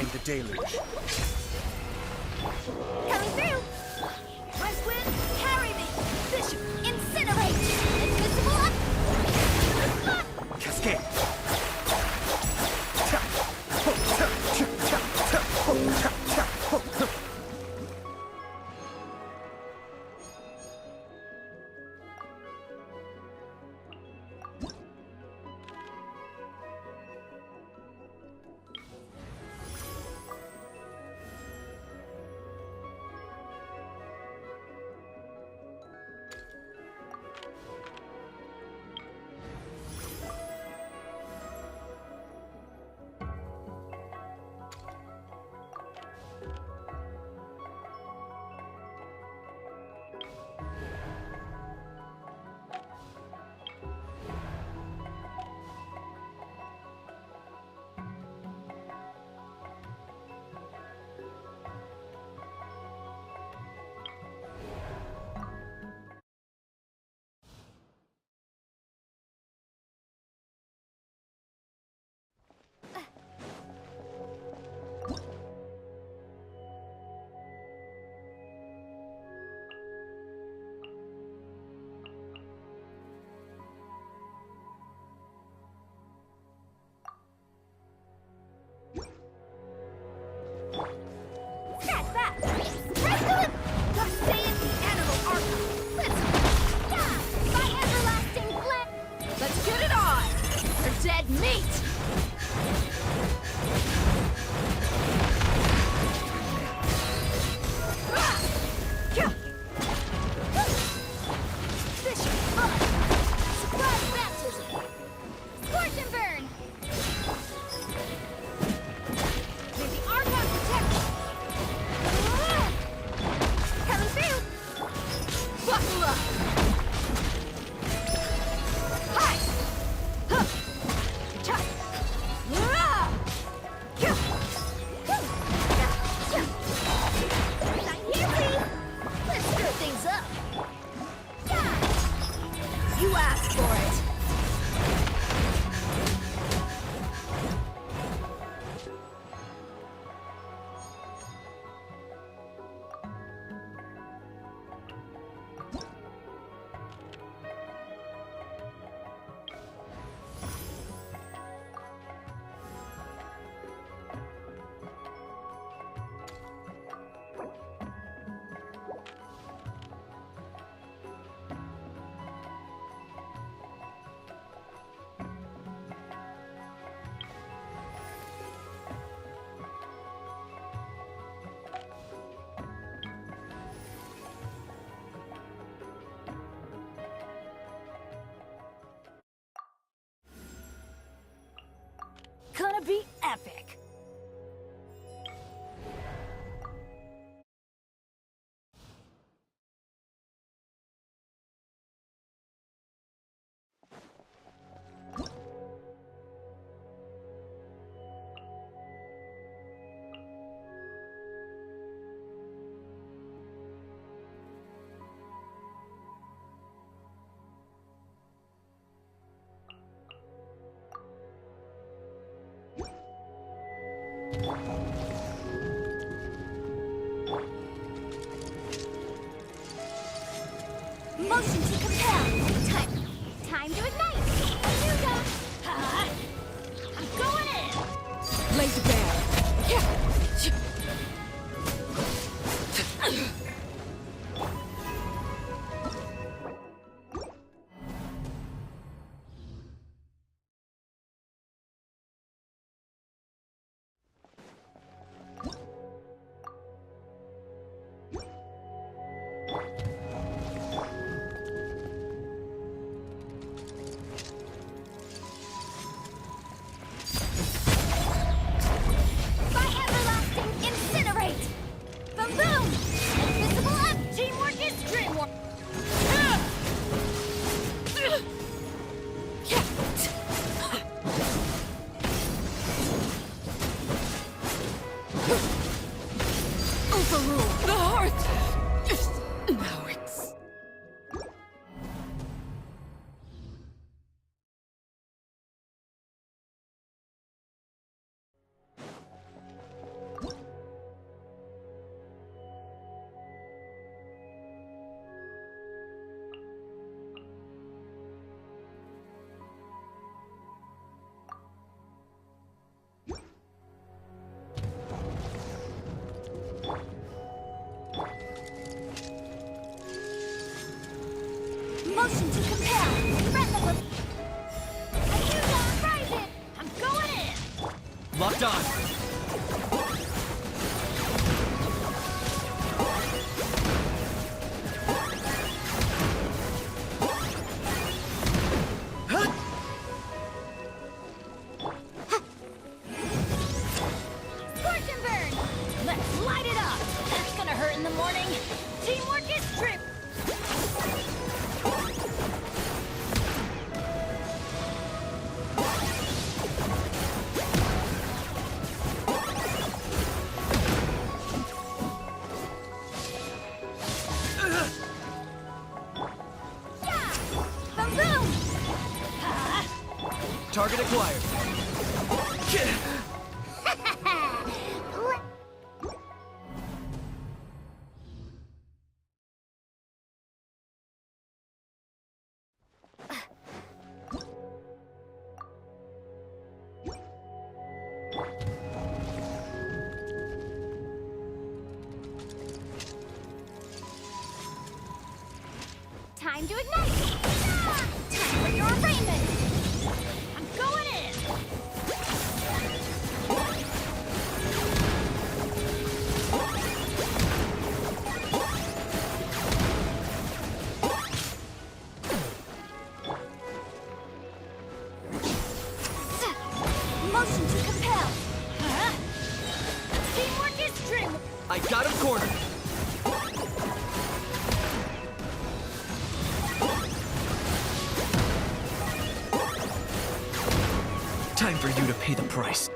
behind the deluge. Coming through! My squid, carry me! Bishop, incinerate! Invisible up! Cascade! Stand back! Thus saith the animal archive. By everlasting flame! Let's get it on! For dead meat! Bishop, blood! Surprise baptism! Scorch and burn! May the archive protect us! Coming through! Buckle up! Hi! Huh! Cha! Hurrah! Kya! Sign here, please! Let's stir things up! Yeah! You asked for it! Gonna be epic! Motion to compel! Time to ignite! Yuga! I'm going in! Laser bear! Locked on. Scorch and burn! Let's light it up! That's gonna hurt in the morning. Teamwork is trip! Yeah! Boom boom! Target acquired. Time to ignite! Ah! Time for your arraignment! I'm going in! Motion to compel! Huh? Teamwork is trim! I got him cornered. Time for you to pay the price.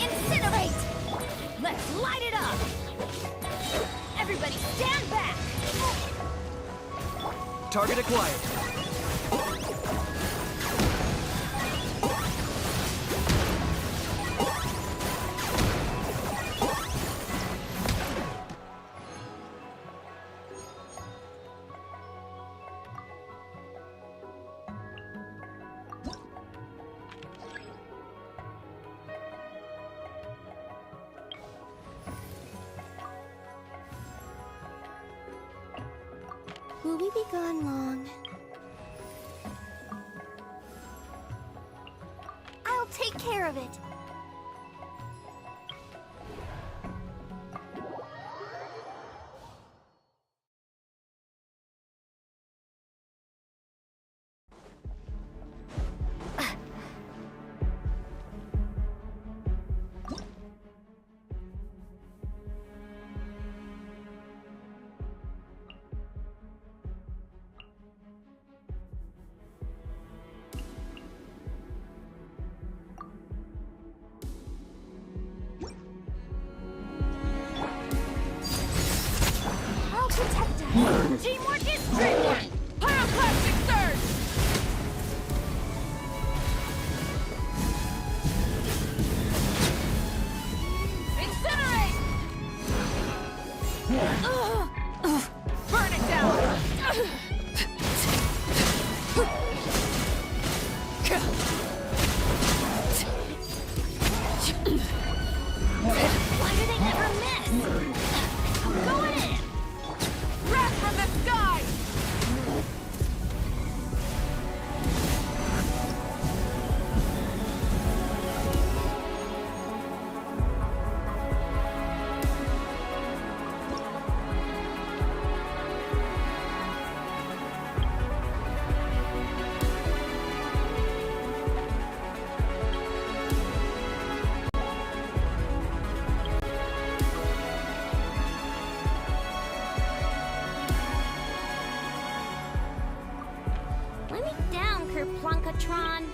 Incinerate! Let's light it up! Everybody stand back! Target acquired. Will we be gone long? I'll take care of it. I'll protect us. Teamwork is strength. Pyroclastic surge. Incinerate. Burn it down. Why do they never miss? I'm going in. Wrath from the sky. Let me down, Kerplunkatron.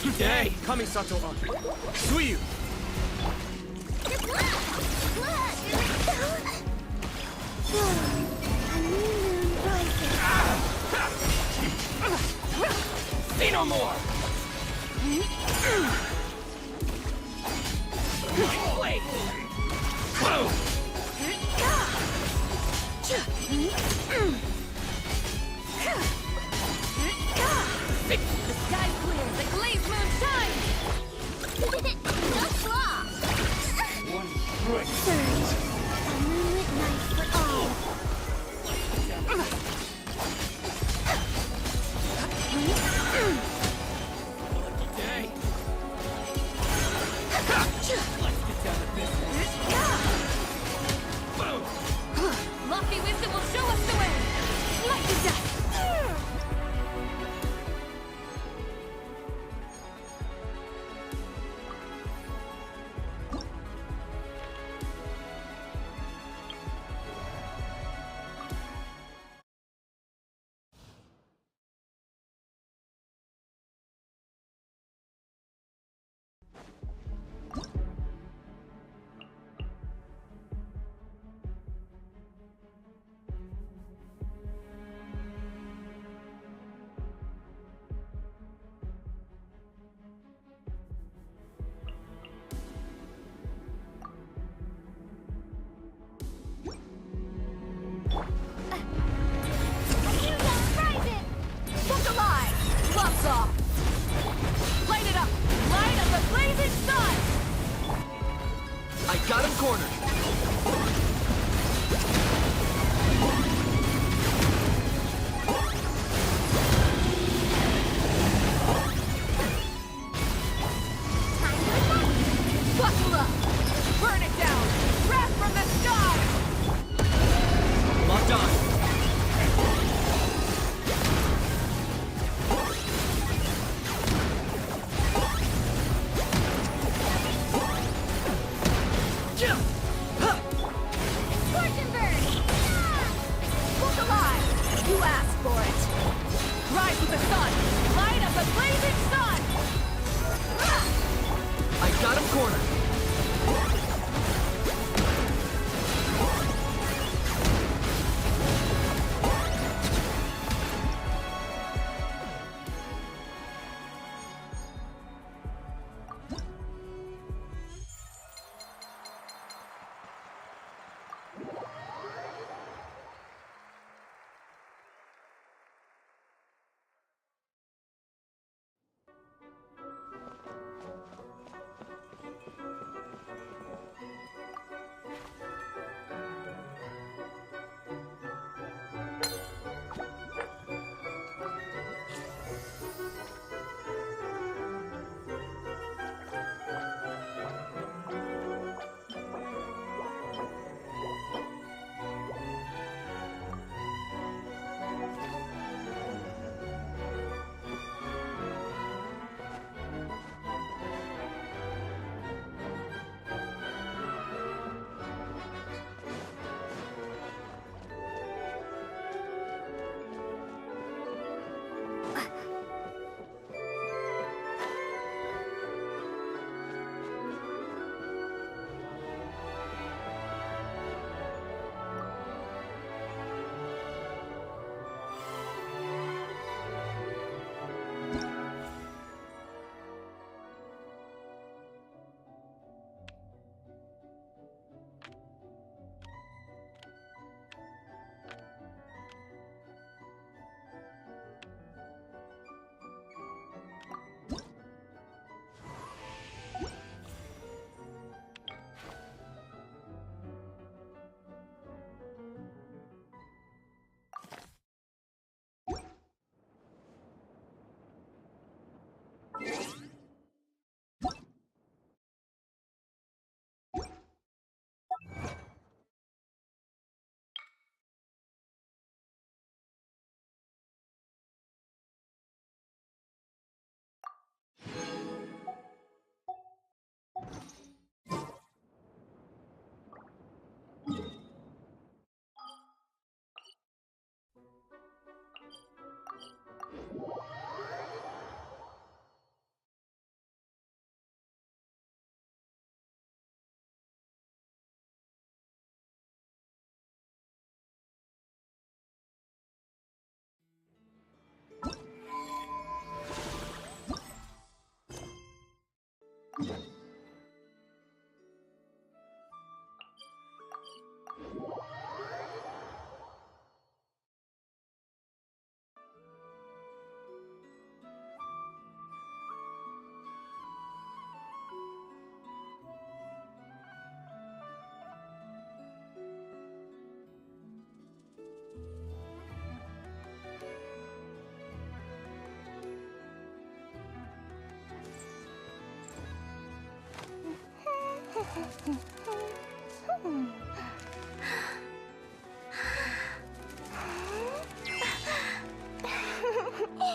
Today, Kamisato on. Suyu! Good luck! A new moon rises. no more! Blade! Boom! The sky's clear, the glaze moon shines! No flaw! Surge, a moonlit night for all. Lucky day! Let's get down to business. Boom! Lofty wisdom will show us the way! Light the dust! Look alive! Gloves off! Light it up! Light of the blazing sun! I got him cornered! Buckle up! Burn it down! Wrath from the sky! Locked on! Should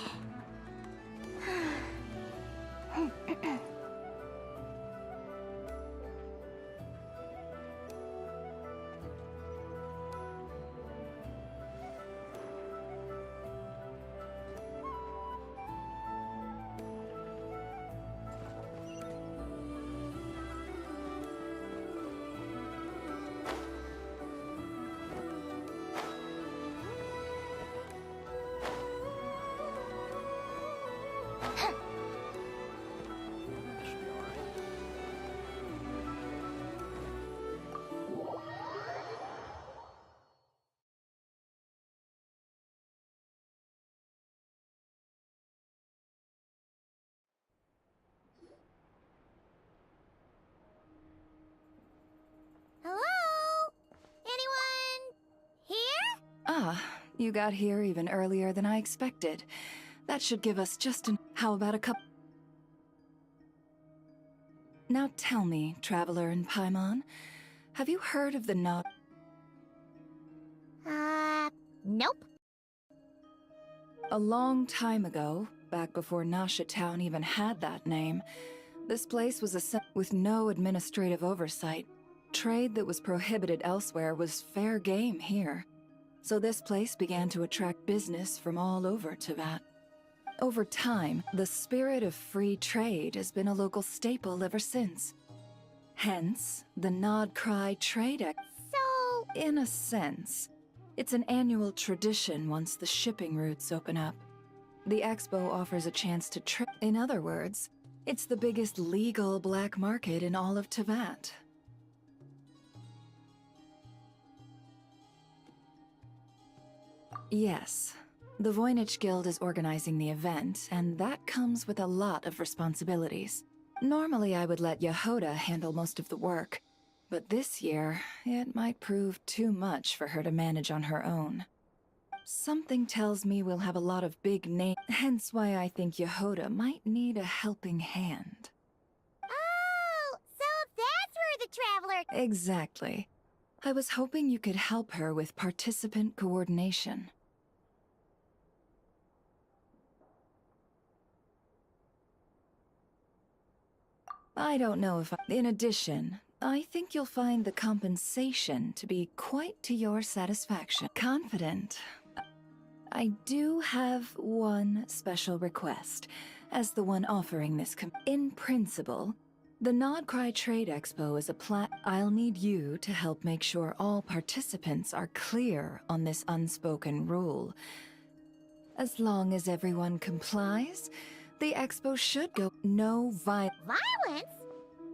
be alright. Hello? Anyone here? Ah, you got here even earlier than I expected. That should give us just an... How about a cup... Now tell me, Traveler in Paimon, have you heard of the Nod... Nope. A long time ago, back before Nasha Town even had that name, this place was with no administrative oversight. Trade that was prohibited elsewhere was fair game here. So this place began to attract business from all over Teyvat. Over time, the spirit of free trade has been a local staple ever since. Hence, the Nod Cry Trade Expo. So, In a sense, it's an annual tradition once the shipping routes open up. The expo offers a chance to trade. In other words, it's the biggest legal black market in all of Teyvat. Yes. The Voynich Guild is organizing the event, and that comes with a lot of responsibilities. Normally I would let Yehoda handle most of the work, but this year, it might prove too much for her to manage on her own. Something tells me we'll have a lot of big names, hence why I think Yehoda might need a helping hand. oh, so that's where the traveler... Exactly. I was hoping you could help her with participant coordination. I don't know if In addition, I think you'll find the compensation to be quite to your satisfaction. Confident. I do have one special request, as the one offering this In principle, the Nod Cry Trade Expo is a I'll need you to help make sure all participants are clear on this unspoken rule. As long as everyone complies, the expo should go no violence. Violence?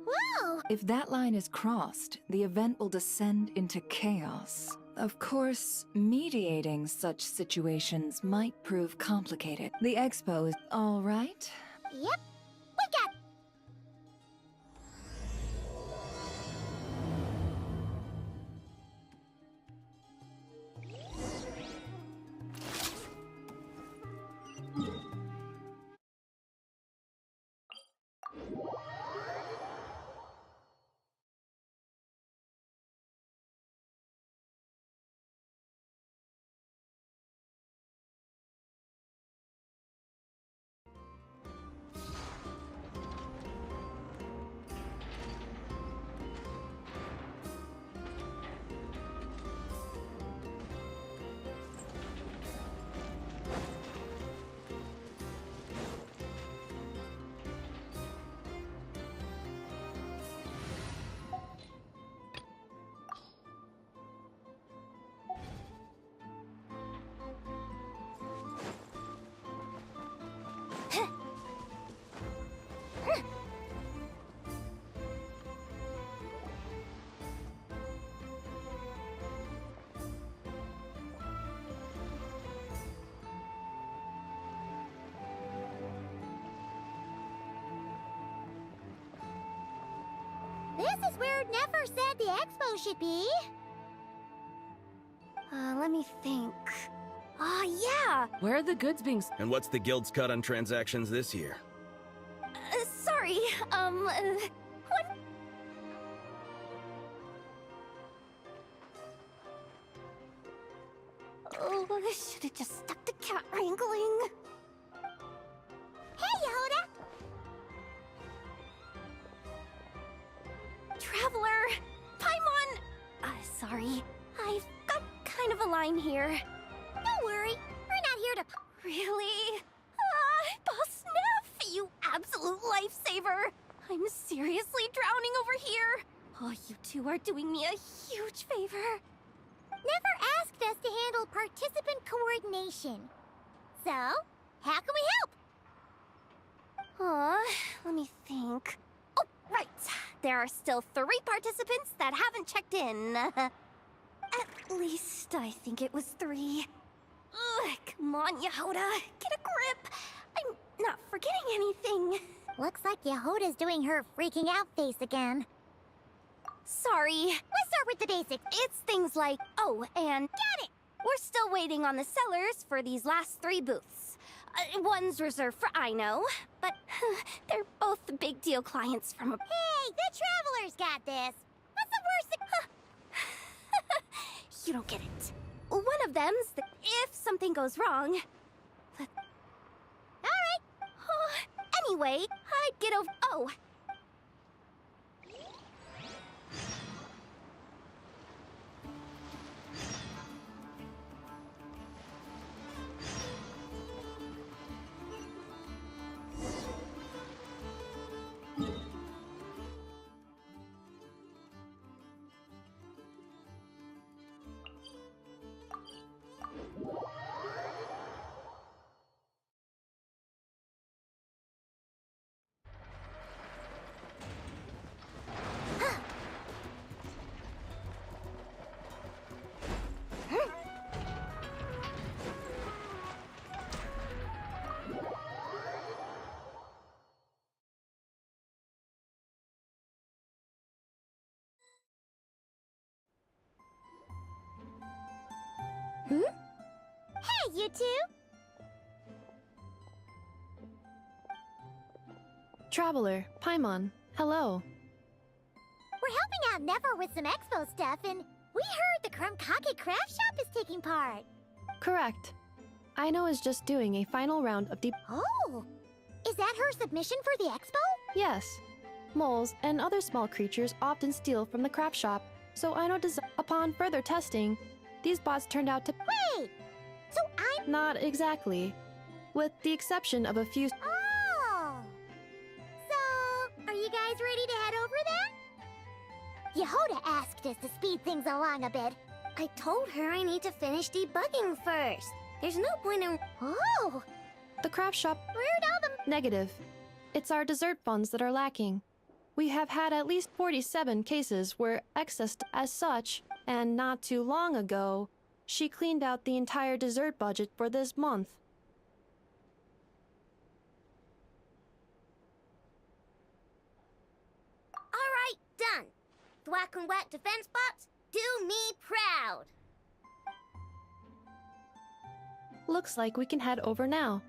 Whoa! If that line is crossed, the event will descend into chaos. Of course, mediating such situations might prove complicated. The expo is all right. Yep, we got... This is where Nefer said the expo should be. Let me think. Yeah! Where are the goods being... And what's the guild's cut on transactions this year? Sorry, what? Oh, I should have just stuck to cat wrangling. Traveler! Paimon! Sorry. I've got kind of a line here. Don't worry. We're not here to... Really? Boss Neff, you absolute lifesaver! I'm seriously drowning over here. Oh, you two are doing me a huge favor. Never asked us to handle participant coordination. So, how can we help? Let me think. Oh, right. There are still 3 participants that haven't checked in. At least I think it was 3. Ugh, come on, Yehoda. Get a grip. I'm not forgetting anything. Looks like Yehoda's doing her freaking out face again. Sorry. Let's start with the basics. It's things like, oh, and... Got it! We're still waiting on the sellers for these last 3 booths. One's reserved for Ino, but they're both big deal clients from a... Hey, the Traveler's got this. What's the worst You don't get it. One of them's that if something goes wrong... Alright. Anyway, I'd get over... Oh. Hey, you two! Traveler, Paimon, hello. We're helping out Never with some expo stuff, and we heard the Krumkake craft shop is taking part. Correct. Ino is just doing a final round of deep... Oh! Is that her submission for the expo? Yes. Moles and other small creatures often steal from the craft shop, so Ino upon further testing, these bots turned out to... Wait! So I'm... Not exactly. With the exception of a few... Oh! So, are you guys ready to head over then? Yehoda asked us to speed things along a bit. I told her I need to finish debugging first. There's no point in... Oh! The craft shop... Where'd all the... Negative. It's our dessert funds that are lacking. We have had at least 47 cases where accessed as such, and not too long ago, she cleaned out the entire dessert budget for this month. Alright, done. Thwack and whack defense bots, do me proud. Looks like we can head over now.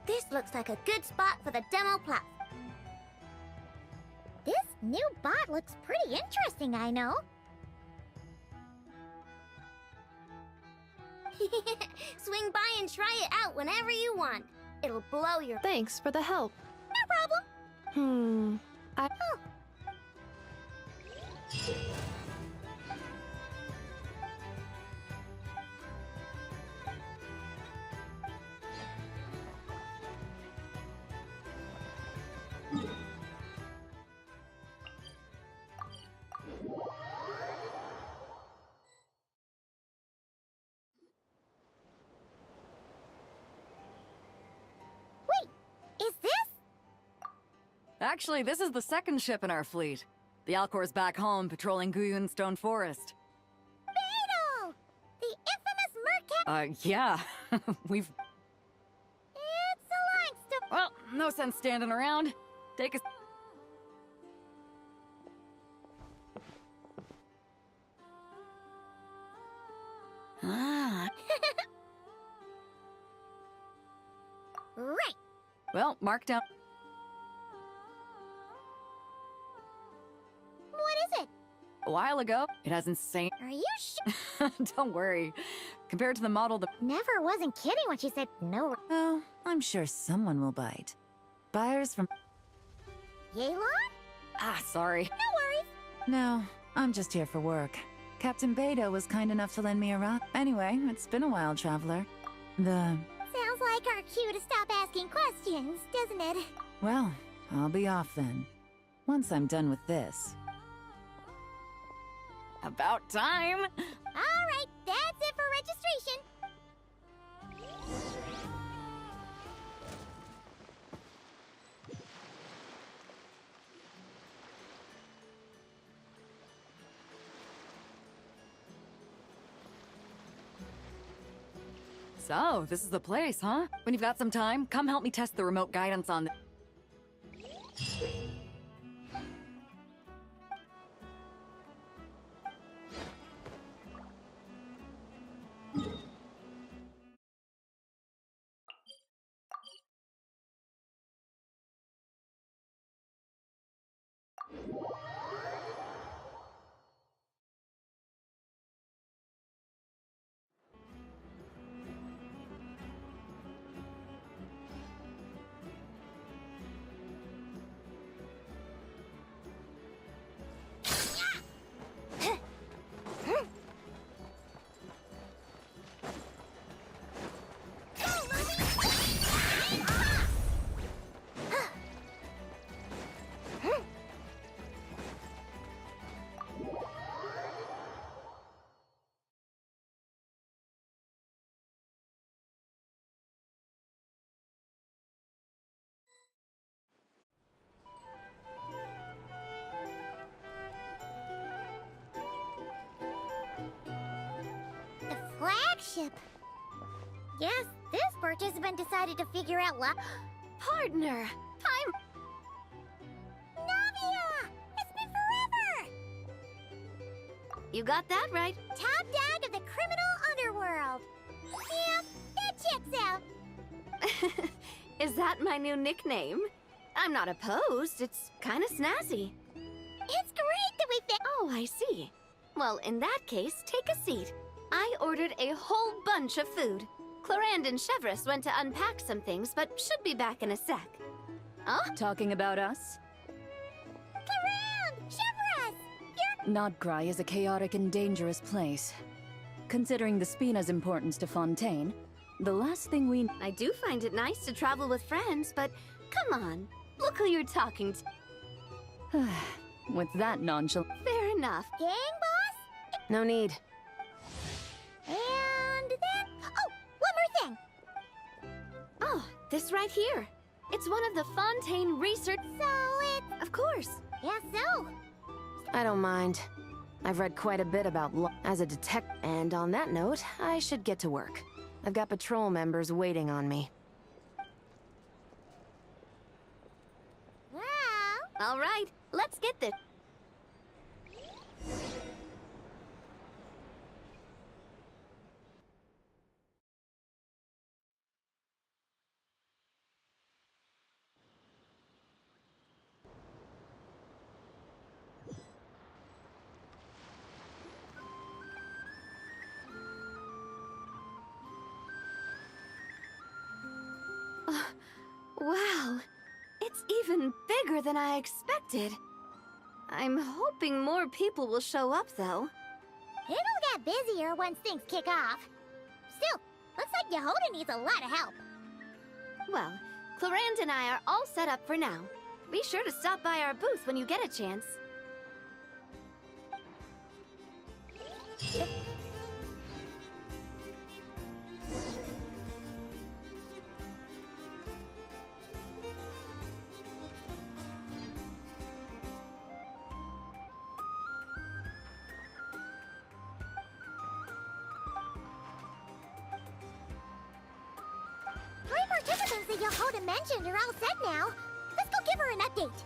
This looks like a good spot for the demo platform. This new bot looks pretty interesting, I know. Swing by and try it out whenever you want. It'll blow your... Thanks for the help. No problem. Wait, is this? Actually, this is the second ship in our fleet. The Alcor's back home patrolling Guyun Stone Forest. Beetle! The infamous mercat... Yeah. We've... It's a long story. Well, no sense standing around. Take us... Well, mark down. What is it? A while ago, it has insane. Are you sure? Don't worry. Compared to the model, the. Never wasn't kidding when she said no. Oh, I'm sure someone will bite. Buyers from. Yelan? Ah, sorry. No worries. No, I'm just here for work. Captain Beto was kind enough to lend me a ride. Anyway, it's been a while, traveler. Sounds like our cue to stop asking questions, doesn't it? Well, I'll be off then. Once I'm done with this. About time. All right, that's it for registration. So, this is the place, huh? When you've got some time, come help me test the remote guidance on the. The flagship. Guess this participant decided to figure out what. Partner! Time! Navia! It's been forever! You got that right. Top dog of the criminal underworld. Yeah, that checks out. Is that my new nickname? I'm not opposed. It's kind of snazzy. It's great that we Oh, I see. Well, in that case, take a seat. I ordered a whole bunch of food. Clorand and Chevreuse went to unpack some things, but should be back in a sec. Huh? Talking about us? Clorand! Chevreuse! Nodgrai is a chaotic and dangerous place. Considering the Spina's importance to Fontaine, the last thing we... I do find it nice to travel with friends, but come on. Look who you're talking to. With that nonchalant... Fair enough. Gang boss? No need. And then... Oh, one more thing. Oh, this right here. It's one of the Fontaine research... So it's... Of course. Yeah, so... I don't mind. I've read quite a bit about as a detective, and on that note, I should get to work. I've got patrol members waiting on me. Well... All right, let's get this. Wow, it's even bigger than I expected. I'm hoping more people will show up, though. It'll get busier once things kick off. Still, looks like Yehoda needs a lot of help. Well, Clorand and I are all set up for now. Be sure to stop by our booth when you get a chance. Three participants that Yehoda mentioned are all set now. Let's go give her an update.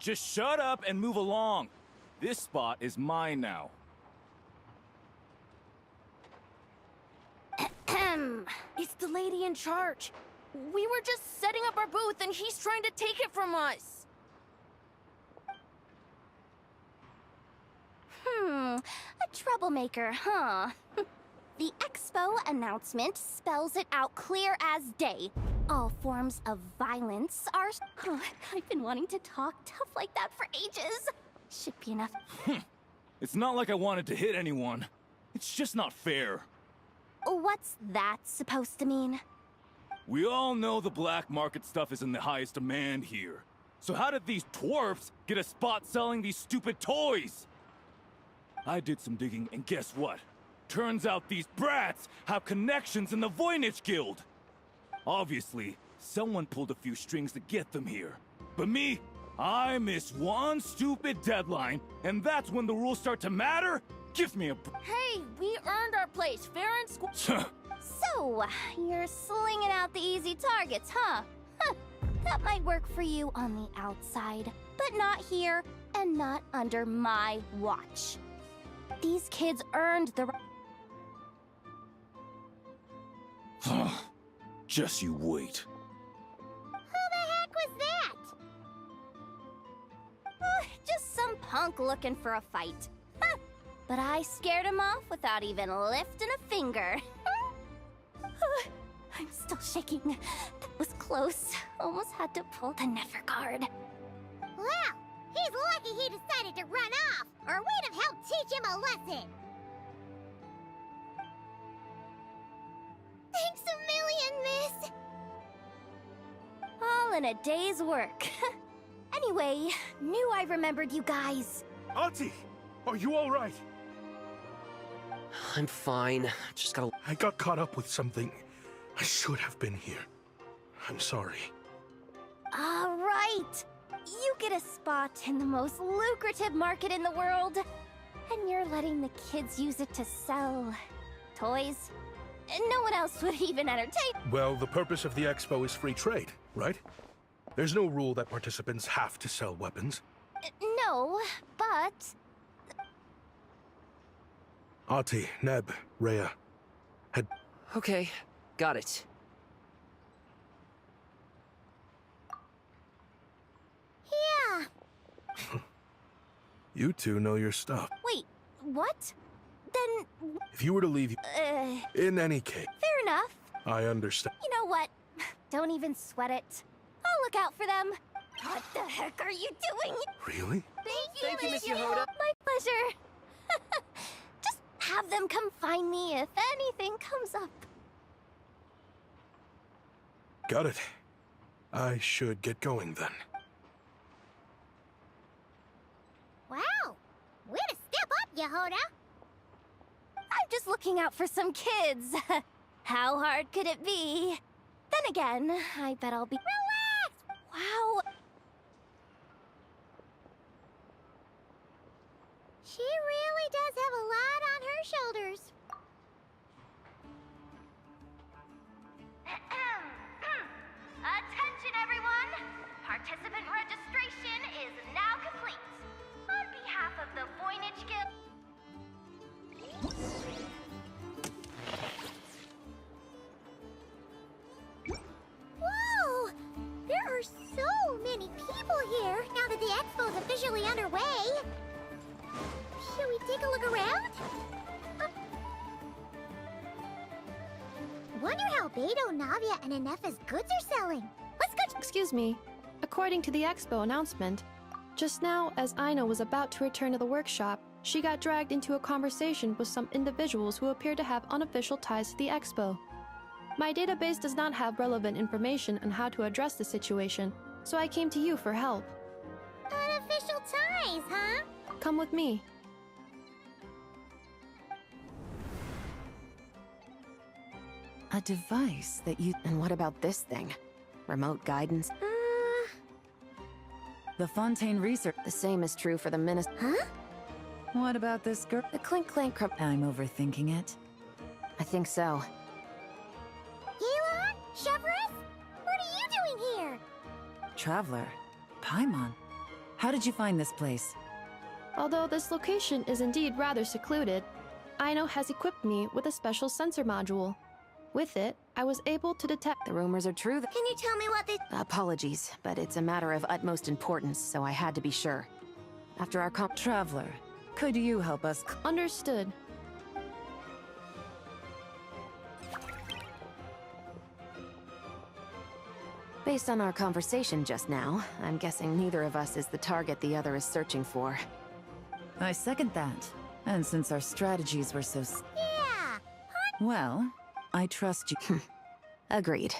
just shut up and move along. This spot is mine now. It's the lady in charge. We were just setting up our booth and he's trying to take it from us. A troublemaker, huh? The expo announcement spells it out clear as day. All forms of violence are... I've been wanting to talk tough like that for ages. Should be enough. It's not like I wanted to hit anyone. It's just not fair. What's that supposed to mean? We all know the black market stuff is in the highest demand here. So how did these dwarfs get a spot selling these stupid toys? I did some digging, and guess what? Turns out these brats have connections in the Voynich Guild. Obviously, someone pulled a few strings to get them here. But me, I miss one stupid deadline, and that's when the rules start to matter? Give me a Hey, we earned our place fair and square. So, you're slinging out the easy targets, huh? That might work for you on the outside, but not here and not under my watch. These kids earned the... Just you wait. Who the heck was that? Just some punk looking for a fight. But I scared him off without even lifting a finger. I'm still shaking. That was close. Almost had to pull the never guard. Well, he's lucky he decided to run off, or we'd have helped teach him a lesson. Thanks a million, miss. All in a day's work. Anyway, knew I remembered you guys. Auntie, are you all right? I'm fine. Just gotta... I got caught up with something. I should have been here. I'm sorry. All right. You get a spot in the most lucrative market in the world. And you're letting the kids use it to sell... toys? No one else would even entertain... Well, the purpose of the expo is free trade, right? There's no rule that participants have to sell weapons. No, but... Ati, Neb, Rhea, had... Okay, got it. Yeah. You two know your stuff. Wait, what? Then... If you were to leave... In any case... Fair enough. I understand. You know what? Don't even sweat it. I'll look out for them. What the heck are you doing? Really? Thank you, Miss Yehoda. My pleasure. Just have them come find me if anything comes up. Got it. I should get going then. Wow. Way to step up, Yehoda. I'm just looking out for some kids. How hard could it be? Then again, I bet I'll be... Relax! Wow. She really does have a lot on her shoulders. Attention, everyone! Participant registration is now complete. On behalf of the Voynich Guild... Whoa! There are so many people here now that the expo's officially underway. Should we take a look around? Wonder how Beto, Navia, and Inefa's goods are selling. Let's go. Excuse me. According to the expo announcement, just now, as Aina was about to return to the workshop, she got dragged into a conversation with some individuals who appear to have unofficial ties to the expo. My database does not have relevant information on how to address the situation, so I came to you for help. Unofficial ties, huh? Come with me. A device that you... And what about this thing? Remote guidance? The Fontaine research... The same is true for the minister. Huh? What about this girl? The clink clank I'm overthinking it. I think so. Elon? Chevrolet? What are you doing here? Traveler. Paimon. How did you find this place? Although this location is indeed rather secluded, Aino has equipped me with a special sensor module. With it, I was able to detect— The rumors are true. Can you tell me what this— Apologies, but it's a matter of utmost importance, so I had to be sure. After our Traveler, could you help us? Understood. Based on our conversation just now, I'm guessing neither of us is the target the other is searching for. I second that. And since our strategies were so Yeah! well, I trust you. Agreed.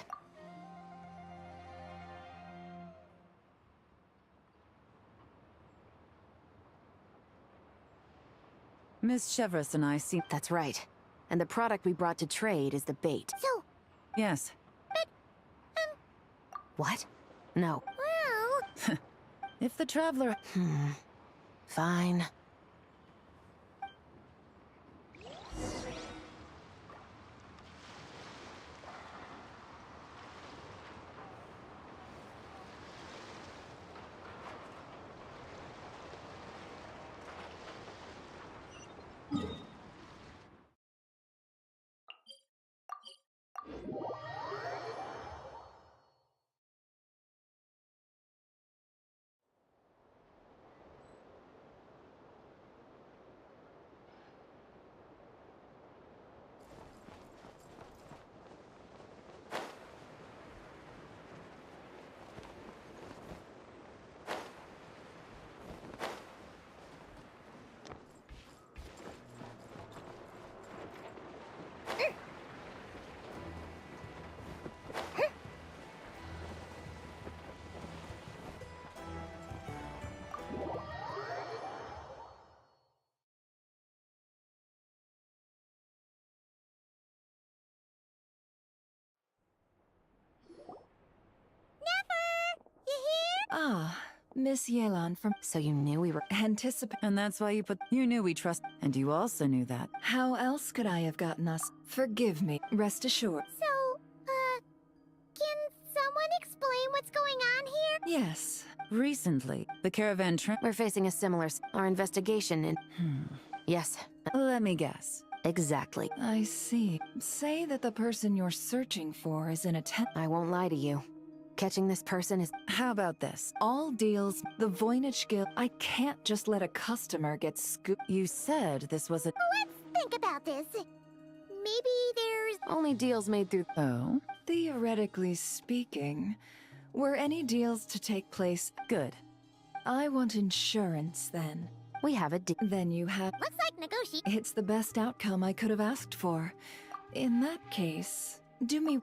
Miss Chevrolet and I see. That's right. And the product we brought to trade is the bait. So, Yes. What? No. well... If the Traveler. Fine. Ah, Miss Yelan from So you knew we were— Anticipate. And that's why you knew we trust. And you also knew that. How else could I have gotten us? Forgive me. Rest assured. So, can someone explain what's going on here? Yes. Recently, the caravan We're facing a similar— Our investigation in— Yes, Let me guess. exactly. I see. Say that the person you're searching for is in a tent. I won't lie to you. Catching this person is— How about this? All deals, the Voynich Guild. I can't just let a customer get scooped. You said this was a. Let's think about this. Maybe there's... only deals made through— Oh? Theoretically speaking, were any deals to take place? Good. I want insurance then. We have a deal. Then you have. Looks like negotiate... It's the best outcome I could have asked for. In that case, do me.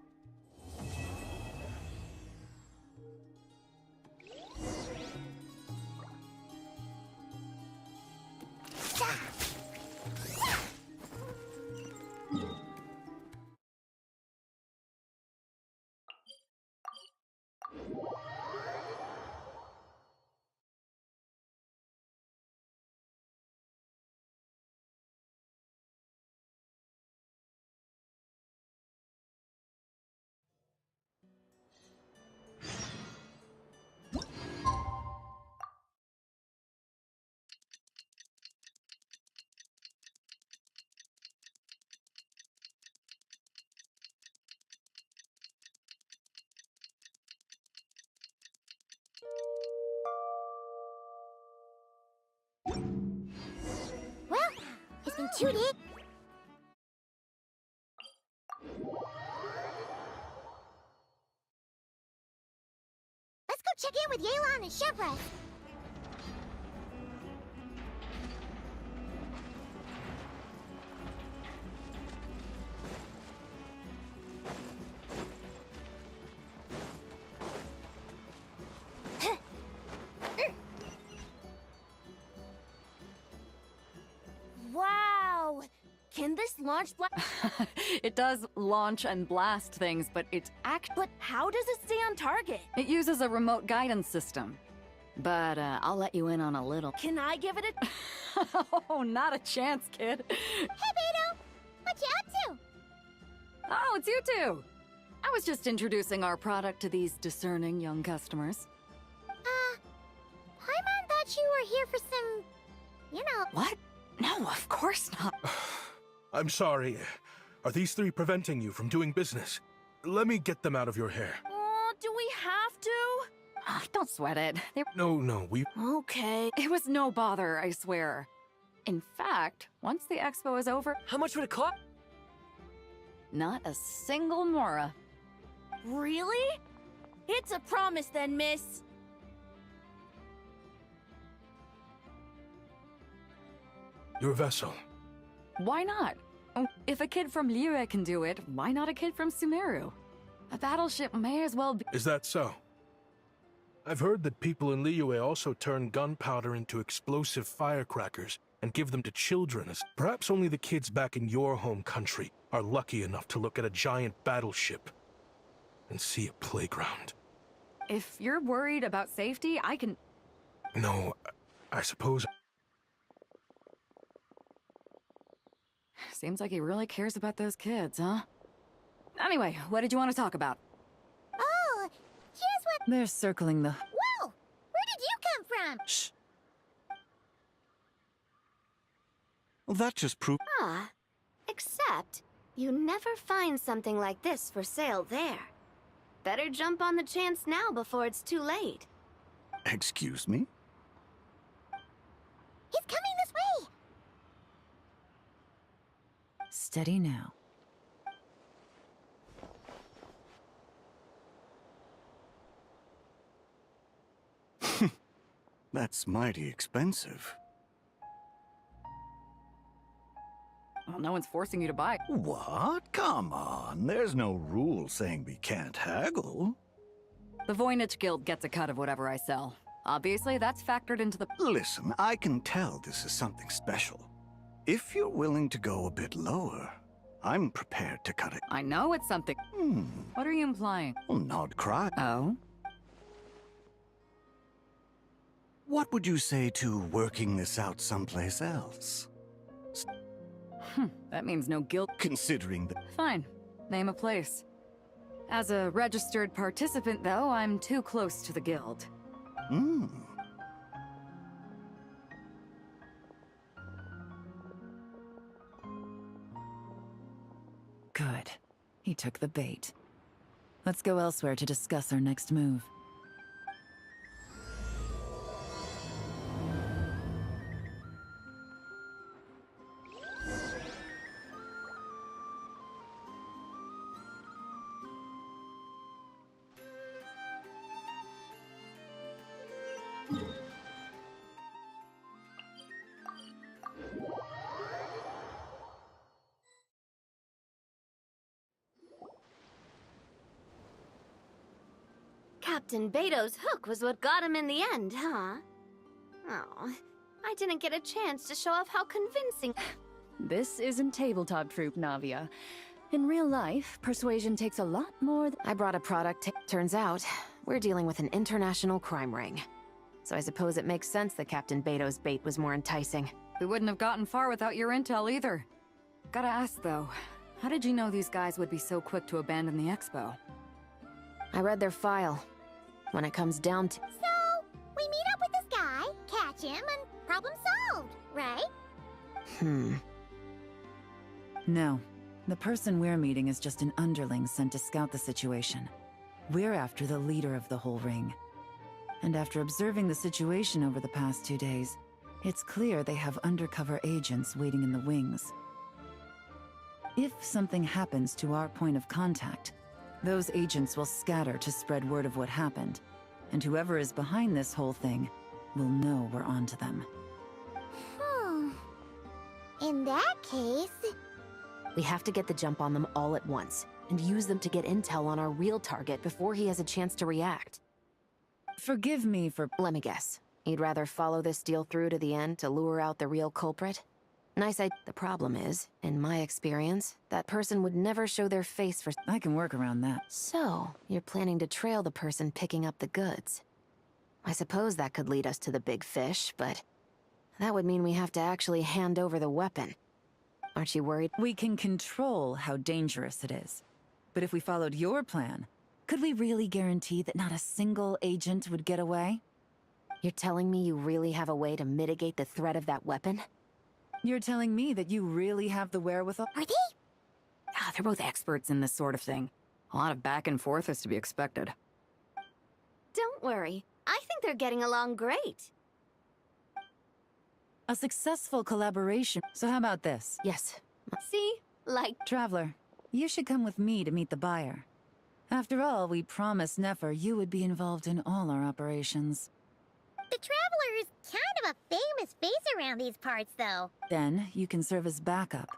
Well, it's been 2 days... Let's go check in with Yelan and Chevrolet. Wow! Can this launch It does launch and blast things, but But how does it stay on target? it uses a remote guidance system. But I'll let you in on a little. Can I give it a... Oh, not a chance, kid. Hey, Beto! What you up to? Oh, it's you two. I was just introducing our product to these discerning young customers. Paimon You know. What? No, of course not. I'm sorry. Are these three preventing you from doing business? Let me get them out of your hair. Do we have to? Don't sweat it. No, we... Okay. It was no bother, I swear. In fact, once the expo is over, How much would it cost? not a single Mora. Really? It's a promise then, miss. Your vessel. Why not? If a kid from Liyue can do it, why not a kid from Sumeru? A battleship may as well be— Is that so? I've heard that people in Liyue also turn gunpowder into explosive firecrackers and give them to children. Perhaps only the kids back in your home country are lucky enough to look at a giant battleship and see a playground. If you're worried about safety, I can— No, I suppose... Seems like he really cares about those kids, huh? Anyway, what did you want to talk about? Oh, here's what. They're circling the... Whoa! Where did you come from? Shh. Well, that just proved... Ah, except you never find something like this for sale there. Better jump on the chance now before it's too late. Excuse me? He's coming this way. Steady now. That's mighty expensive. Well, no one's forcing you to buy. What? Come on. There's no rule saying we can't haggle. The Voynich Guild gets a cut of whatever I sell. Obviously, that's factored into the— Listen, I can tell this is something special. If you're willing to go a bit lower, I'm prepared to cut it. I know it's something. What are you implying? Well, not cry. Oh? What would you say to working this out someplace else? That means no guilt. Considering that... Fine. Name a place. As a registered participant, though, I'm too close to the guild. Good. He took the bait. Let's go elsewhere to discuss our next move. Captain Beto's hook was what got him in the end, huh? Oh, I didn't get a chance to show off how convincing... This isn't tabletop troop, Navia. In real life, persuasion takes a lot more than... I brought a product. Turns out, we're dealing with an international crime ring. So I suppose it makes sense that Captain Beto's bait was more enticing. We wouldn't have gotten far without your intel either. Gotta ask, though, how did you know these guys would be so quick to abandon the expo? I read their file. When it comes down to... So, we meet up with this guy, catch him, and problem solved, right? No. The person we're meeting is just an underling sent to scout the situation. We're after the leader of the whole ring. And after observing the situation over the past 2 days, it's clear they have undercover agents waiting in the wings. If something happens to our point of contact, those agents will scatter to spread word of what happened, and whoever is behind this whole thing will know we're onto them. In that case... We have to get the jump on them all at once, and use them to get intel on our real target before he has a chance to react. Forgive me for... Let me guess. You'd rather follow this deal through to the end to lure out the real culprit? Nice idea. The problem is, in my experience, that person would never show their face for... I can work around that. So, you're planning to trail the person picking up the goods. I suppose that could lead us to the big fish, but... that would mean we have to actually hand over the weapon. Aren't you worried? We can control how dangerous it is. But if we followed your plan, could we really guarantee that not a single agent would get away? You're telling me you really have a way to mitigate the threat of that weapon? You're telling me that you really have the wherewithal? Are they? Ah, they're both experts in this sort of thing. A lot of back and forth is to be expected. Don't worry. I think they're getting along great. A successful collaboration. So how about this? Yes. See? Like, Traveler, you should come with me to meet the buyer. After all, we promised Nefer you would be involved in all our operations. The Traveler is kind of a famous face around these parts, though. Then, you can serve as backup.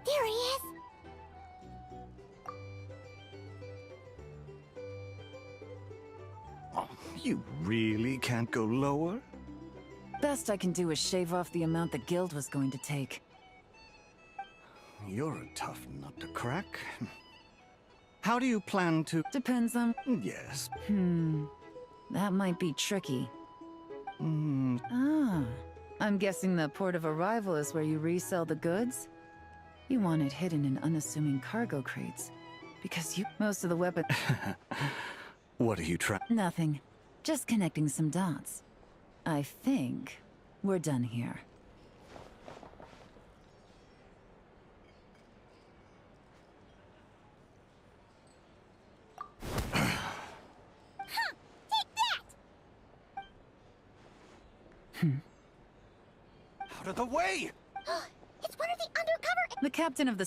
There he is! Oh, you really can't go lower? Best I can do is shave off the amount the guild was going to take. You're a tough nut to crack. How do you plan to... Depends on... Yes. That might be tricky. Hmm. Ah, I'm guessing the port of arrival is where you resell the goods? You want it hidden in unassuming cargo crates. Because most of the weapons... What are you trying... Nothing. Just connecting some dots. I think we're done here. Out of the way! It's one of the undercover... The captain of the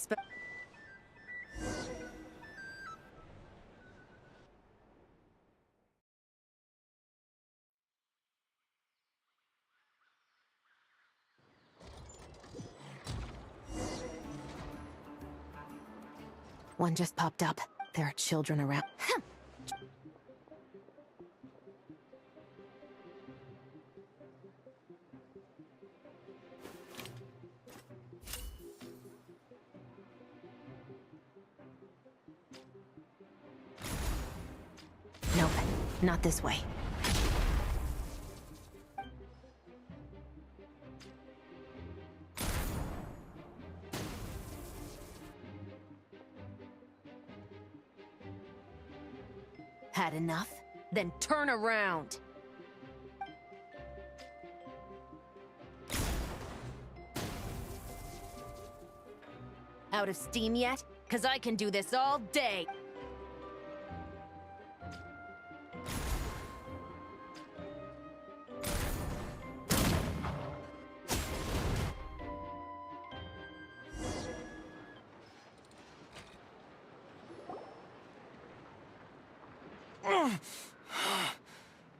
One just popped up. There are children around. Nope, not this way. Had enough? Then turn around! Out of steam yet? 'Cause I can do this all day!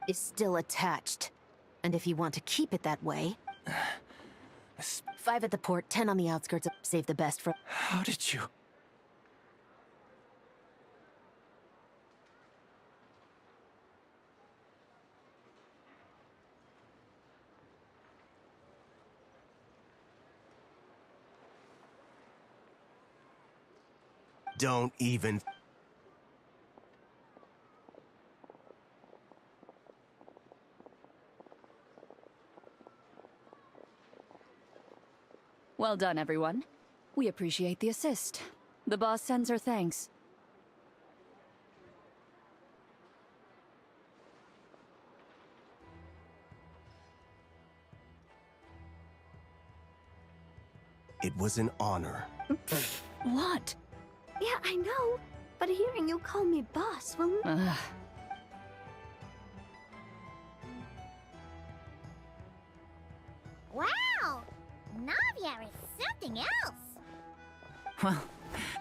Is still attached. And if you want to keep it that way... 5 at the port, 10 on the outskirts. Save the best for... How did you... Don't even... Well done, everyone. We appreciate the assist. The boss sends her thanks. It was an honor. What? Yeah, I know. but hearing you call me boss will... Ugh. Wow! Navia is something else! Well,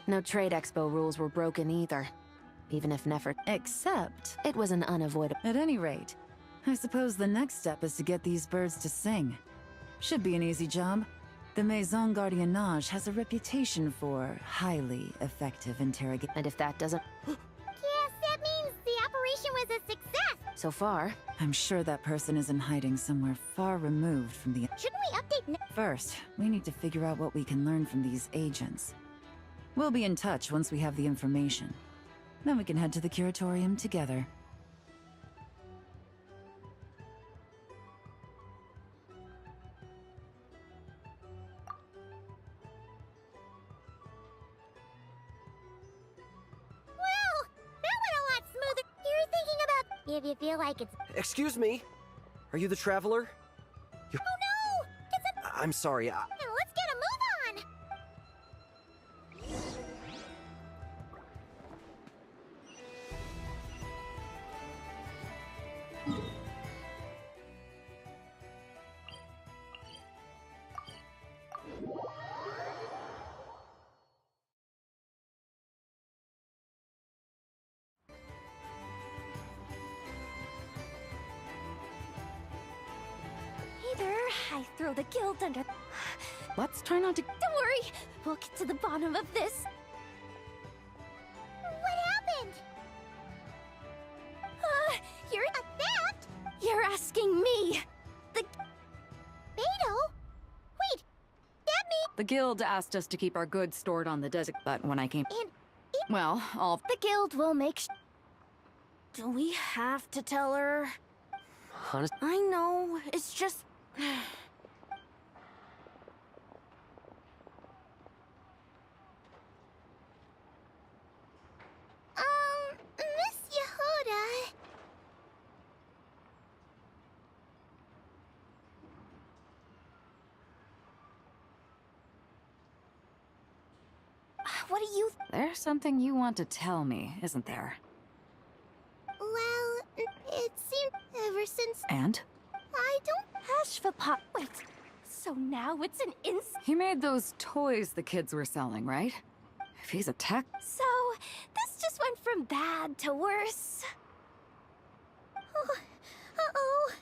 No trade expo rules were broken either. Even if Nefer... except, It was an unavoidable... at any rate, I suppose the next step is to get these birds to sing. Should be an easy job. The Maison Gardiennage has a reputation for highly effective interrogation. And if that doesn't... Yes, that means the operation was a success! So far, I'm sure that person is in hiding somewhere far removed from the... Shouldn't we update First, we need to figure out what we can learn from these agents. We'll be in touch once we have the information. Then we can head to the curatorium together. Well, that went a lot smoother. You're thinking about if you feel like it's... Excuse me? Are you the traveler? Oh no! It's a... I'm sorry. Now let's get a move on! Either I throw the guild under... Let's try not to. Don't worry! We'll get to the bottom of this. What happened? You're... A theft? You're asking me! The... Beto? Wait, that means... The guild asked us to keep our goods stored on the desert, but when I came. And... Well, all. The guild will make Do we have to tell her? Honest. I know, it's just... Miss Yehuda... What do you... There's something you want to tell me, isn't there? Well, it seemed ever since... And? I don't... Hush, Papa. Wait, so now it's an He made those toys the kids were selling, right? If he's a tech. So, this just went from bad to worse. Oh, uh-oh.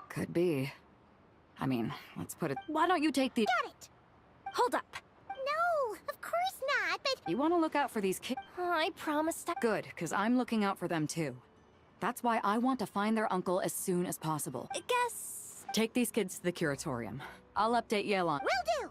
Could be. I mean, let's put it. Why don't you take the. Got it! Hold up. No, of course not, but... You want to look out for these kids? I promised I... Good, because I'm looking out for them too. That's why I want to find their uncle as soon as possible. I guess... Take these kids to the curatorium. I'll update Yale on. Will do!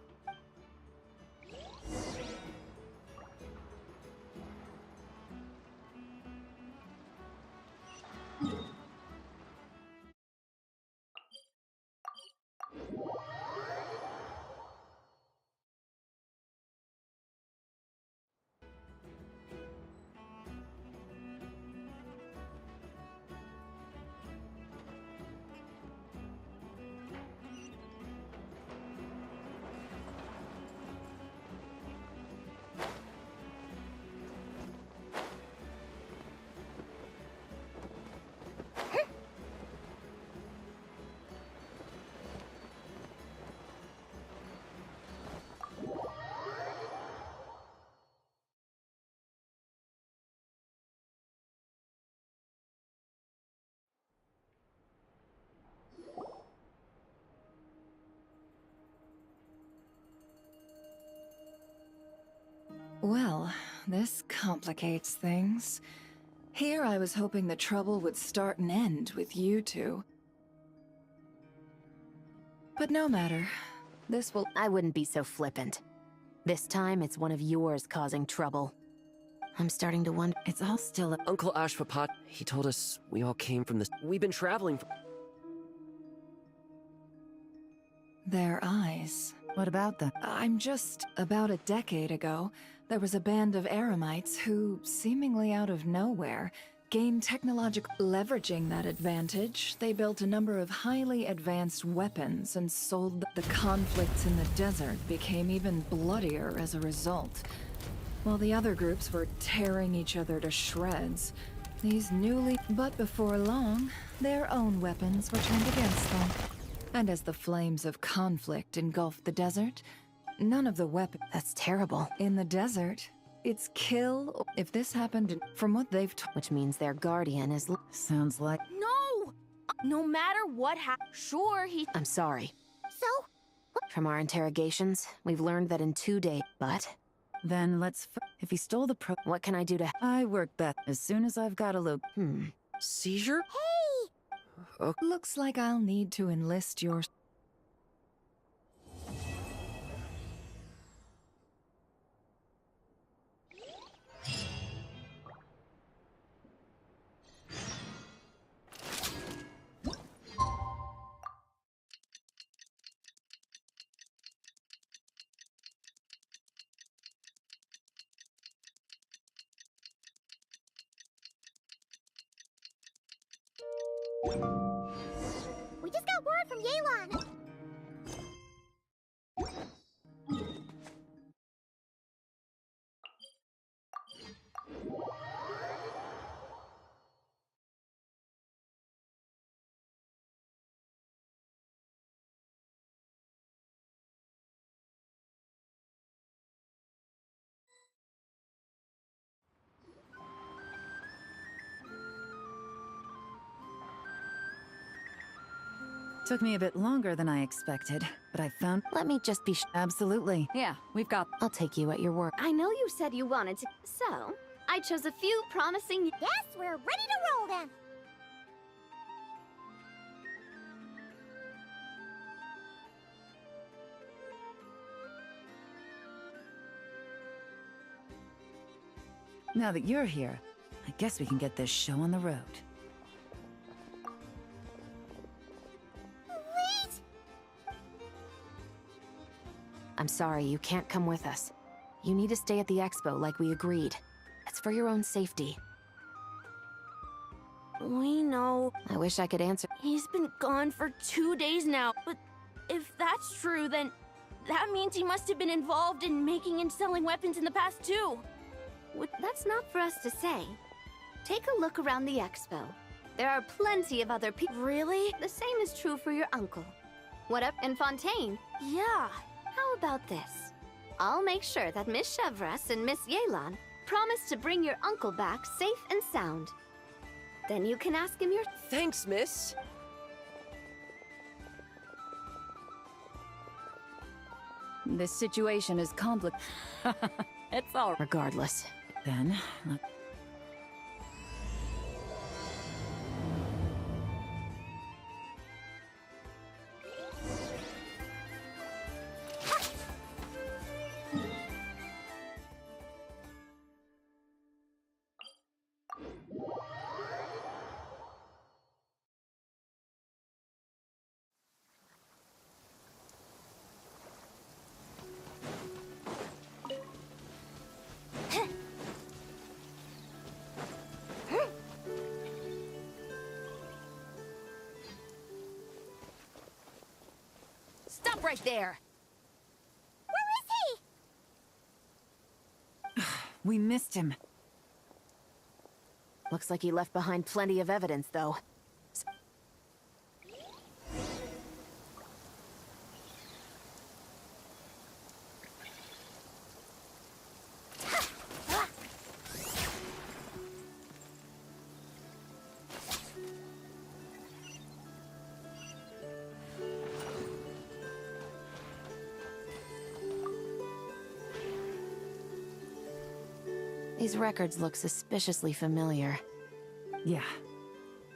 Well, this complicates things. Here I was hoping the trouble would start and end with you two. But no matter. This will— I wouldn't be so flippant. This time, it's one of yours causing trouble. I'm starting to wonder. It's all still... Uncle Ashpapat, he told us we all came from this. We've been traveling. their eyes. What about them? I'm just... About a decade ago, there was a band of Eremites who, seemingly out of nowhere, gain technological... Leveraging that advantage, they built a number of highly advanced weapons and sold the conflicts in the desert became even bloodier as a result. While the other groups were tearing each other to shreds, these newly... But before long, their own weapons were turned against them. And as the flames of conflict engulfed the desert, none of the weapons... That's terrible. In the desert, it's kill... If this happened, from what they've told... Which means their guardian is... Sounds like... No! No matter what sure, he... I'm sorry. So? From our interrogations, we've learned that in 2 days... But... Then if he stole the What can I do to... I work that as soon as I've got a look. Seizure? Hey! Looks like I'll need to enlist your... We just got word from Yelan. Took me a bit longer than I expected, but I found... Let me just be Absolutely. Yeah, we've got... I'll take you at your word. I know you said you wanted to, so I chose a few promising... Yes, we're ready to roll then. Now that you're here, I guess we can get this show on the road. I'm sorry, you can't come with us. You need to stay at the expo like we agreed. It's for your own safety. We know. I wish I could answer. He's been gone for 2 days now, but if that's true, then that means he must have been involved in making and selling weapons in the past too. That's not for us to say. Take a look around the expo. There are plenty of other people. Really? The same is true for your uncle. What up in Fontaine? Yeah. How about this? I'll make sure that Miss Chevras and Miss Yelan promise to bring your uncle back safe and sound. Then you can ask him your... Thanks, miss. This situation is complicated. It's all... Regardless. Then, look... Stop right there! Where is he? We missed him. Looks like he left behind plenty of evidence, though. These records look suspiciously familiar. Yeah.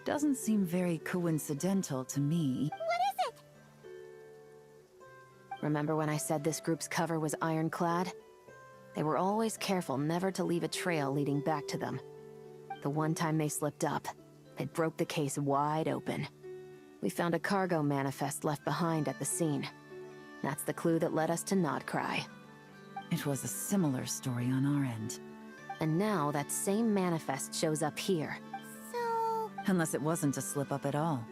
Doesn't seem very coincidental to me. What is it? Remember when I said this group's cover was ironclad? They were always careful never to leave a trail leading back to them. The one time they slipped up, it broke the case wide open. We found a cargo manifest left behind at the scene. That's the clue that led us to Nodcry. It was a similar story on our end. And now that same manifest shows up here. Unless it wasn't a slip-up at all.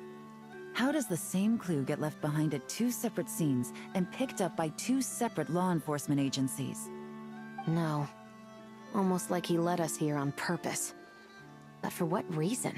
How does the same clue get left behind at 2 separate scenes and picked up by 2 separate law enforcement agencies? No. Almost like he led us here on purpose. But for what reason?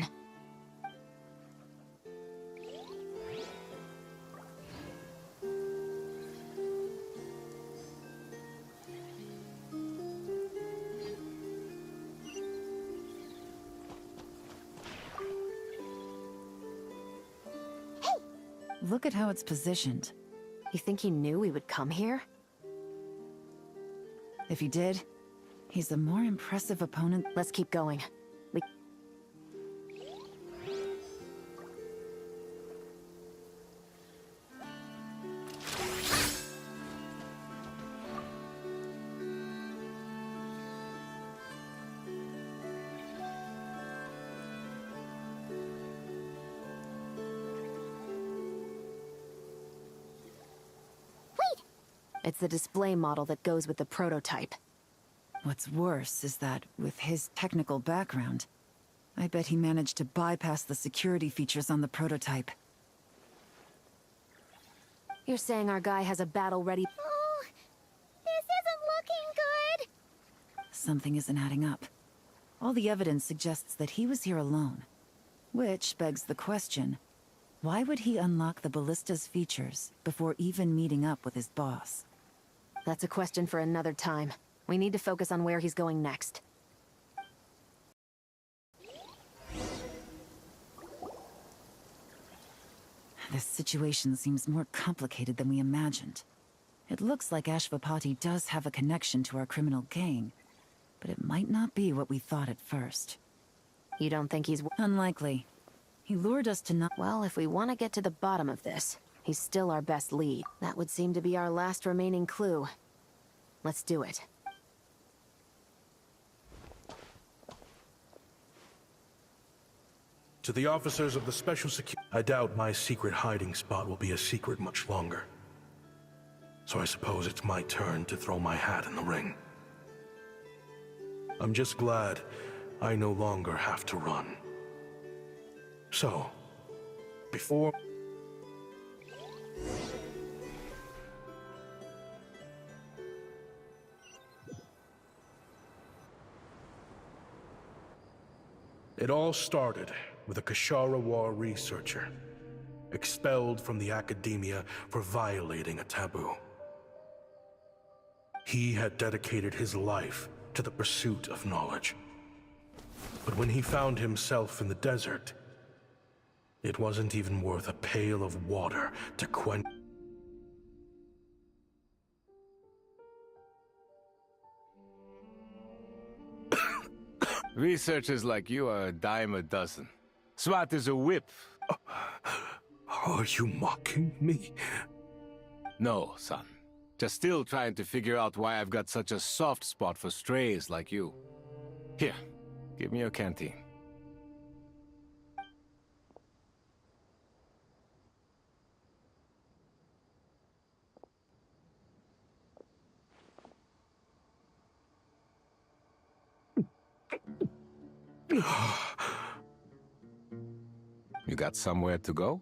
Look at how it's positioned. You think he knew we would come here? If he did, he's a more impressive opponent. Let's keep going. It's the display model that goes with the prototype. What's worse is that, with his technical background, I bet he managed to bypass the security features on the prototype. You're saying our guy has a battle ready? Oh, this isn't looking good. Something isn't adding up. All the evidence suggests that he was here alone. Which begs the question, why would he unlock the ballista's features before even meeting up with his boss? That's a question for another time. We need to focus on where he's going next. This situation seems more complicated than we imagined. It looks like Ashvapati does have a connection to our criminal gang, but it might not be what we thought at first. You don't think he's... Unlikely. He lured us to not... Well, if we want to get to the bottom of this, he's still our best lead. That would seem to be our last remaining clue. Let's do it. To the officers of the Special Security, I doubt my secret hiding spot will be a secret much longer. So I suppose it's my turn to throw my hat in the ring. I'm just glad I no longer have to run. So, before... It all started with a Kashara War researcher, expelled from the academia for violating a taboo. He had dedicated his life to the pursuit of knowledge. But when he found himself in the desert, it wasn't even worth a pail of water to quench. Researchers like you are a dime a dozen. Swat is a whip. Are you mocking me? No, son. Just still trying to figure out why I've got such a soft spot for strays like you. Here, give me your canteen. You got somewhere to go?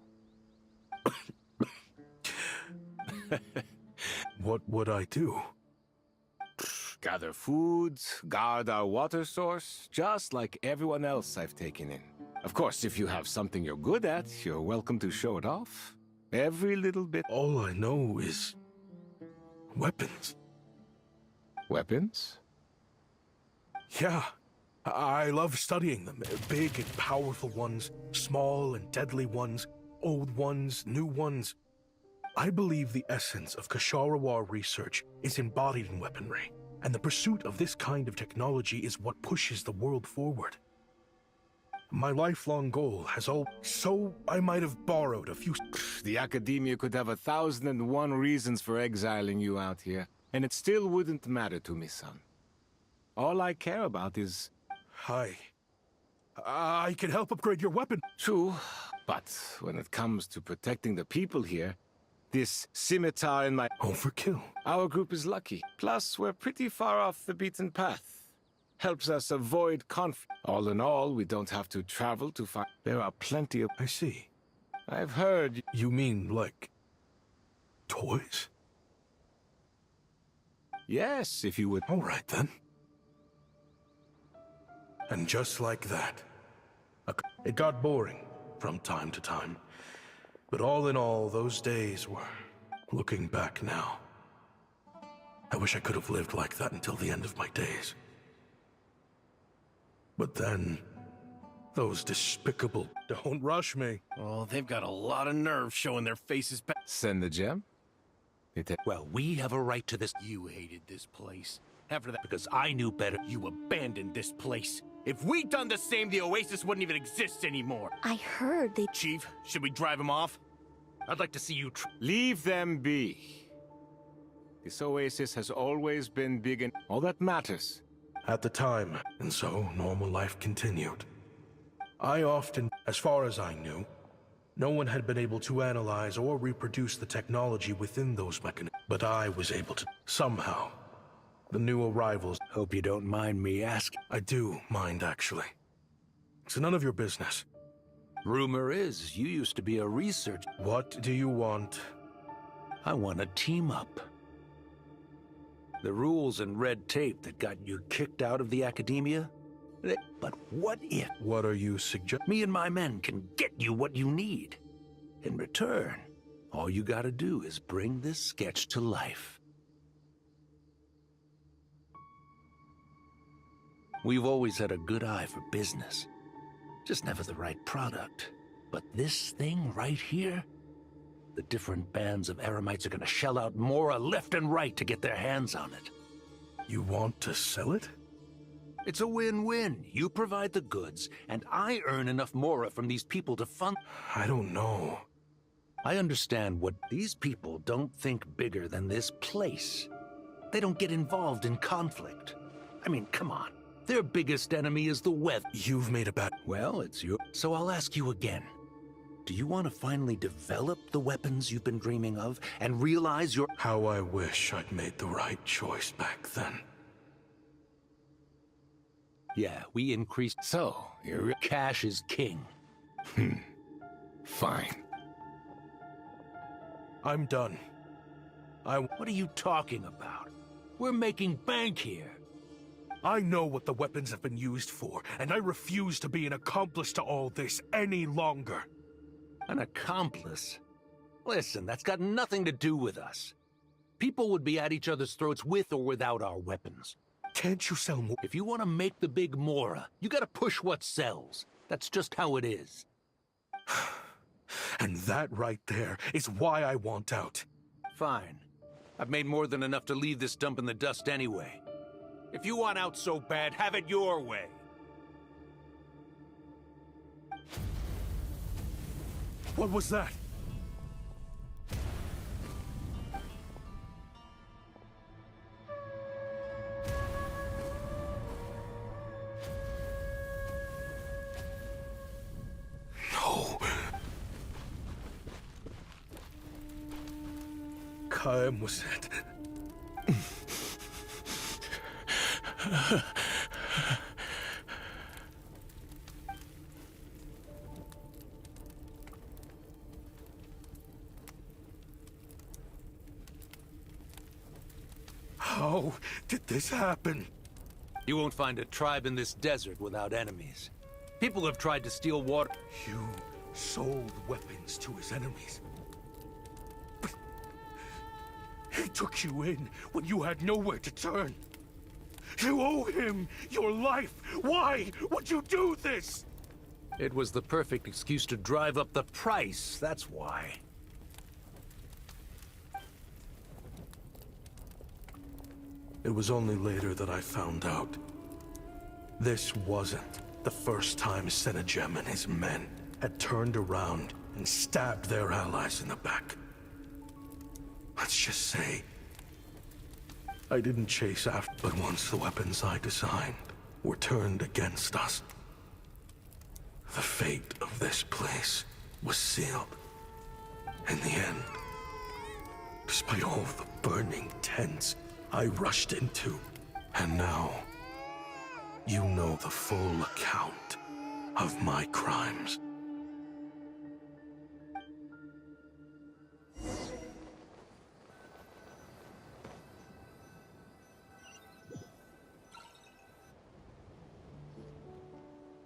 What would I do? Gather food, guard our water source, just like everyone else I've taken in. Of course, if you have something you're good at, you're welcome to show it off. Every little bit. All I know is... weapons. Weapons? Yeah. I love studying them. Big and powerful ones, small and deadly ones, old ones, new ones. I believe the essence of Kashara research is embodied in weaponry, and the pursuit of this kind of technology is what pushes the world forward. My lifelong goal has so I might have borrowed a few... The Academia could have 1,001 reasons for exiling you out here, and it still wouldn't matter to me, son. All I care about is... I can help upgrade your weapon. True, but when it comes to protecting the people here, this scimitar in my... Overkill. Our group is lucky. Plus, we're pretty far off the beaten path. helps us avoid conflict. All in all, we don't have to travel to find... There are plenty of... I see. I've heard... You mean, like... toys? Yes, if you would... All right, then. And just like that, it got boring from time to time. But all in all, those days were... Looking back now, I wish I could have lived like that until the end of my days. But then, those despicable... Don't rush me. Oh, they've got a lot of nerve showing their faces back. Send the gem? Well, we have a right to this. You hated this place. After that, because I knew better, you abandoned this place. If we'd done the same, the Oasis wouldn't even exist anymore. I heard they... Chief, should we drive him off? I'd like to see you Leave them be. This Oasis has always been big and all that matters. At the time, and so normal life continued. I often, as far as I knew, no one had been able to analyze or reproduce the technology within those mechanisms. But I was able to, somehow. The new arrivals... Hope you don't mind me asking. I do mind, actually. It's none of your business. Rumor is, you used to be a researcher. What do you want? I want to team up. The rules and red tape that got you kicked out of the academia? But what if... What are you suggesting? Me and my men can get you what you need. In return, all you gotta do is bring this sketch to life. We've always had a good eye for business. Just never the right product. But this thing right here, the different bands of Eremites are gonna shell out Mora left and right to get their hands on it. You want to sell it? It's a win-win. You provide the goods, and I earn enough Mora from these people to fund... I don't know. I understand what these people don't think bigger than this place. They don't get involved in conflict. I mean, come on. Their biggest enemy is the weather. You've made a bet. Well, it's your... So I'll ask you again. Do you want to finally develop the weapons you've been dreaming of and realize your... How I wish I'd made the right choice back then. Yeah, we increased... So, your cash is king. Fine. I'm done. What are you talking about? We're making bank here. I know what the weapons have been used for, and I refuse to be an accomplice to all this any longer. An accomplice? Listen, that's got nothing to do with us. People would be at each other's throats with or without our weapons. Can't you sell more? If you want to make the big Mora, you gotta push what sells. That's just how it is. And that right there is why I want out. Fine. I've made more than enough to leave this dump in the dust anyway. If you want out so bad, have it your way. What was that? No. Kaem was it. How did this happen? You won't find a tribe in this desert without enemies. People have tried to steal water. You sold weapons to his enemies. But he took you in when you had nowhere to turn. You owe him your life. Why would you do this? It was the perfect excuse to drive up the price, that's why. It was only later that I found out. This wasn't the first time Senegem and his men had turned around and stabbed their allies in the back. Let's just say, I didn't chase after, but once the weapons I designed were turned against us, the fate of this place was sealed. In the end, despite all the burning tents I rushed into, and now, You know the full account of my crimes.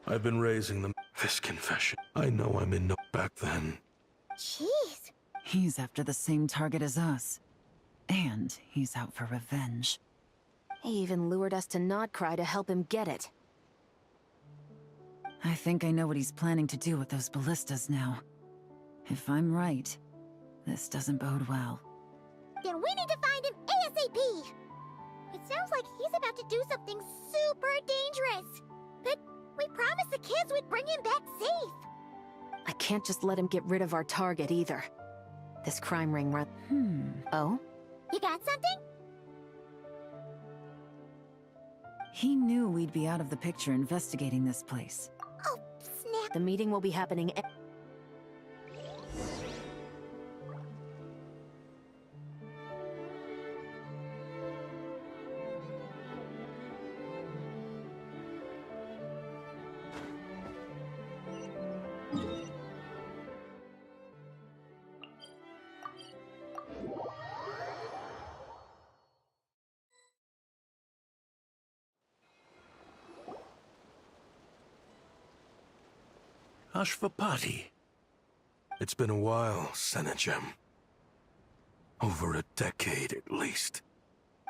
I've been raising them. This confession. I know I'm in no back then. Jeez. He's after the same target as us. And he's out for revenge. He even lured us to Notcry to help him get it. I think I know what he's planning to do with those ballistas now. If I'm right, this doesn't bode well. Then we need to find him ASAP! It sounds like he's about to do something super dangerous. But we promised the kids we'd bring him back safe. I can't just let him get rid of our target either. This crime ring run. Oh? You got something? He knew we'd be out of the picture investigating this place. Oh, snap. The meeting will be happening. Ashvapati. It's been a while, Senegem. Over a decade, at least.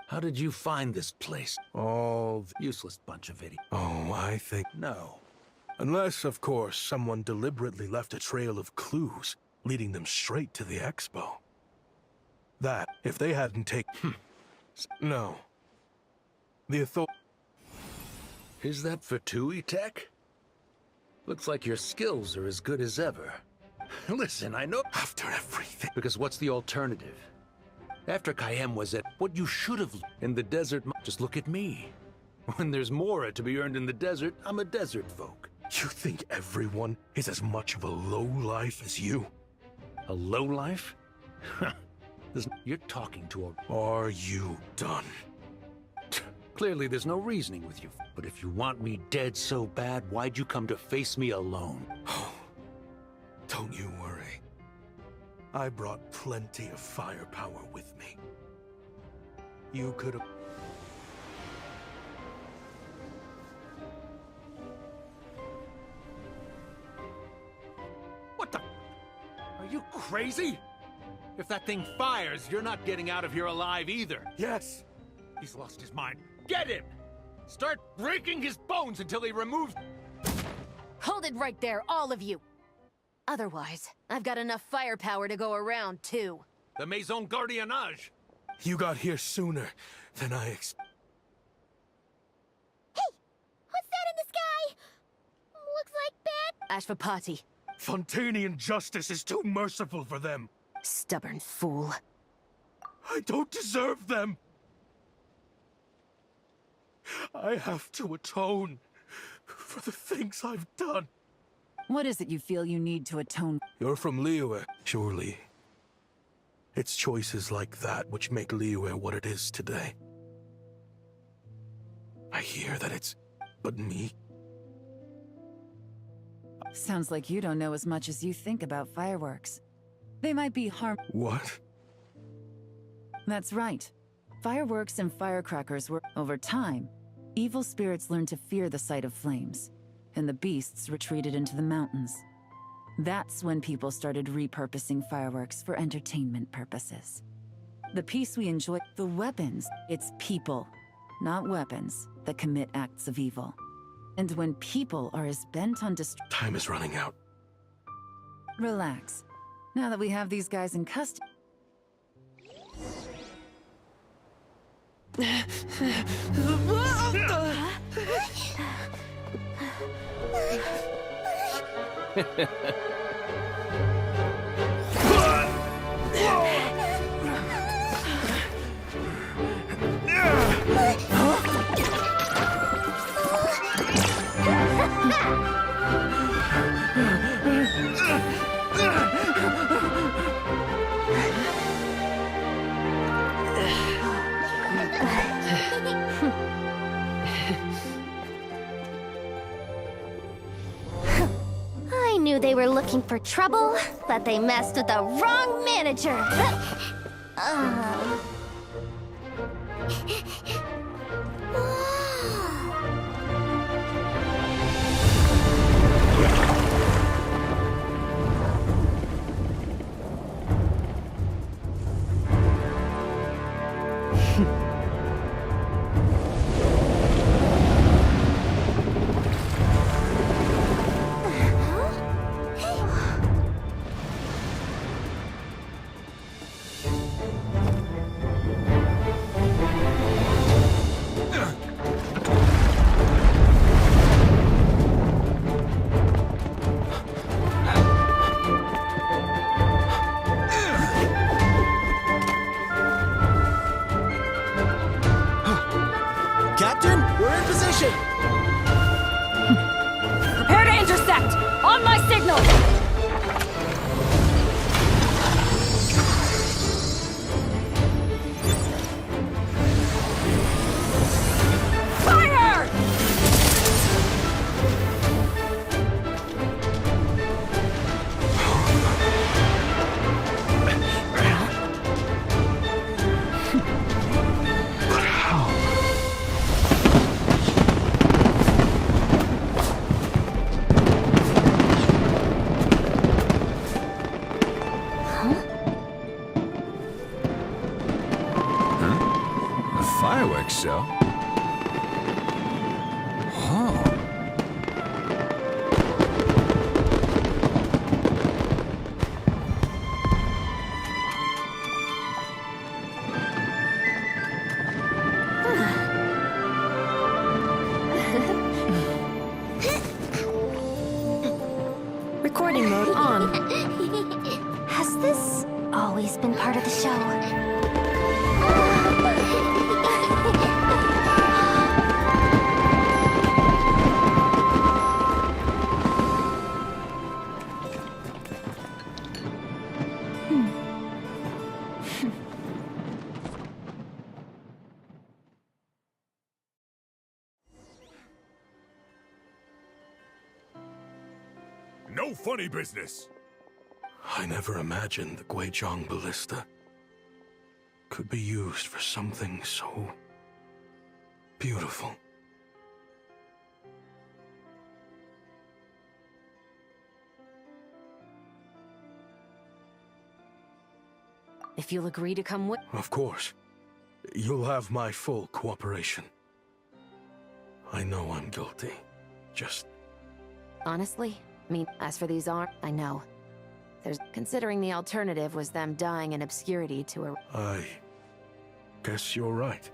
How did you find this place? All the Useless bunch of idiots. Oh, I think... No. Unless, of course, someone deliberately left a trail of clues, leading them straight to the expo. That, if they hadn't taken... No. The author... Is that Fatui tech? Looks like your skills are as good as ever. Listen, I know... After everything... Because what's the alternative? After Kayem was at what you should have... In the desert... Just look at me. When there's more to be earned in the desert, I'm a desert folk. You think everyone is as much of a lowlife as you? A lowlife? You're talking to a... Are you done? Clearly there's no reasoning with you. But if you want me dead so bad, why'd you come to face me alone? Oh, don't you worry. I brought plenty of firepower with me. You could have... What the... Are you crazy? If that thing fires, you're not getting out of here alive either. Yes! He's lost his mind. Get him! Start breaking his bones until he removes... Hold it right there, all of you! Otherwise, I've got enough firepower to go around, too. The Maison Gardiennage! You got here sooner than I Hey! What's that in the sky? Looks like bad... Ashvapati. Fontanian justice is too merciful for them. Stubborn fool. I don't deserve them. I have to atone for the things I've done. What is it you feel you need to atone? You're from Liyue, surely. It's choices like that which make Liyue what it is today. I hear that it's but me. Sounds like you don't know as much as you think about fireworks. They might be What? That's right. Fireworks and firecrackers were... Over time, evil spirits learned to fear the sight of flames, and the beasts retreated into the mountains. That's when people started repurposing fireworks for entertainment purposes. The peace we enjoy... The weapons, it's people, not weapons, that commit acts of evil. And when people are as bent on Time is running out. Relax. Now that we have these guys in custody... knew they were looking for trouble, but they messed with the wrong manager. Captain, we're in position! Prepare to intercept! On my signal! Fire! But how? Fireworks show? Oh. Recording mode on. Has this always been part of the show? No funny business! I never imagined the Guizhong ballista could be used for something so beautiful. If you'll agree to come with... Of course. You'll have my full cooperation. I know I'm guilty. Just... Honestly, I mean, as for these arms, I know. Considering the alternative was them dying in obscurity to a... I guess you're right.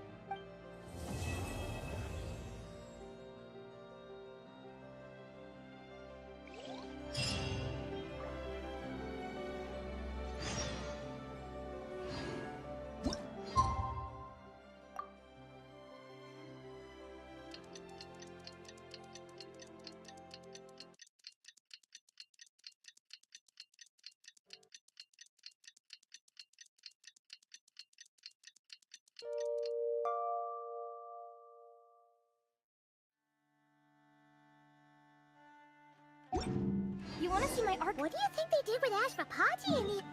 You want to see my art? What do you think they did with Ashvapati in the...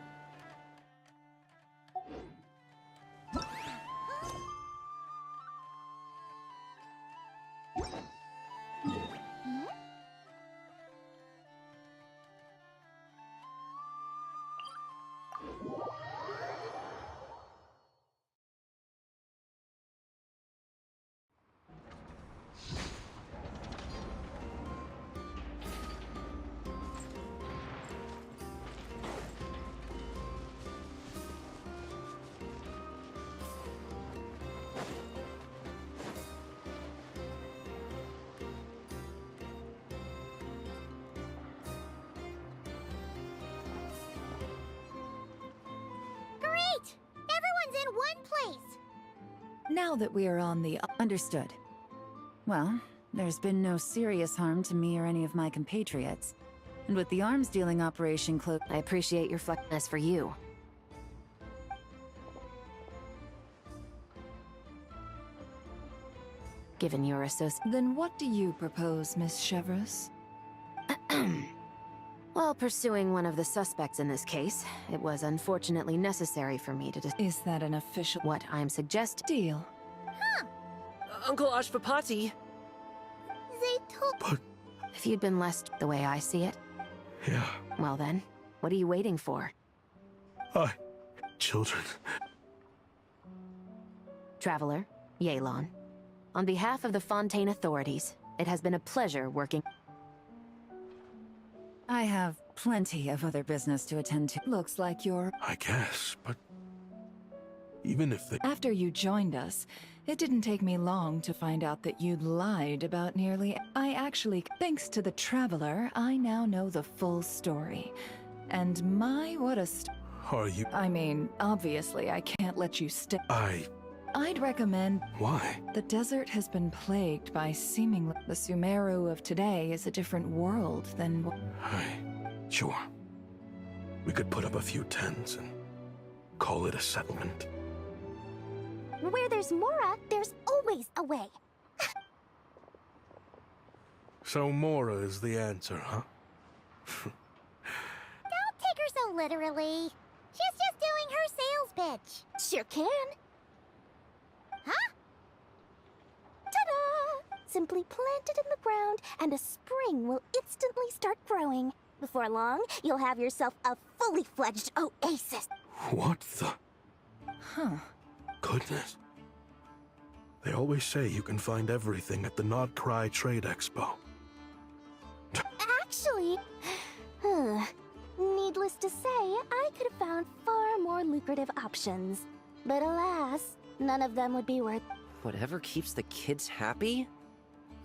Great! Everyone's in one place! Now that we are on the... Understood. Well, there's been no serious harm to me or any of my compatriots. And with the arms dealing operation closed... I appreciate your flexibility for you. Given your association... Then what do you propose, Miss Chevreuse? While pursuing one of the suspects in this case, it was unfortunately necessary for me to Is that an official... What I'm suggesting... Deal. Uncle Ashvapati. They told... But... If you'd been less the way I see it... Yeah. Well then, what are you waiting for? Children. Traveler, Yelan. On behalf of the Fontaine authorities, it has been a pleasure working... I have plenty of other business to attend to. Looks like you're... I guess, but... Even if they... After you joined us, it didn't take me long to find out that you'd lied about nearly... I actually... Thanks to the Traveler, I now know the full story. And my, what a... Are you... I mean, obviously I can't let you stay... I'd recommend... Why? The desert has been plagued by seemingly... The Sumeru of today is a different world than... Sure. We could put up a few tents and call it a settlement. Where there's Mora, there's always a way. So Mora is the answer, huh? Don't take her so literally. She's just doing her sales pitch. Sure can. Huh? Ta-da! Simply plant it in the ground, and a spring will instantly start growing. Before long, you'll have yourself a fully fledged oasis. What the... Huh. Goodness. They always say you can find everything at the Not Cry Trade Expo. Actually, needless to say, I could have found far more lucrative options. But alas, none of them would be worth... Whatever keeps the kids happy?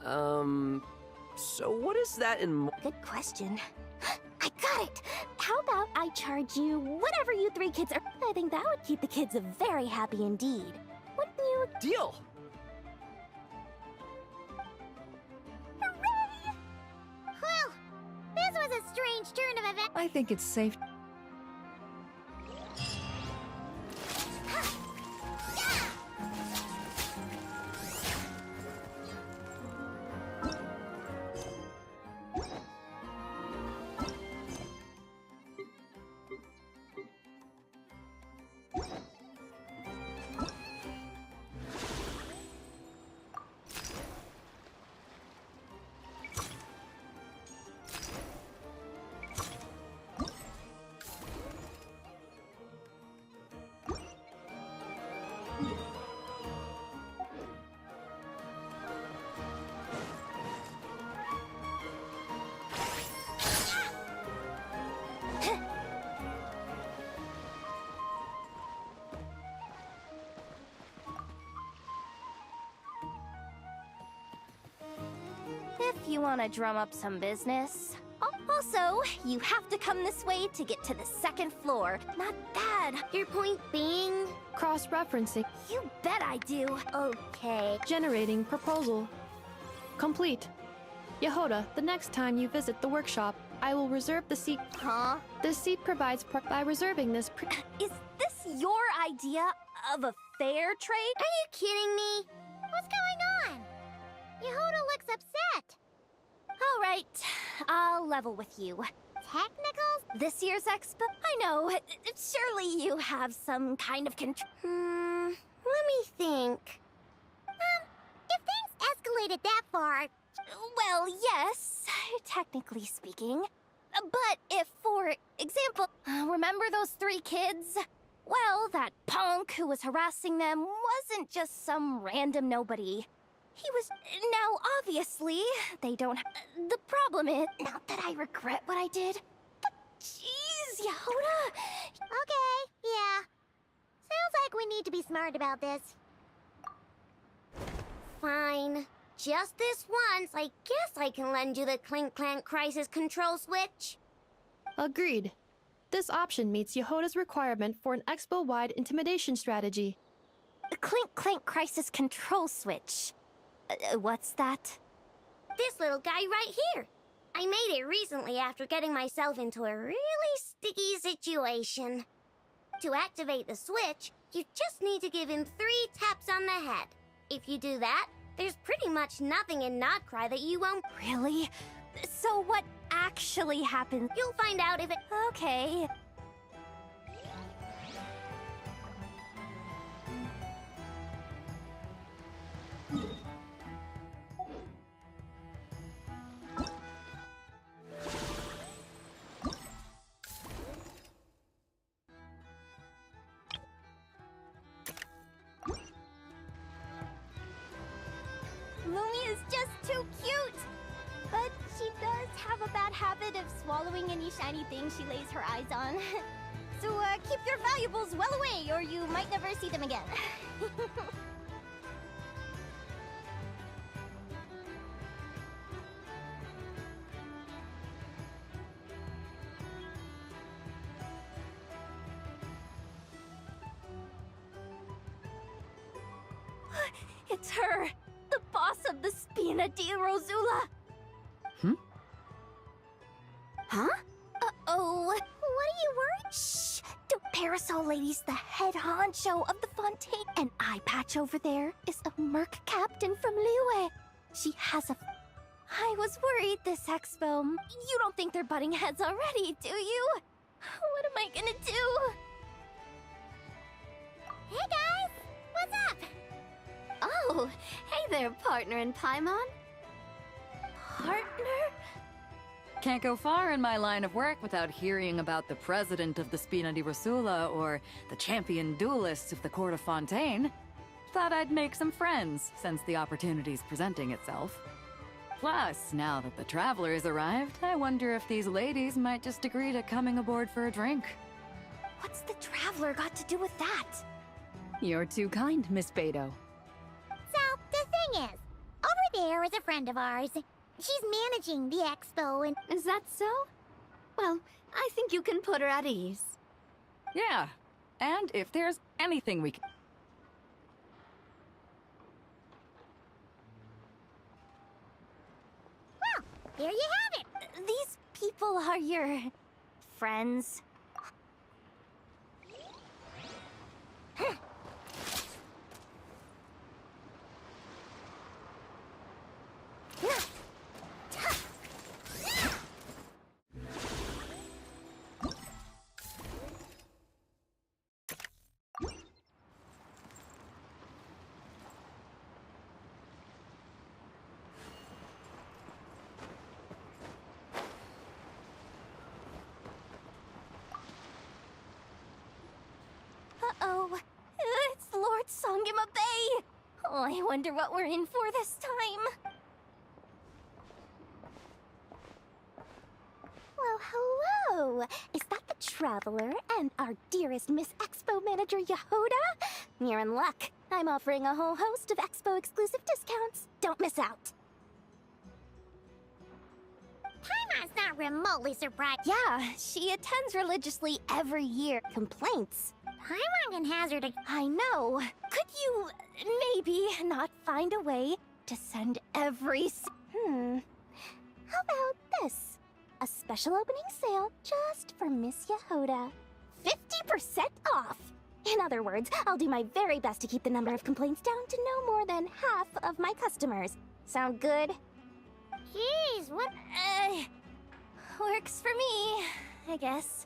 So what is that in... Good question. I got it! How about I charge you whatever you three kids are... I think that would keep the kids very happy indeed. Wouldn't you... Deal! Hooray! Well, this was a strange turn of events. I think it's safe... If you want to drum up some business. Also, you have to come this way to get to the second floor. Not bad. Your point being? Cross-referencing. You bet I do. Okay. Generating proposal. Complete. Yehoda, the next time you visit the workshop, I will reserve the seat. Huh? This seat provides by reserving this Is this your idea of a fair trade? Are you kidding me? What's going on? Yehoda looks upset. All right, I'll level with you. Technicals? This year's expo? I know, surely you have some kind of control. Let me think. If things escalated that far... Well, yes, technically speaking. But if, for example, remember those 3 kids? Well, that punk who was harassing them wasn't just some random nobody. He was... Now, obviously, they don't... The problem is... Not that I regret what I did. But jeez, Yehoda! Okay, yeah. Sounds like we need to be smart about this. Fine. Just this once, I guess I can lend you the Clink Clank Crisis Control Switch. Agreed. This option meets Yehoda's requirement for an expo-wide intimidation strategy. Clink Clank Crisis Control Switch. What's that? This little guy right here. I made it recently after getting myself into a really sticky situation. To activate the switch, you just need to give him 3 taps on the head. If you do that, there's pretty much nothing in Notcry that you won't... Really? So what actually happens? You'll find out if it... Okay. Lumi is just too cute! But she does have a bad habit of swallowing any shiny thing she lays her eyes on. So keep your valuables well away, or you might never see them again. It's her! The boss of the Spina di Rosula! Huh? Uh-oh. What are you worried? Shh! The Parasol Lady's the head honcho of the Fontaine. An eye patch over there is a merc captain from Liyue. She has a... I was worried this expo... You don't think they're butting heads already, do you? What am I gonna do? Hey guys! What's up? Oh, hey there, partner in Paimon. Partner? Can't go far in my line of work without hearing about the president of the Spina di Rosula or the champion duelists of the court of Fontaine. Thought I'd make some friends, since the opportunity's presenting itself. Plus, now that the travelers arrived, I wonder if these ladies might just agree to coming aboard for a drink. What's the traveler got to do with that? You're too kind, Miss Beto. So, the thing is, over there is a friend of ours. She's managing the expo and... Is that so? Well, I think you can put her at ease. Yeah, and if there's anything we can... Well, there you have it! These people are your... friends? Uh-oh. It's Lord Songima Bay! Oh, I wonder what we're in for this time. Well, hello! Is that the Traveler and our dearest Miss Expo Manager Yehoda? You're in luck. I'm offering a whole host of Expo exclusive discounts. Don't miss out. Paimon's not remotely surprised. Yeah, she attends religiously every year. Complaints? Paimon can hazard a... I know. Could you maybe not find a way to send every... How about this? A special opening sale just for Miss Yehoda. 50% off! In other words, I'll do my very best to keep the number of complaints down to no more than half of my customers. Sound good? Jeez, what... Works for me, I guess.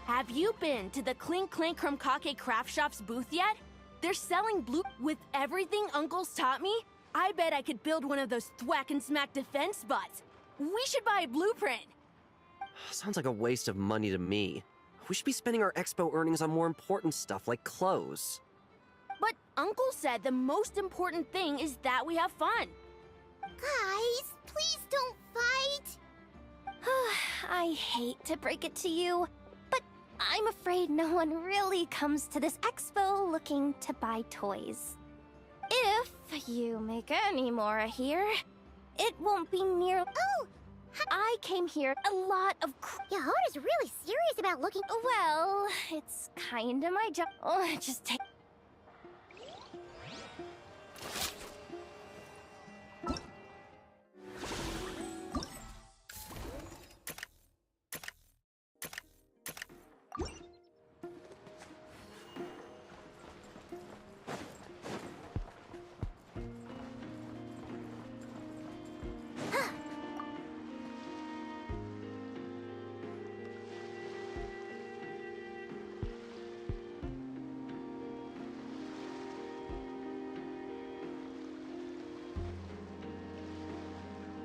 Have you been to the Clink Clink Krumkake Craft Shop's booth yet? They're selling blue with everything Uncle's taught me. I bet I could build one of those thwack and smack defense bots. We should buy a blueprint. Sounds like a waste of money to me. We should be spending our expo earnings on more important stuff like clothes. But Uncle said the most important thing is that we have fun. Guys, please don't fight. I hate to break it to you, but I'm afraid no one really comes to this expo looking to buy toys. If you make any more here, it won't be near. Oh! I came here a lot of. Yehoda's really serious about looking. Well, it's kinda my job. Oh, just take.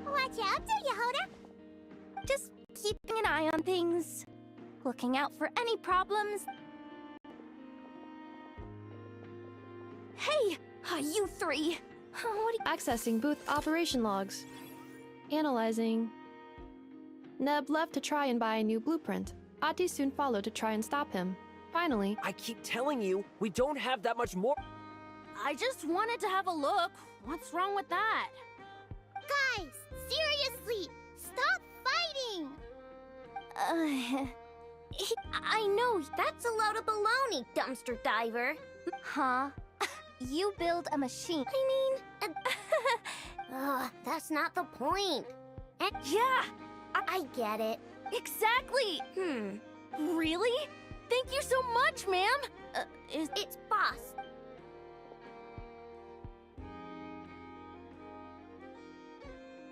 What you up to, Yehoda? Just keeping an eye on things. Looking out for any problems. Hey, you three. What do Accessing booth operation logs. Analyzing. Neb left to try and buy a new blueprint. Ati soon followed to try and stop him. Finally, I keep telling you, we don't have that much more. I just wanted to have a look. What's wrong with that? Guys, seriously, stop fighting! I know. That's a load of baloney, dumpster diver. Huh? You build a machine. That's not the point. Yeah! I get it. Exactly! Really? Thank you so much, ma'am! It's boss.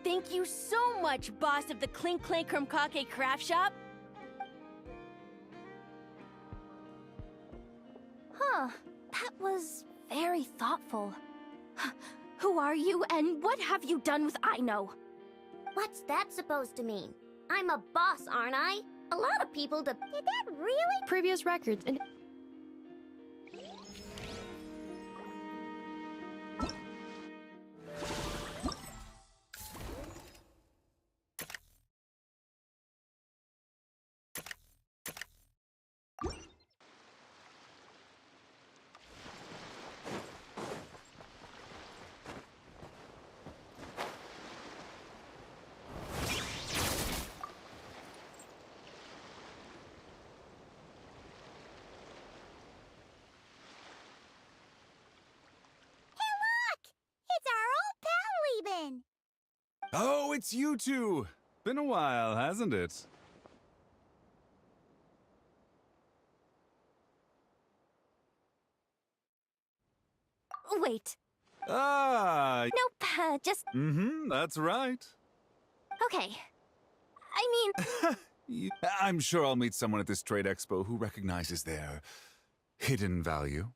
Thank you so much, boss of the Clink Clank Krumkake craft shop. Huh. That was very thoughtful. Who are you, and what have you done with Aino? What's that supposed to mean? I'm a boss, aren't I? A lot of people Did that really? previous records and Oh, it's you two! Been a while, hasn't it? Wait. Ah! Nope, just... that's right. Okay. I mean... I'm sure I'll meet someone at this trade expo who recognizes their hidden value.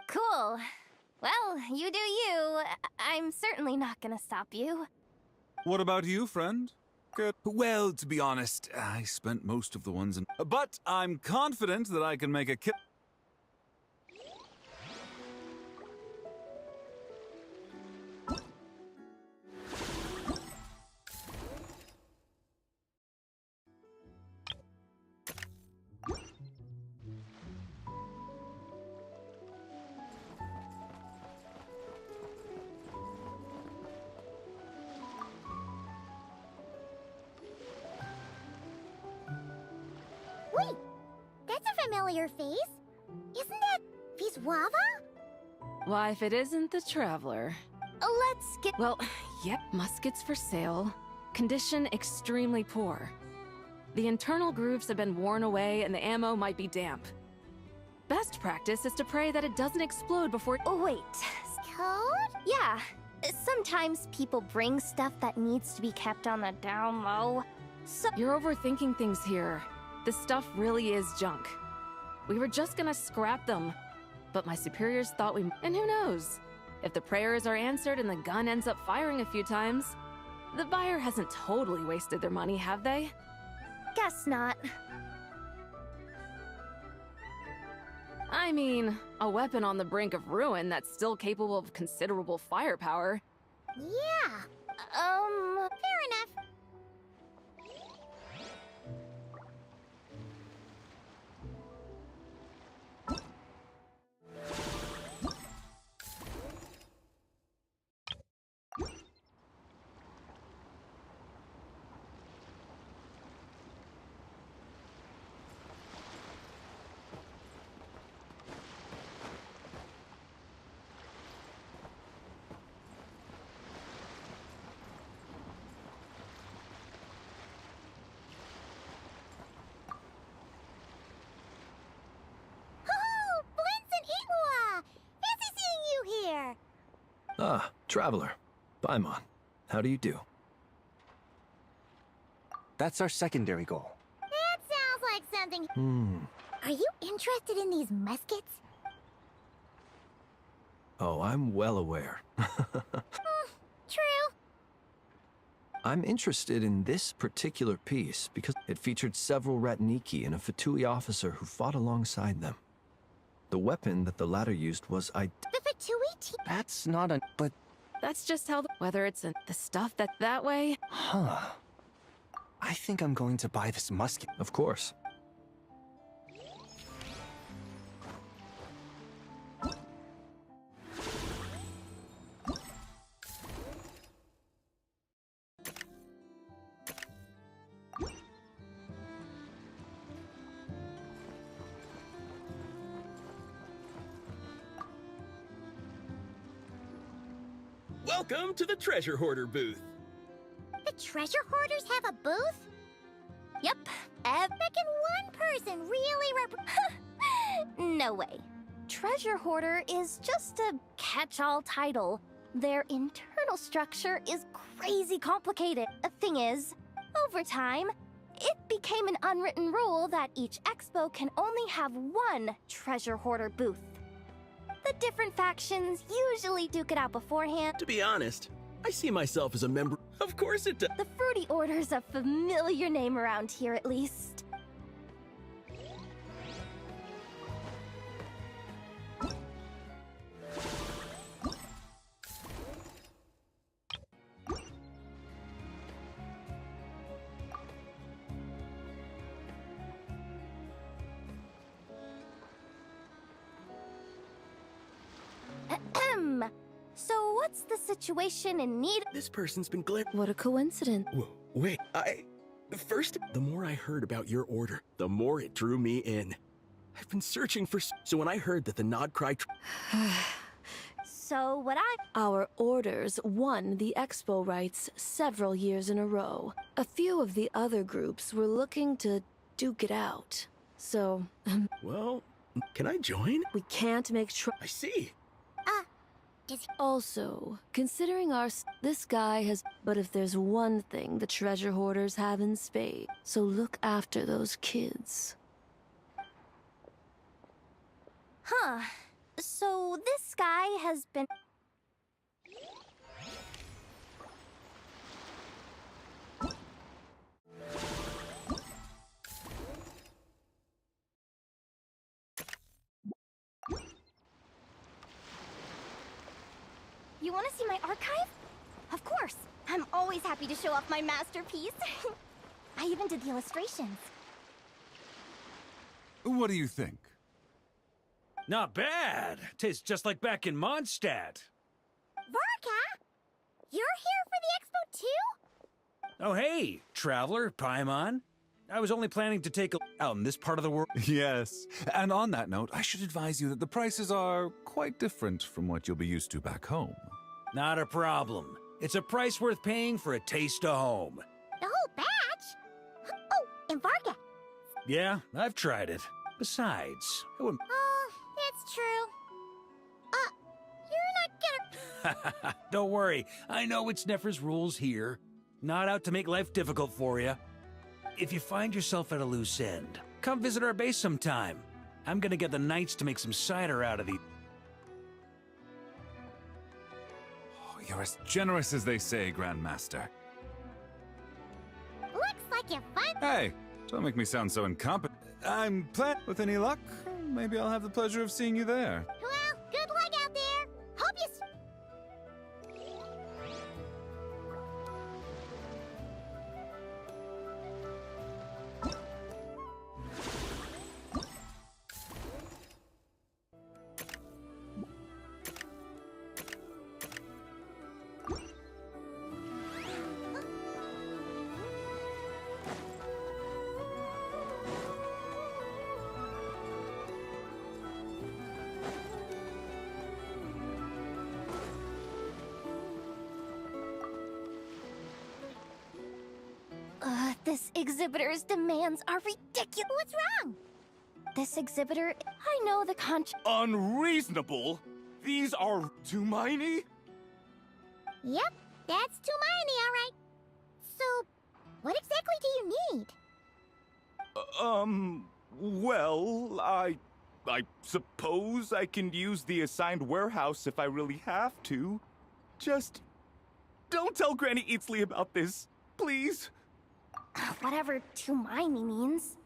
Cool. Well, you do you. I'm certainly not gonna stop you. What about you, friend? Good. Well, to be honest, I spent most of the ones in... But I'm confident that I can make a kill... Wait, that's a familiar face. Isn't that Viswava? Why, if it isn't the Traveler. Let's get... Well, yep, muskets for sale. Condition extremely poor. The internal grooves have been worn away and the ammo might be damp. Best practice is to pray that it doesn't explode before... Oh, wait. Code? Yeah. Sometimes people bring stuff that needs to be kept on the down low. So... You're overthinking things here. This stuff really is junk. We were just gonna scrap them. But my superiors thought we... And who knows? If the prayers are answered and the gun ends up firing a few times, the buyer hasn't totally wasted their money, have they? Guess not. I mean, a weapon on the brink of ruin that's still capable of considerable firepower. Yeah. Fair enough. Ah, Traveler. Paimon. How do you do? That's our secondary goal. That sounds like something. Are you interested in these muskets? Oh, I'm well aware. True. I'm interested in this particular piece because it featured several Ratniki and a Fatui officer who fought alongside them. The weapon that the latter used was The Fatui That's not a... but... That's just how whether it's in the stuff that way. Huh. I think I'm going to buy this musket. Of course. Welcome to the Treasure Hoarder booth. The treasure hoarders have a booth? Yep. Can one person really No way. Treasure Hoarder is just a catch-all title. Their internal structure is crazy complicated. The thing is, over time, it became an unwritten rule that each expo can only have one Treasure Hoarder booth. The different factions usually duke it out beforehand. To be honest, I see myself as a member. Of course it does. The Fruity Order's a familiar name around here, at least. Ahem. So what's the situation in need? This person's been glaring. What a coincidence. Wait, First, the more I heard about your order, the more it drew me in. I've been searching for... So when I heard that the Nod Cry... So what Our orders won the expo rights several years in a row. A few of the other groups were looking to duke it out. So... Well, can I join? We can't make I see. Also, considering this guy has... But if there's one thing the treasure hoarders have in spades, so look after those kids. Huh. So this guy has been... You want to see my archive? Of course. I'm always happy to show off my masterpiece. I even did the illustrations. What do you think? Not bad. Tastes just like back in Mondstadt. Varka? You're here for the expo too? Oh, hey, Traveler, Paimon. I was only planning to take a out in this part of the world. Yes. And on that note, I should advise you that the prices are quite different from what you'll be used to back home. Not a problem. It's a price worth paying for a taste of home. The whole batch? Oh, and Varka. Yeah, I've tried it. Besides, I wouldn't... Oh, it's true. You're not gonna... Don't worry. I know it's Nefer's rules here. Not out to make life difficult for you. If you find yourself at a loose end, come visit our base sometime. I'm gonna get the Knights to make some cider out of these. Oh, you're as generous as they say, Grandmaster. Looks like you're fun. Hey, don't make me sound so incompetent. I'm with any luck, maybe I'll have the pleasure of seeing you there. Well, good luck out there. Hope you... This exhibitor's demands are ridiculous. What's wrong? This exhibitor... I know the Unreasonable? These are too miny? Yep, that's Tumaini, all right. So, what exactly do you need? Well, I suppose I can use the assigned warehouse if I really have to. Just don't tell Granny Eatsley about this, please. Whatever Tumaini means.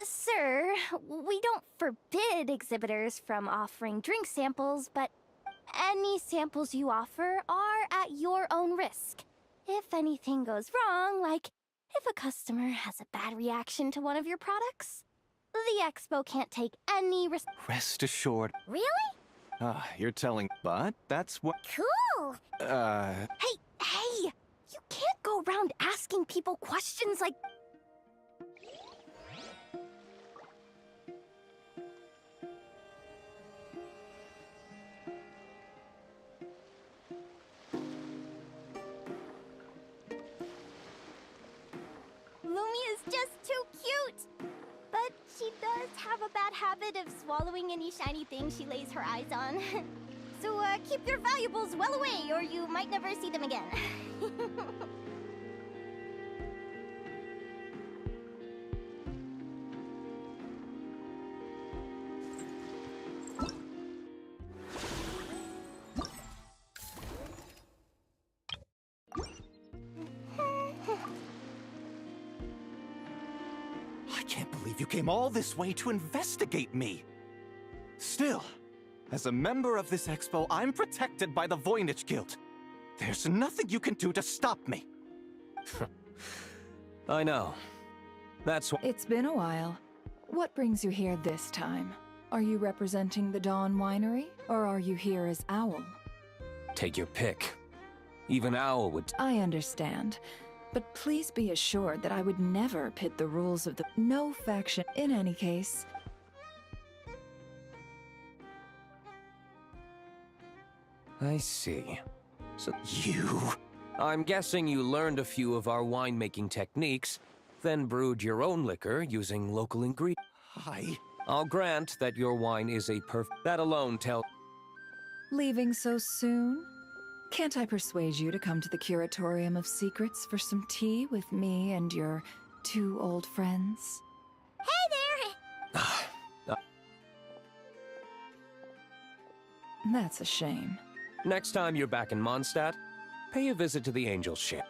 Sir, we don't forbid exhibitors from offering drink samples, but any samples you offer are at your own risk. If anything goes wrong, like if a customer has a bad reaction to one of your products, the expo can't take any risk. Rest assured. Really? You're telling, but that's what... Cool! Hey! You can't go around asking people questions like... Lumia's just too cute! But she does have a bad habit of swallowing any shiny thing she lays her eyes on. So keep your valuables well away, or you might never see them again. I can't believe you came all this way to investigate me. Still, as a member of this expo, I'm protected by the Voynich Guild. There's nothing you can do to stop me. I know. That's why... It's been a while. What brings you here this time? Are you representing the Dawn Winery, or are you here as Owl? Take your pick. Even Owl would... I understand. But please be assured that I would never pit the rules of the... No faction. In any case... I see. So you... I'm guessing you learned a few of our winemaking techniques, then brewed your own liquor using local ingredients. I'll grant that your wine is a That alone tells... Leaving so soon? Can't I persuade you to come to the Curatorium of Secrets for some tea with me and your two old friends? Hey there! That's a shame. Next time you're back in Mondstadt, pay a visit to the Angel's Ship.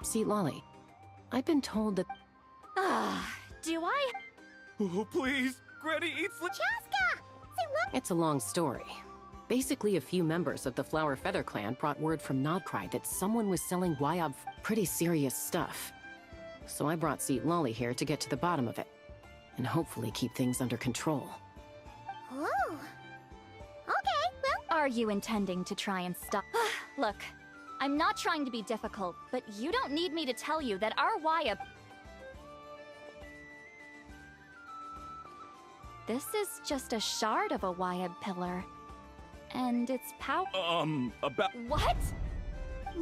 See, Lolly, I've been told that... Do I? Oh, please! Granny Eatsley! Chaska! Say, look! It's a long story. Basically, a few members of the Flower Feather clan brought word from Nodcry that someone was selling Wyob pretty serious stuff. So I brought Seat Lolly here to get to the bottom of it, and hopefully keep things under control. Oh. Okay, well... Are you intending to try and stop? Look, I'm not trying to be difficult, but you don't need me to tell you that our Wyob... This is just a shard of a Wyob pillar. And its power... About... What?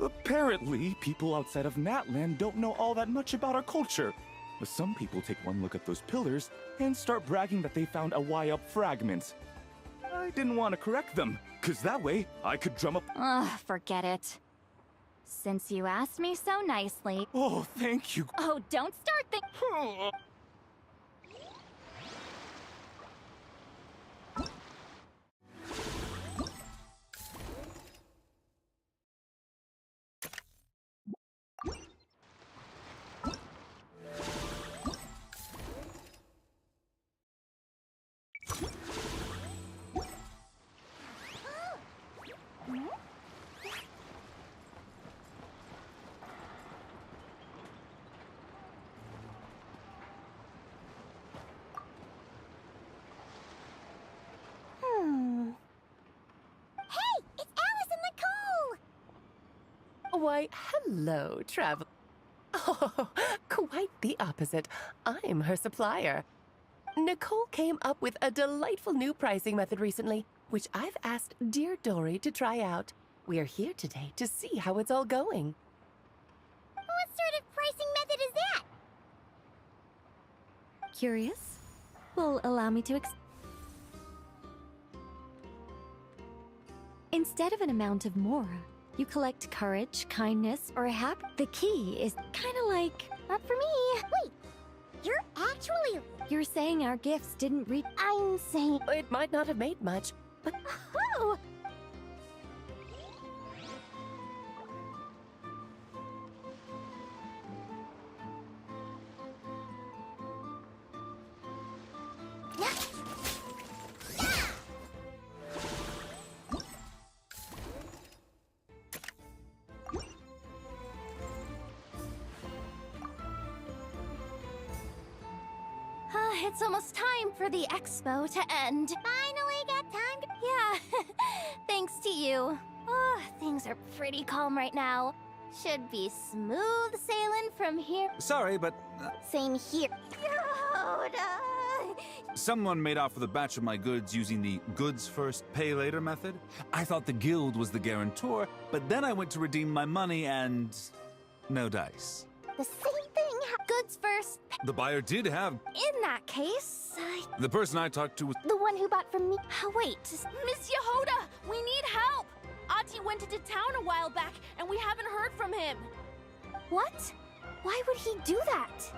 Apparently, people outside of Natland don't know all that much about our culture. But some people take one look at those pillars and start bragging that they found a Wyob fragment. I didn't want to correct them, because that way I could drum up... Ugh, forget it. Since you asked me so nicely... Oh, thank you. Oh, don't start thinking... Why, hello, travel. Oh, quite the opposite. I'm her supplier. Nicole came up with a delightful new pricing method recently, which I've asked dear Dory to try out. We're here today to see how it's all going. What sort of pricing method is that? Curious? Well, allow me to Instead of an amount of mora, you collect courage, kindness, or the key is kinda like... Not for me. Wait, you're actually... You're saying our gifts didn't reach... I'm saying... It might not have made much, but... Oh! It's almost time for the expo to end. Finally got time to... Yeah, thanks to you. Oh, things are pretty calm right now. Should be smooth sailing from here. Sorry, but... Same here. Someone made off with a batch of my goods using the goods first, pay later method. I thought the guild was the guarantor, but then I went to redeem my money and... no dice. The same thing. Goods first. The buyer did have... In that case, The person I talked to was... The one who bought from me. Wait, Miss Yehoda, we need help! Ahti went into town a while back, and we haven't heard from him. What? Why would he do that?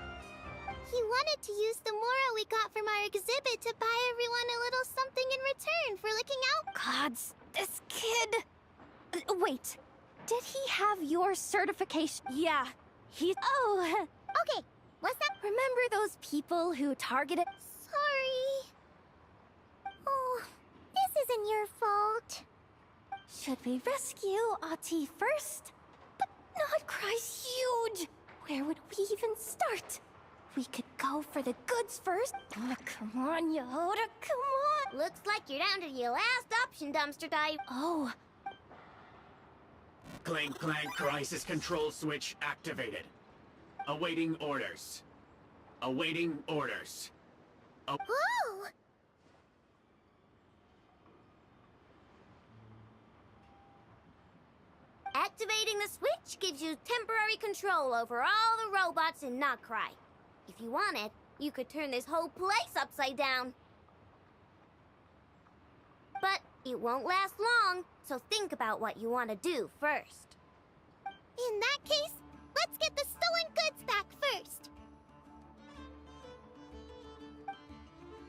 He wanted to use the mora we got from our exhibit to buy everyone a little something in return for looking out. Gods, this kid... Wait, did he have your certification? Yeah, he... Oh... Okay, what's that? Remember those people who targeted... Sorry. Oh, this isn't your fault. Should we rescue Ahti first? But Nodcry's huge! Where would we even start? We could go for the goods first. Oh, come on, Yehoda, come on! Looks like you're down to your last option, dumpster dive. Oh. Clank Clank crisis control switch activated. Awaiting orders. Awaiting orders. Whoa! Activating the switch gives you temporary control over all the robots in Nodcry. If you wanted, you could turn this whole place upside down. But it won't last long, so think about what you want to do first. In that case, let's get the stolen goods back first.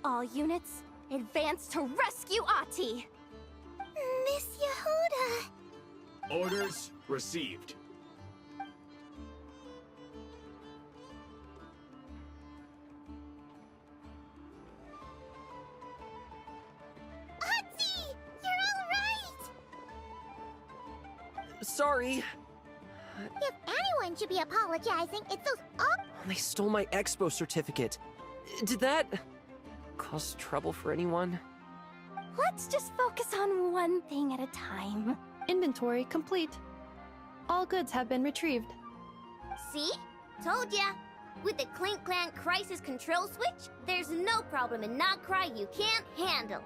All units, advance to rescue Ahti! Miss Yehoda! Orders received. Ahti! You're all right! Sorry. If anyone should be apologizing, it's those They stole my expo certificate. Did that cause trouble for anyone? Let's just focus on one thing at a time. Inventory complete. All goods have been retrieved. See? Told ya! With the Clink Clank crisis control switch, there's no problem in Nodcry you can't handle.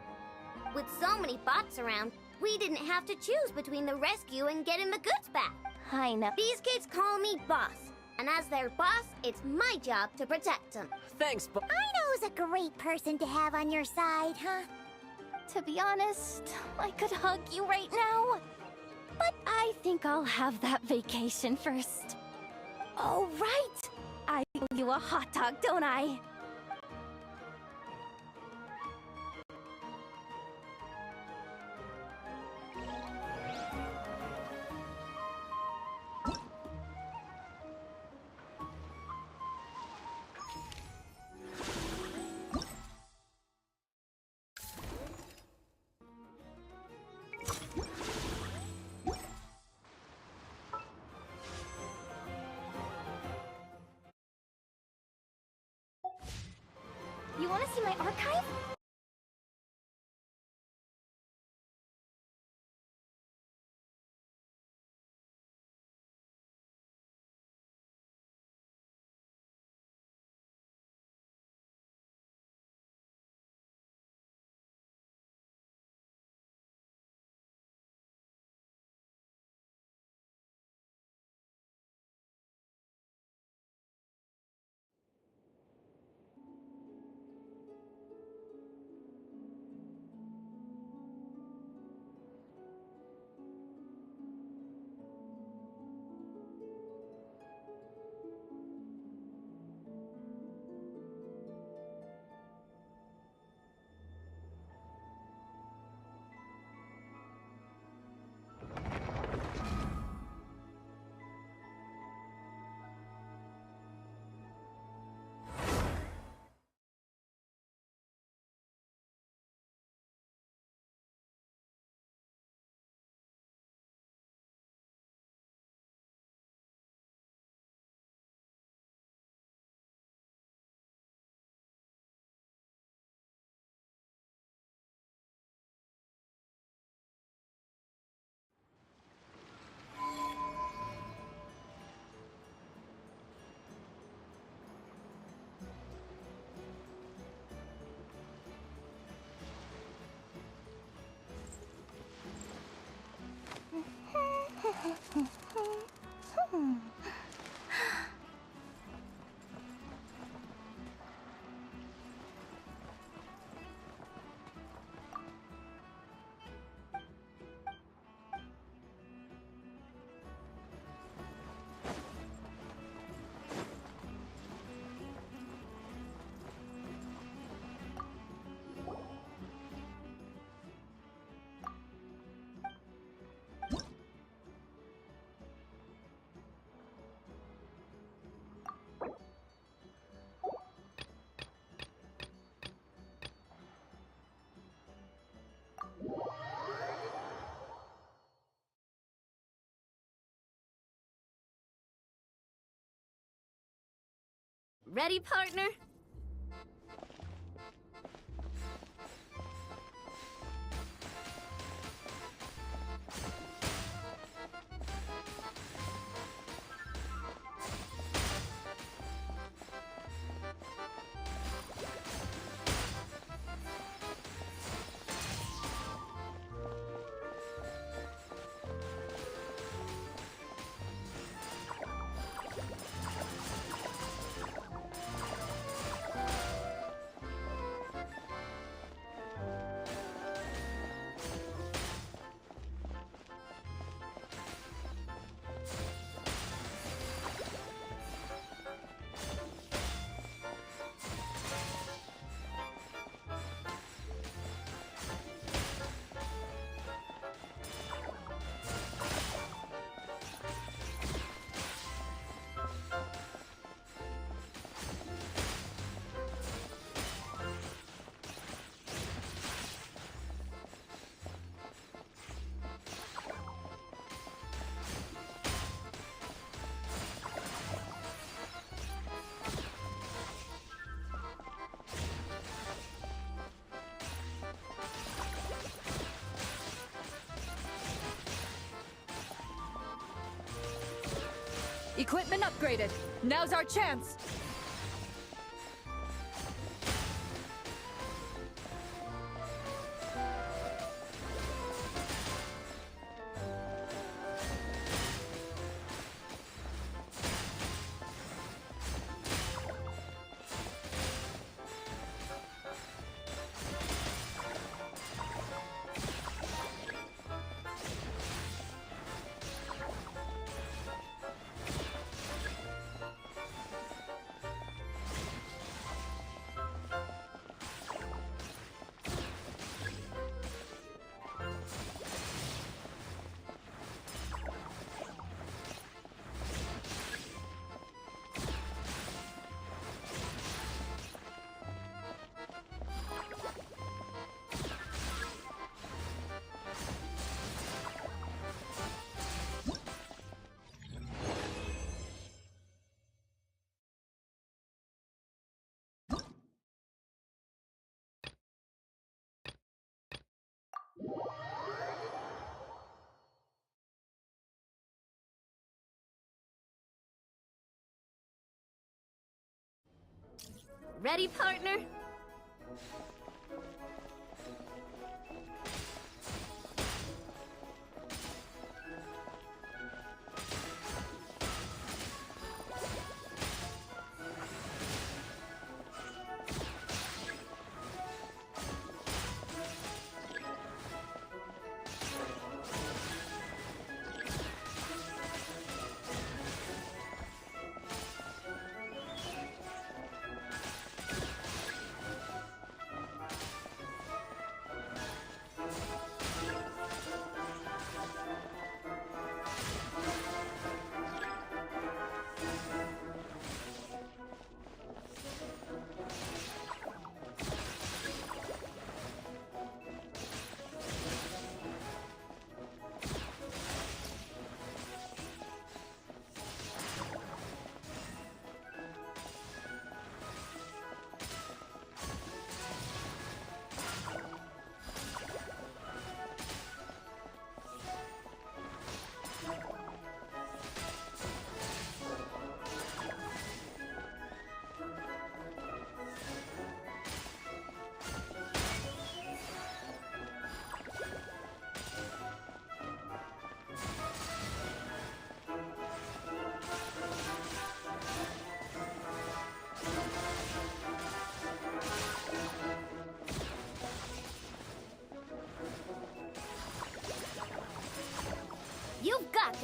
With so many bots around, we didn't have to choose between the rescue and getting the goods back. I know. These kids call me boss, and as their boss, it's my job to protect them. Thanks, but I know who's a great person to have on your side, huh? To be honest, I could hug you right now. But I think I'll have that vacation first. Oh, right! I owe you a hot dog, don't I? You want to see my archive? Ready, partner? Equipment upgraded. Now's our chance. Ready, partner?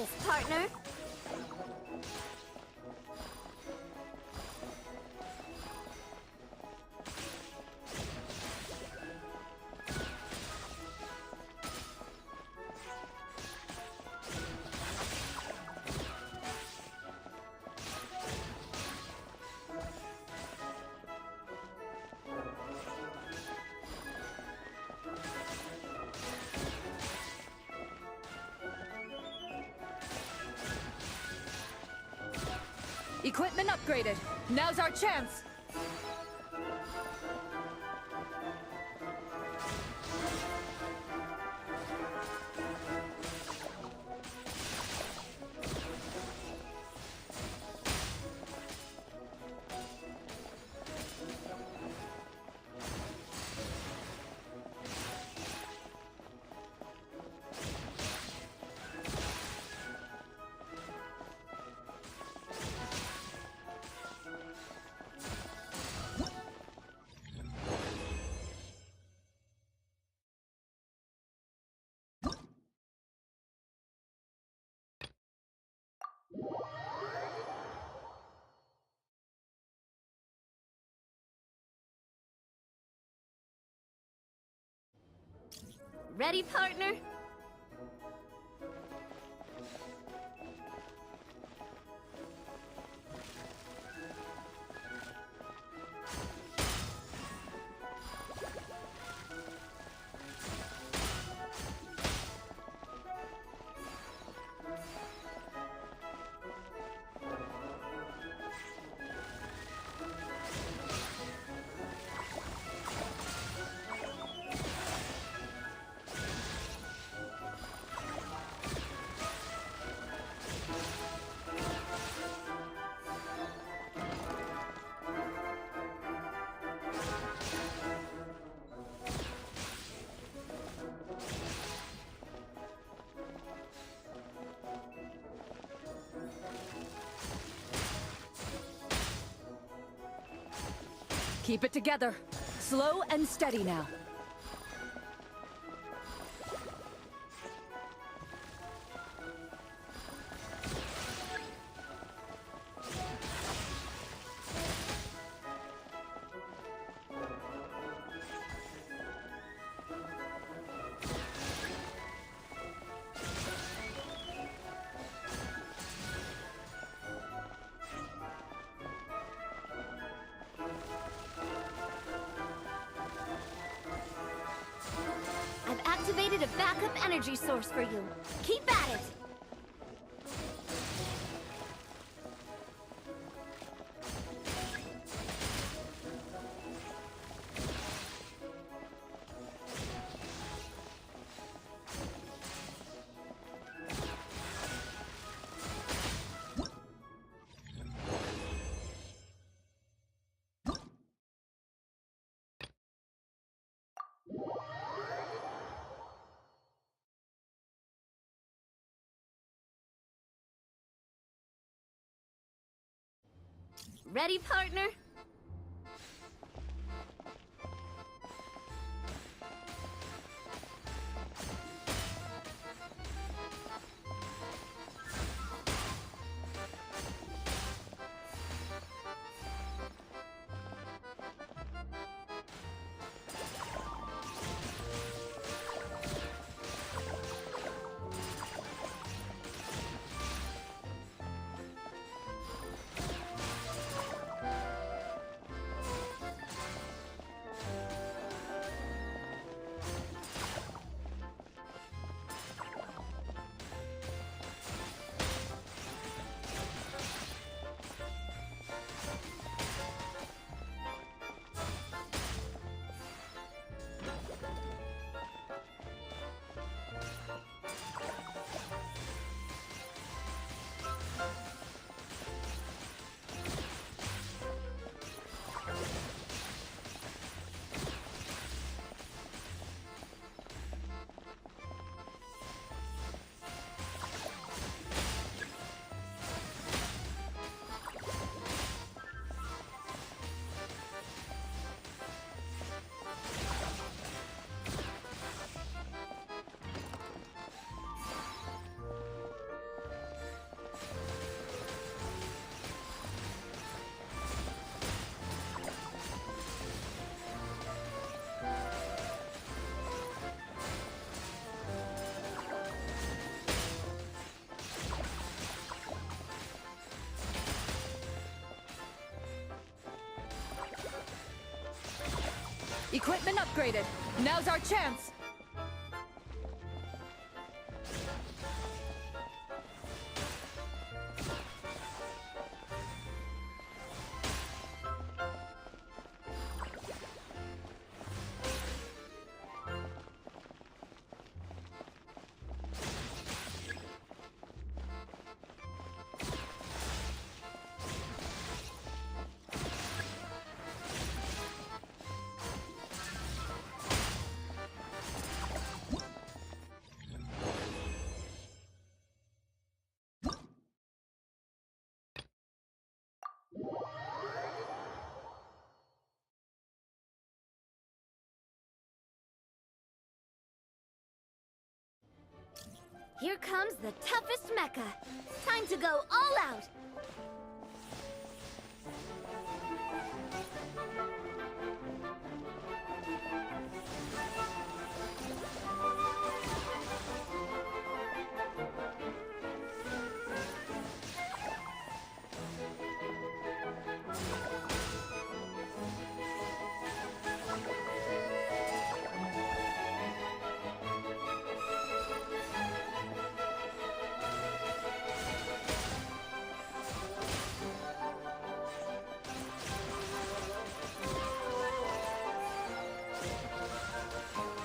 this, partner. Equipment upgraded. Now's our chance. Ready, partner? Keep it together. Slow and steady now. I've activated a backup energy source for you. Keep at it! Ready, partner? Equipment upgraded. Now's our chance. Here comes the toughest mecha. Time to go all out.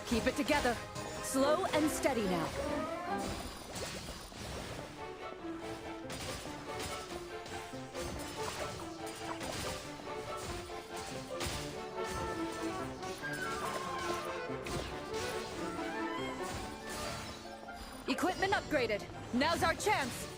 Keep it together. Slow and steady now. Equipment upgraded. Now's our chance.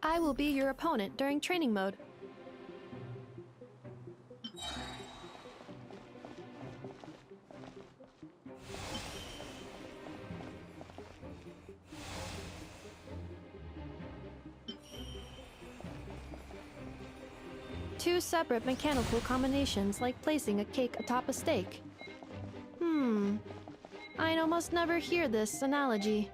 I will be your opponent during training mode. Two separate mechanical combinations like placing a cake atop a steak. I'd almost never hear this analogy.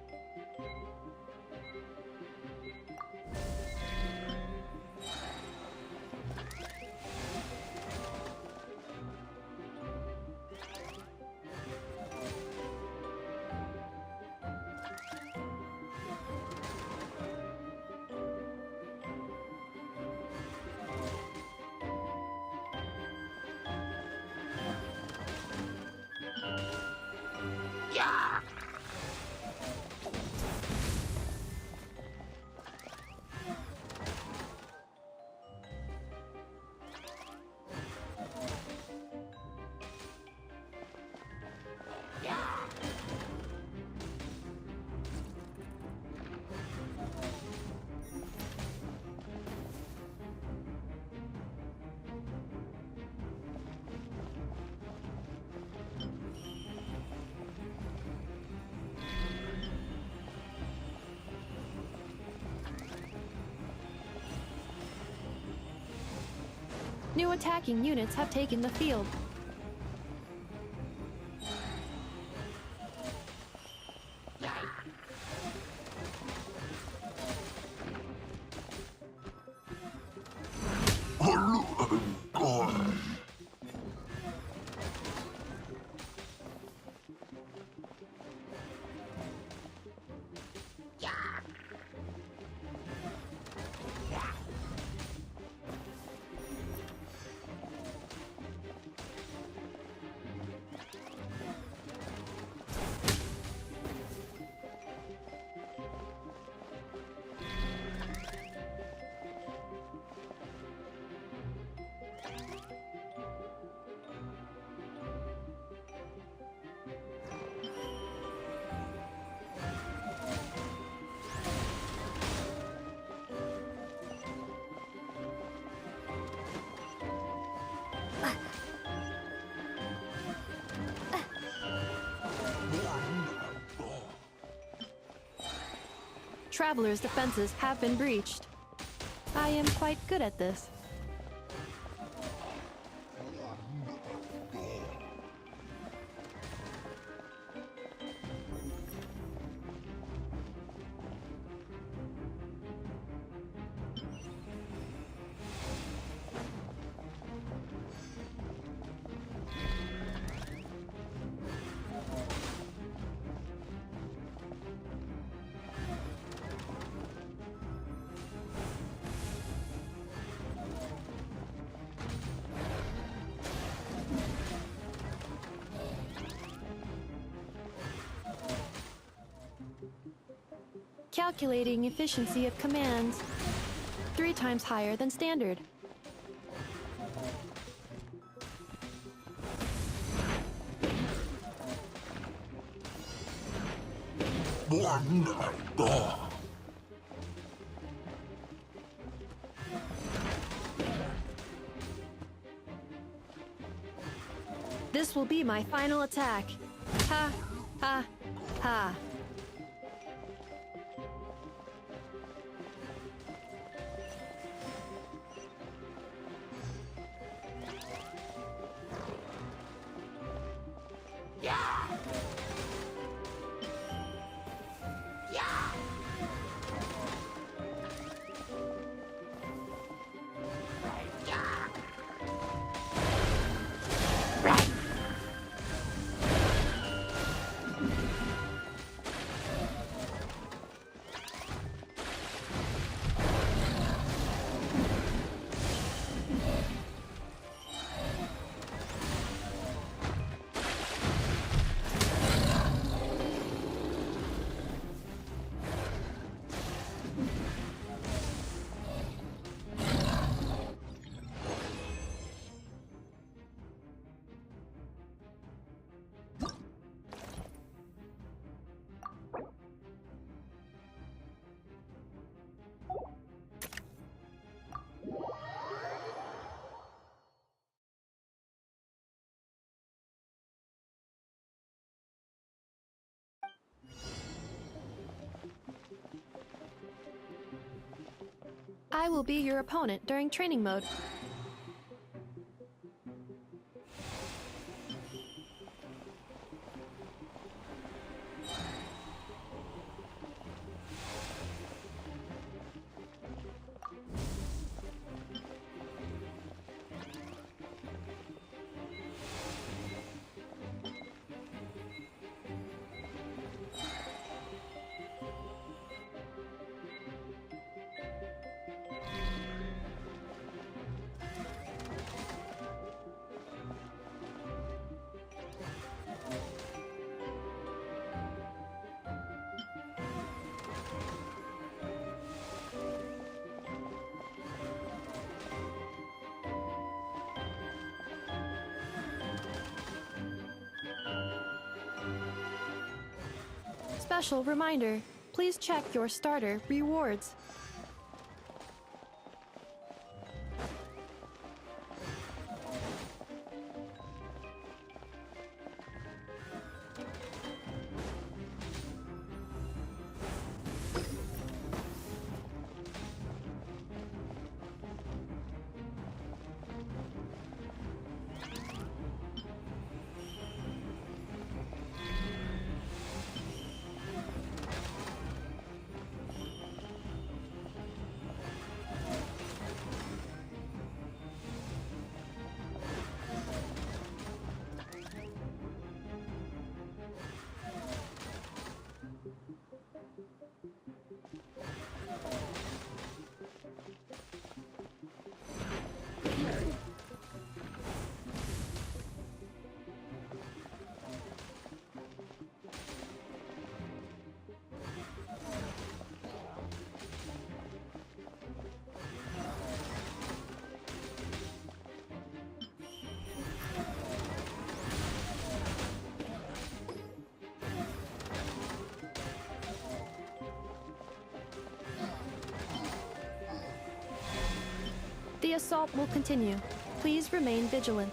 New attacking units have taken the field. Travelers' defenses have been breached. I am quite good at this. Calculating efficiency of commands. 3 times higher than standard. This will be my final attack. Ha, ha, ha. I will be your opponent during training mode. Special reminder, please check your starter rewards. The assault will continue. Please remain vigilant.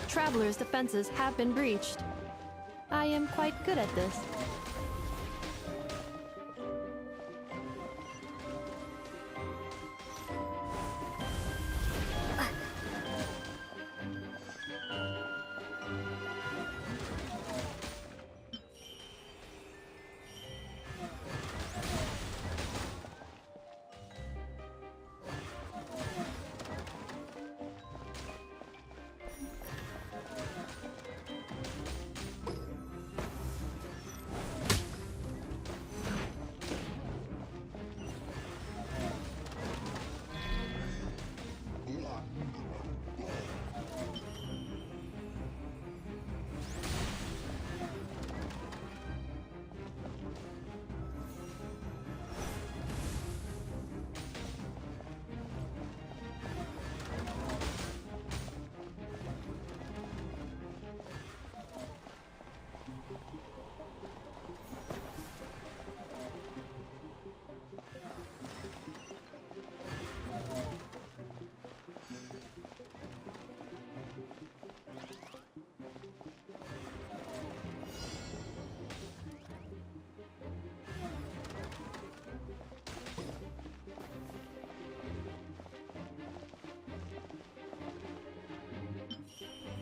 Travelers' defenses have been breached. I am quite good at this.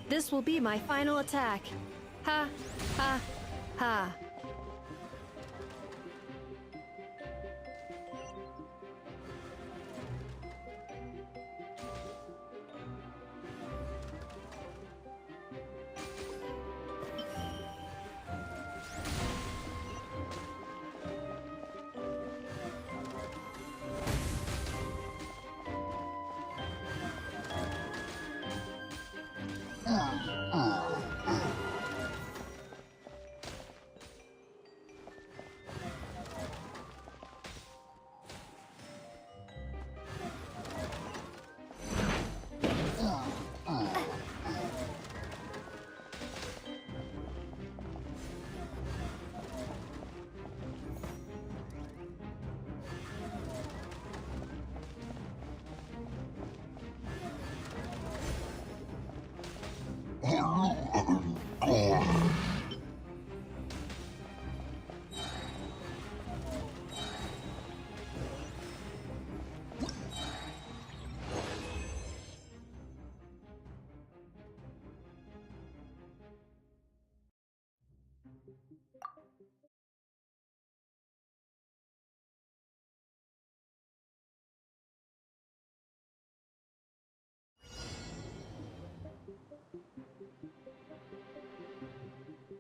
This will be my final attack. Ha, ha, ha.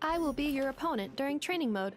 I will be your opponent during training mode.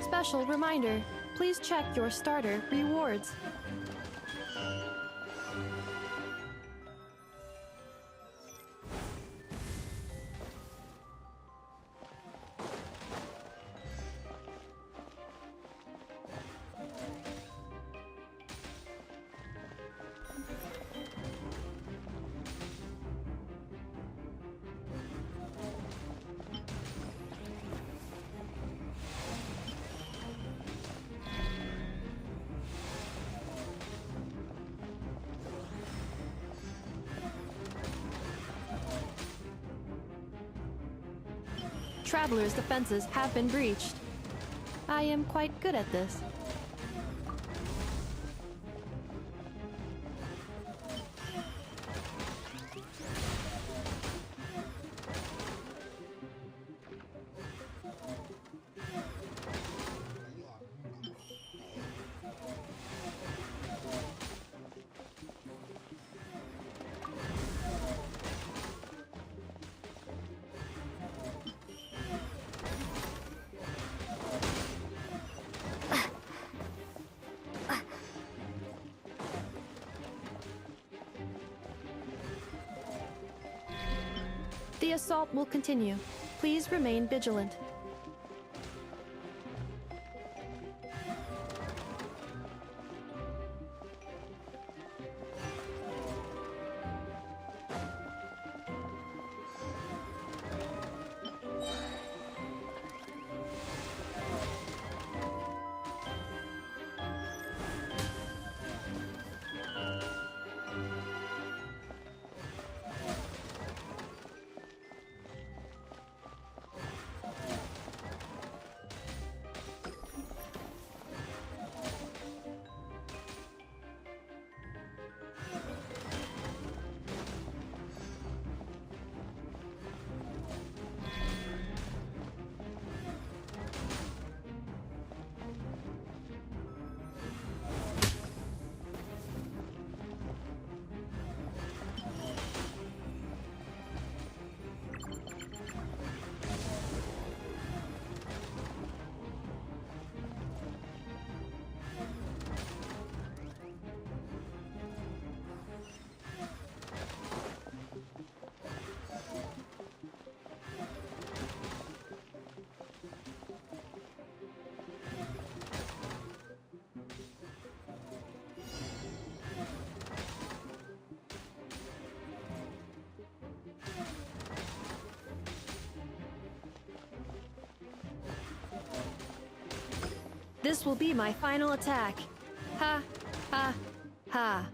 Special reminder, please check your starter rewards. Traveler's defenses have been breached. I am quite good at this. The assault will continue. Please remain vigilant. This will be my final attack. Ha, ha, ha.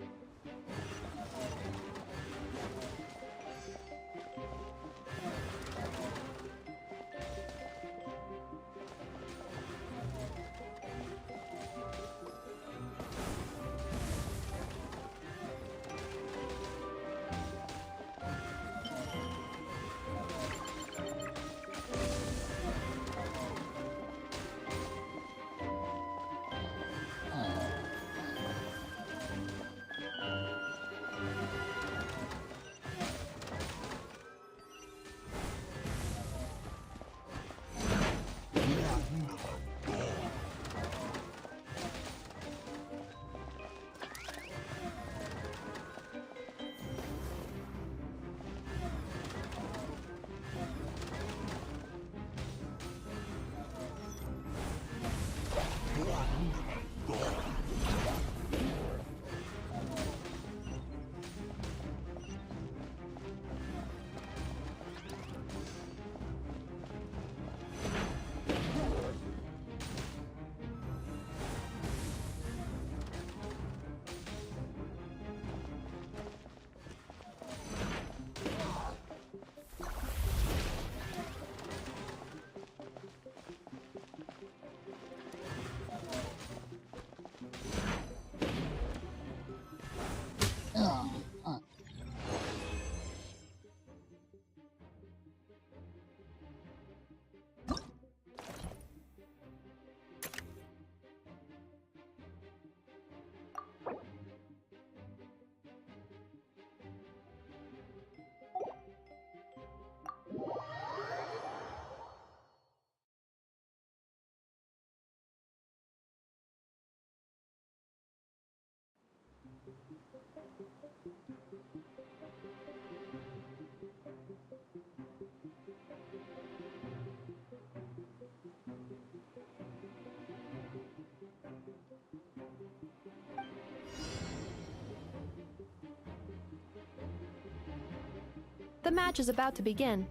The match is about to begin.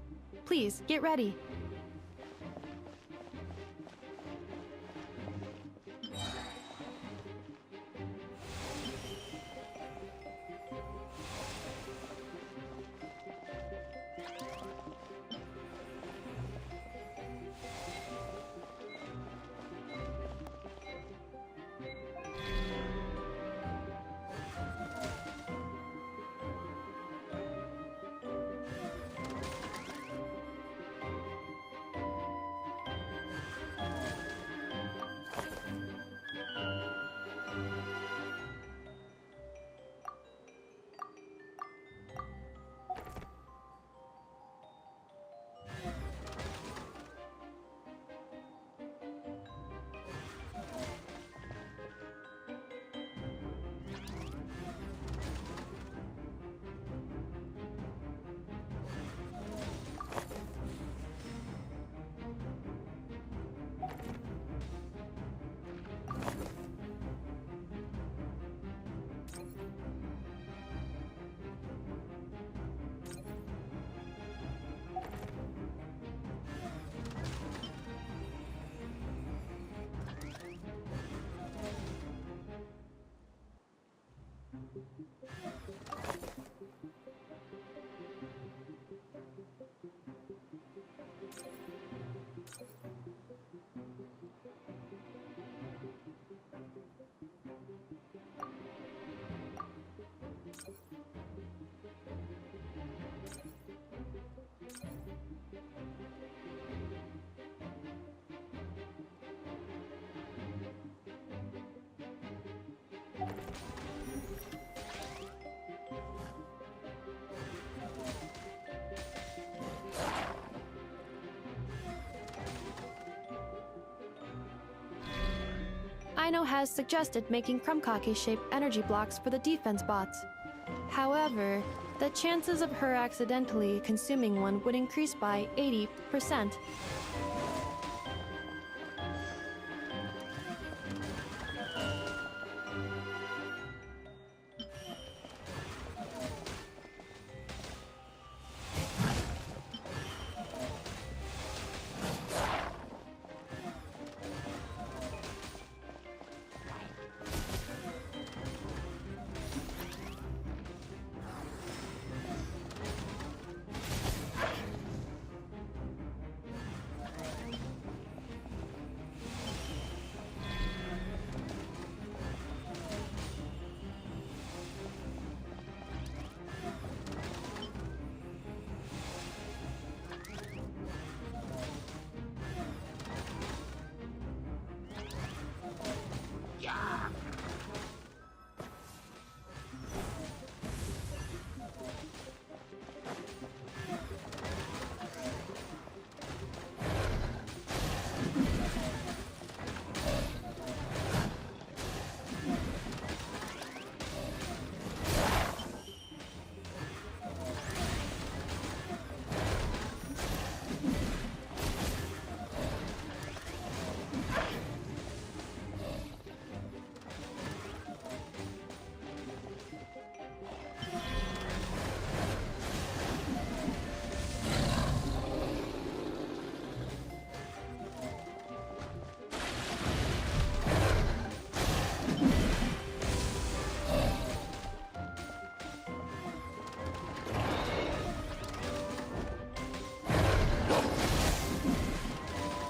Please, get ready. Ino has suggested making Krumkake-shaped energy blocks for the defense bots. However, the chances of her accidentally consuming one would increase by 80%.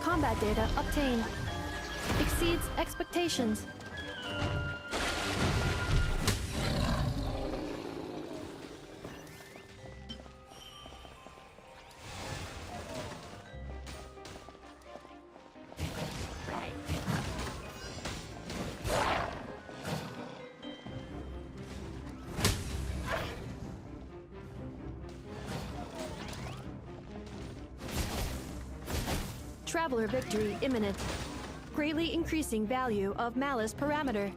Combat data obtained. Exceeds expectations. Traveler victory imminent. Greatly increasing value of Malice parameter.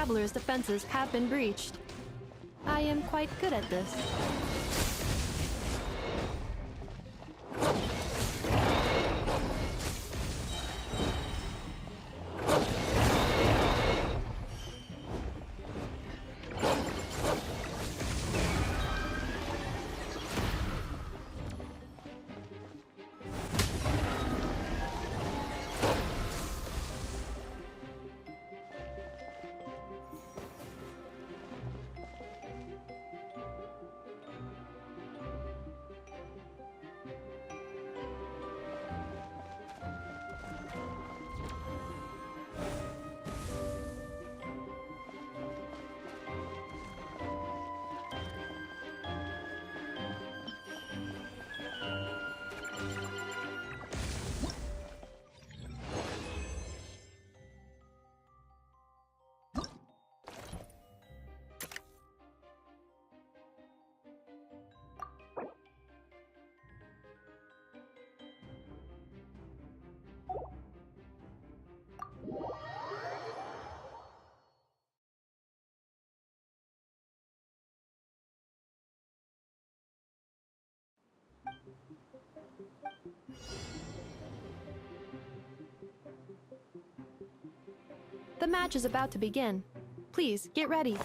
traveler's defenses have been breached. I am quite good at this. The match is about to begin. Please, get ready.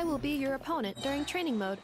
I will be your opponent during training mode.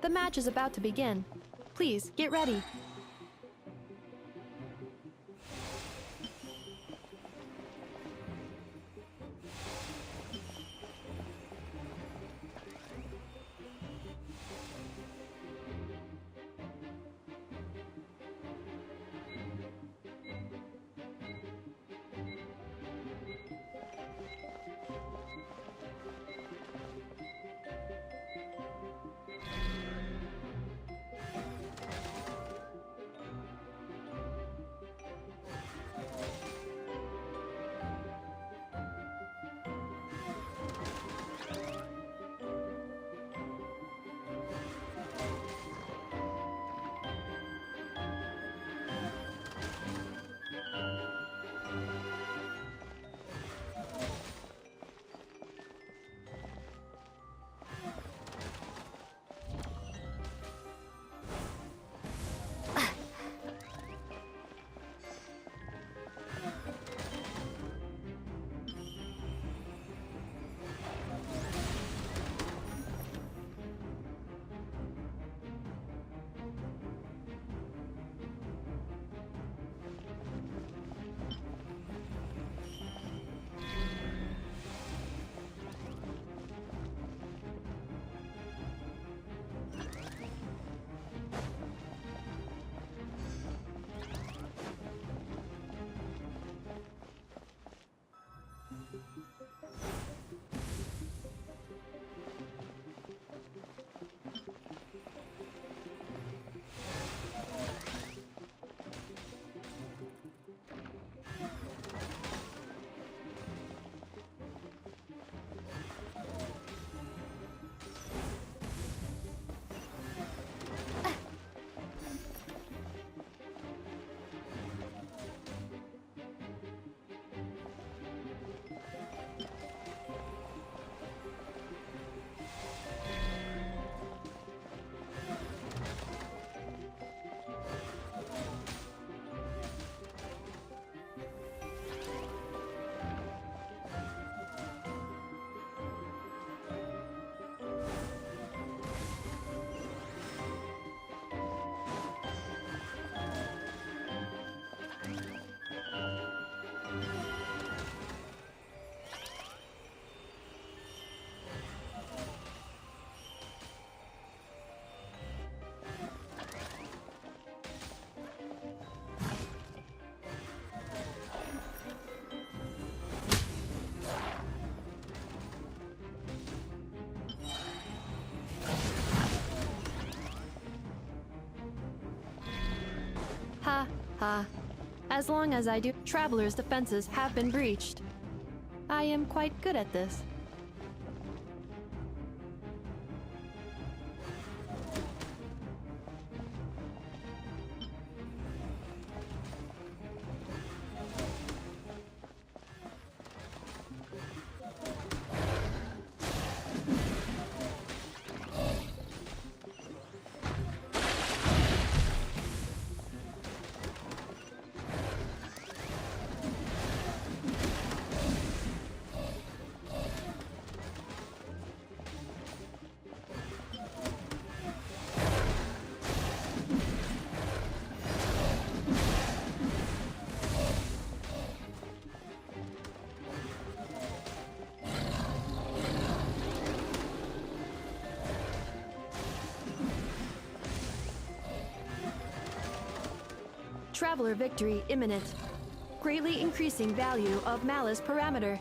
The match is about to begin. Please, get ready. As long as I do, travelers' defenses have been breached. I am quite good at this. Traveler victory imminent. Greatly increasing value of malice parameter.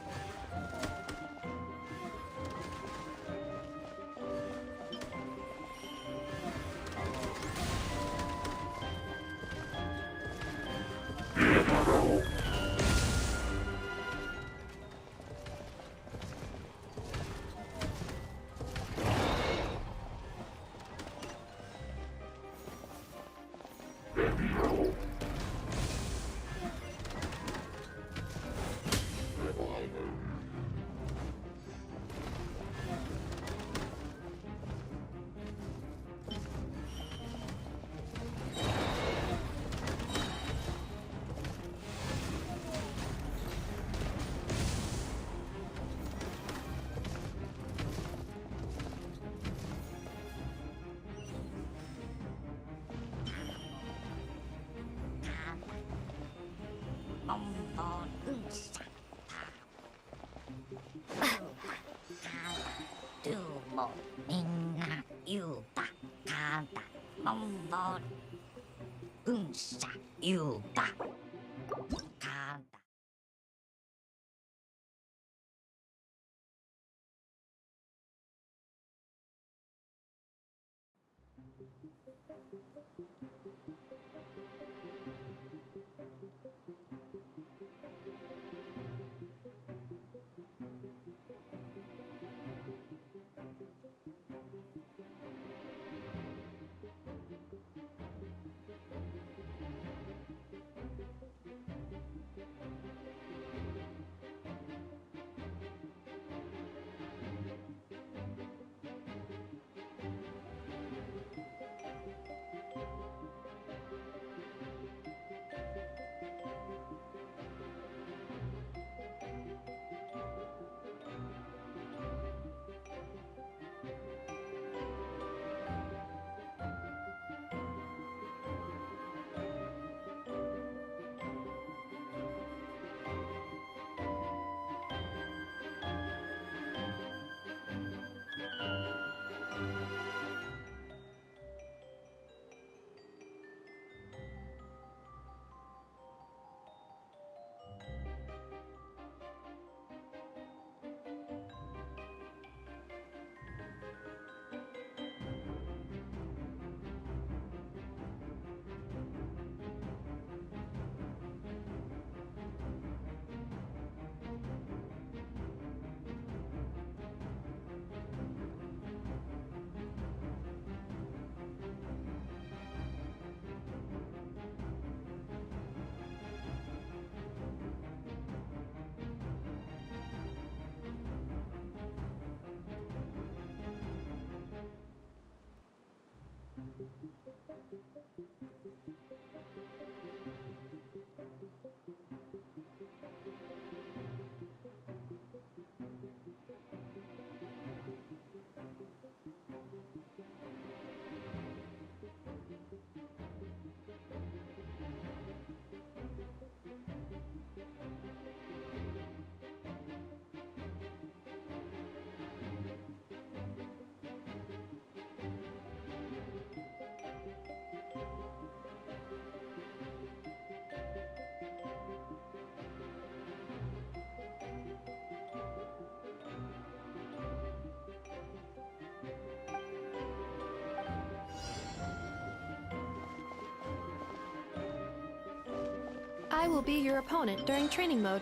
I will be your opponent during training mode.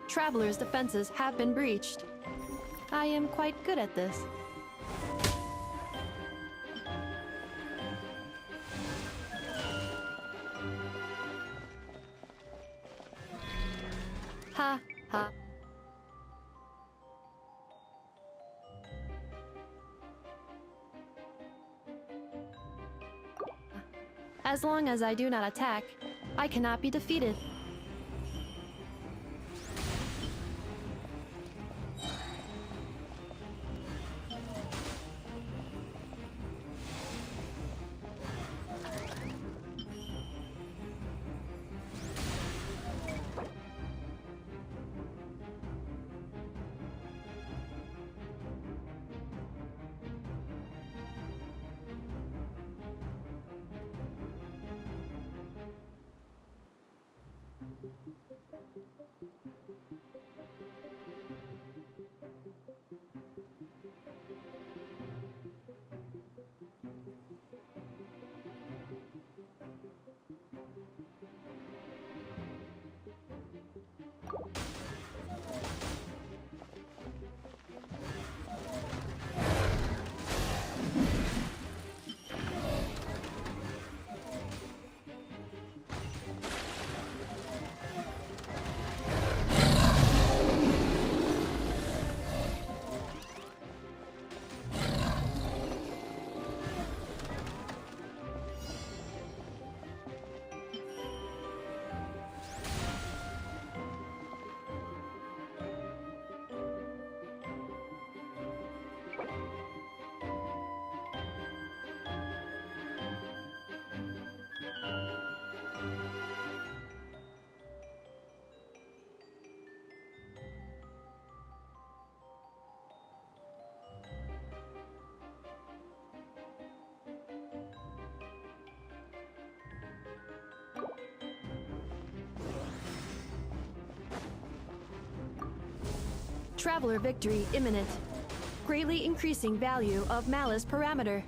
Travelers' defenses have been breached. I am quite good at this. Ha ha. As long as I do not attack, I cannot be defeated. Traveler victory imminent. Greatly increasing value of malice parameter.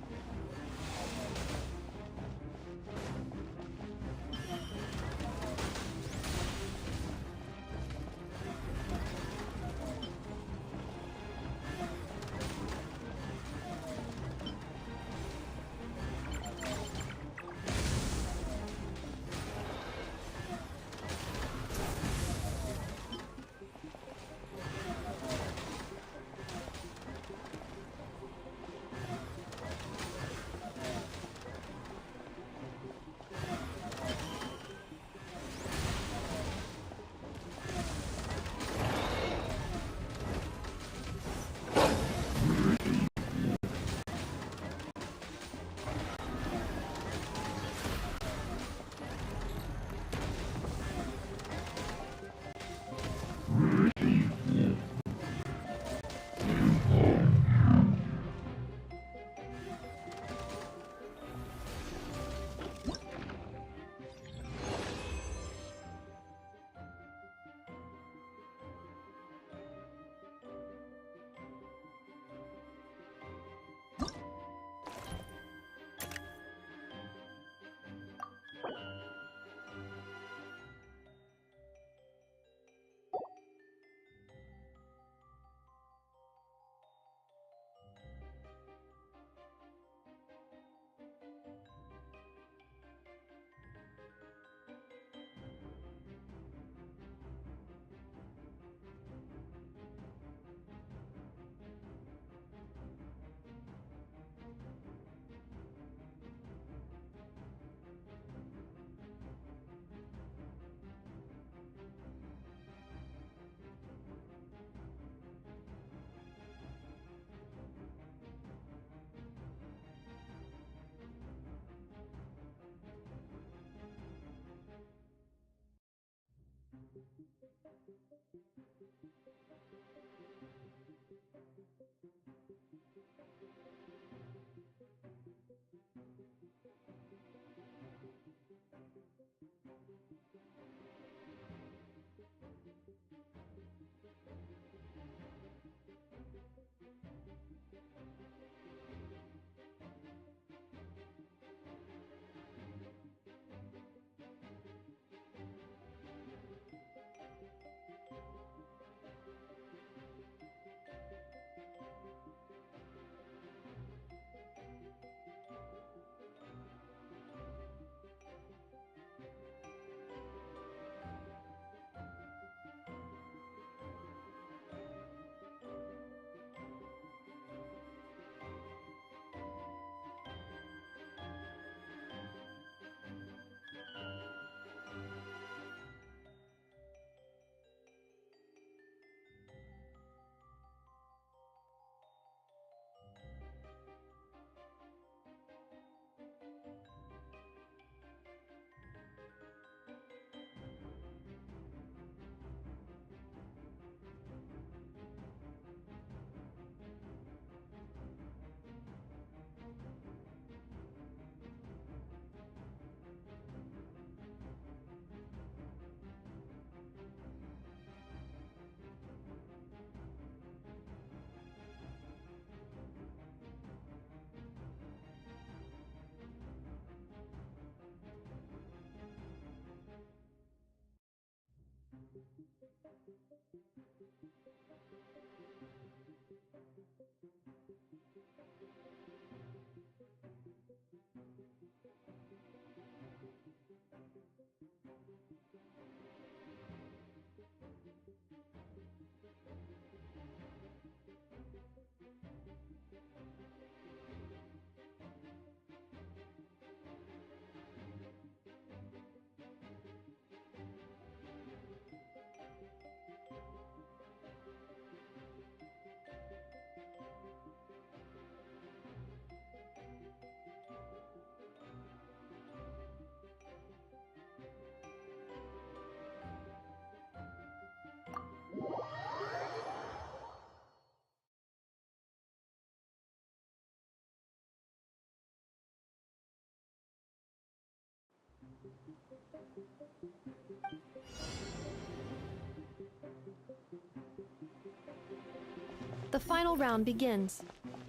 The final round begins.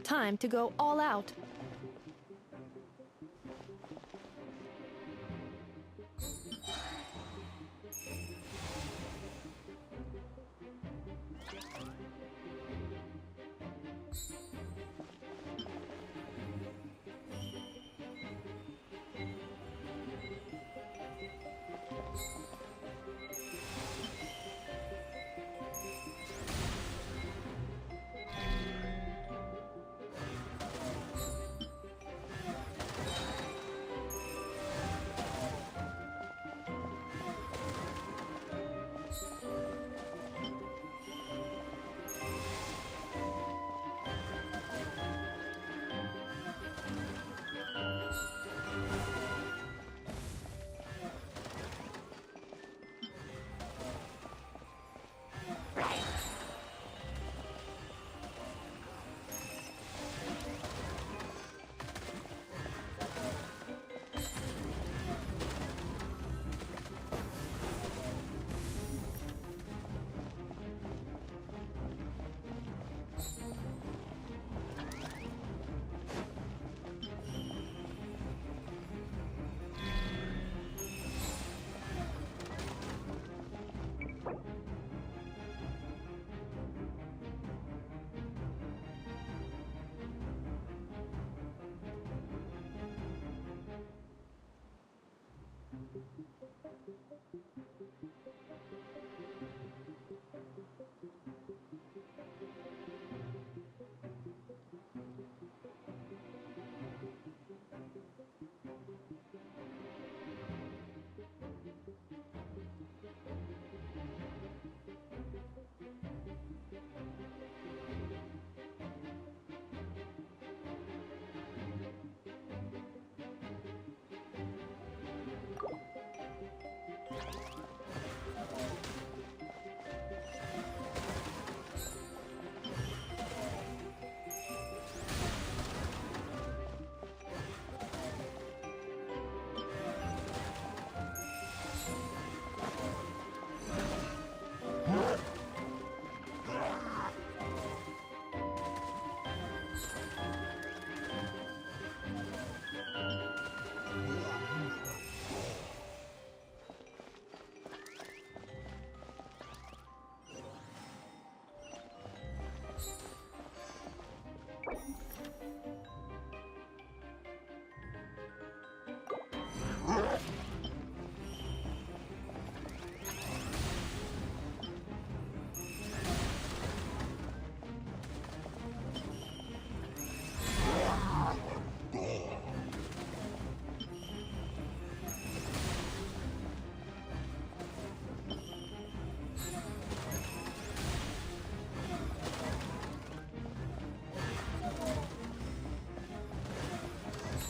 Time to go all out.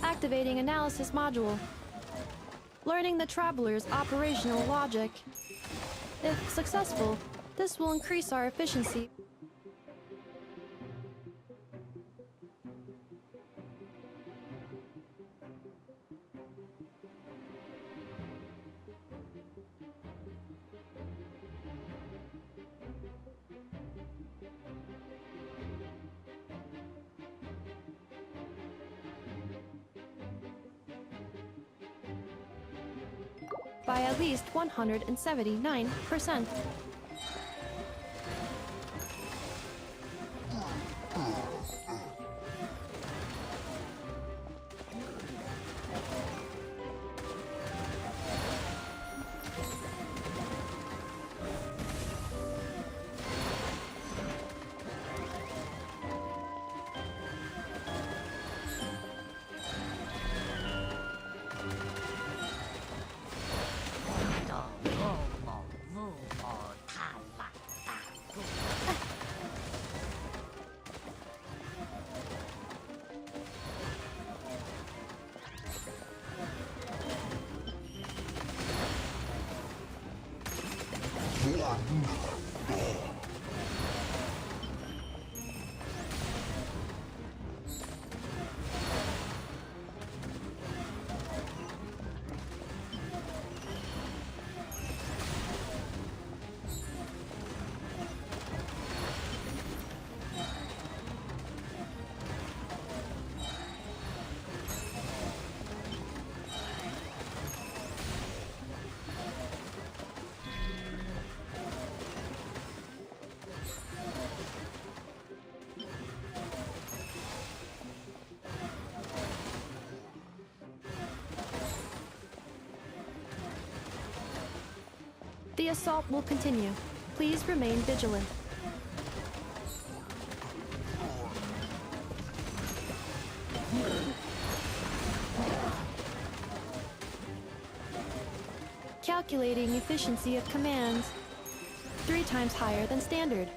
Activating analysis module. Learning the traveler's operational logic. If successful, this will increase our efficiency. By at least 179%. The assault will continue. Please remain vigilant. Calculating efficiency of commands. 3 times higher than standard.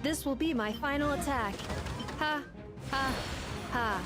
This will be my final attack. Ha, ha, ha.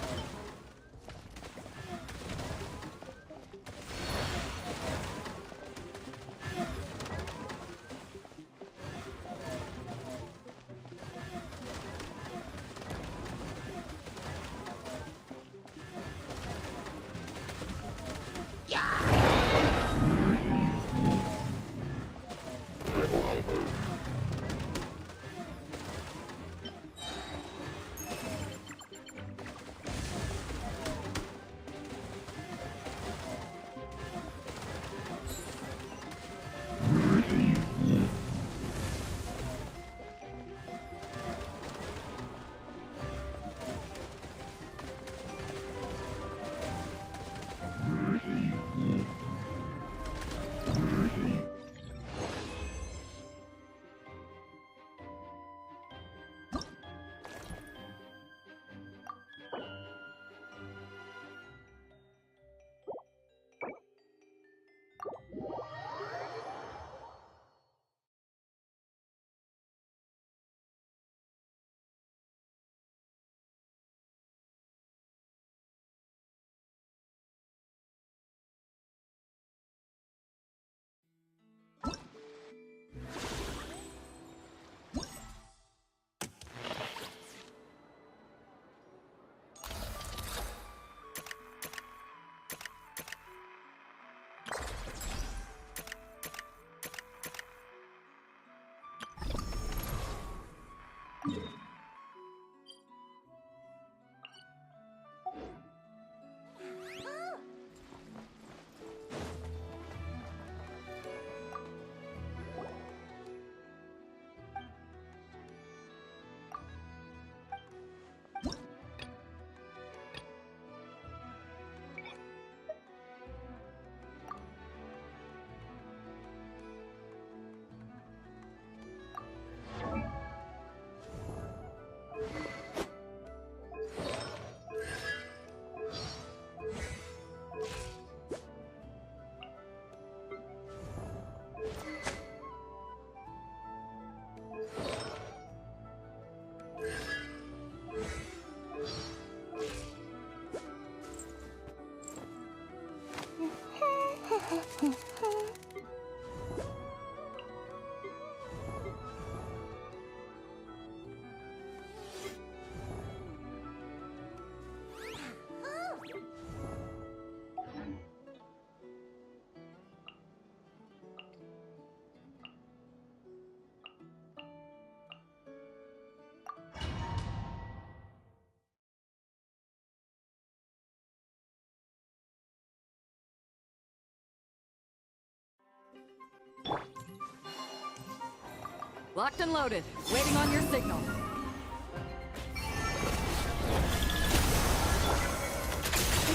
Locked and loaded, waiting on your signal.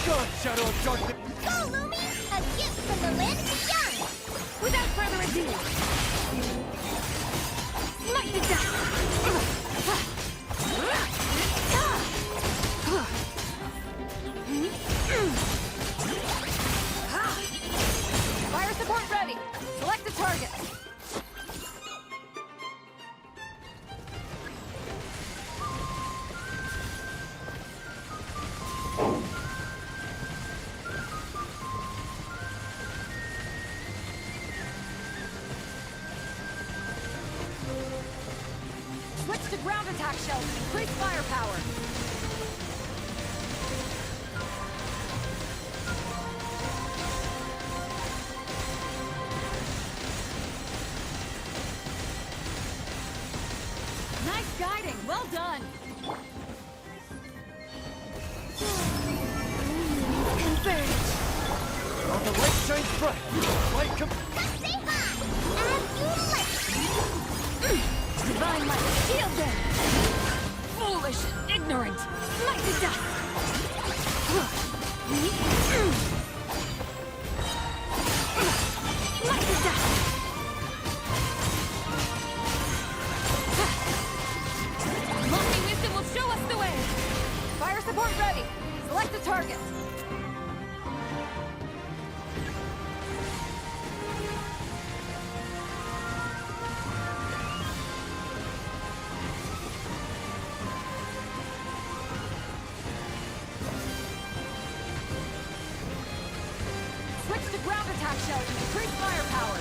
God, Shadow of Darkness! Go, Lumi! A gift from the land of the young! Without further ado, smite it down! target! Switch to ground attack shells and increase firepower! Nice guiding! Well done! Converge. On the light shines bright. Light com- Divine light, shield them! Foolish, ignorant, smite to death! Smite to death! Lofty wisdom will show us the way! Fire support ready! Select the target! Switch to ground attack shells and increase firepower!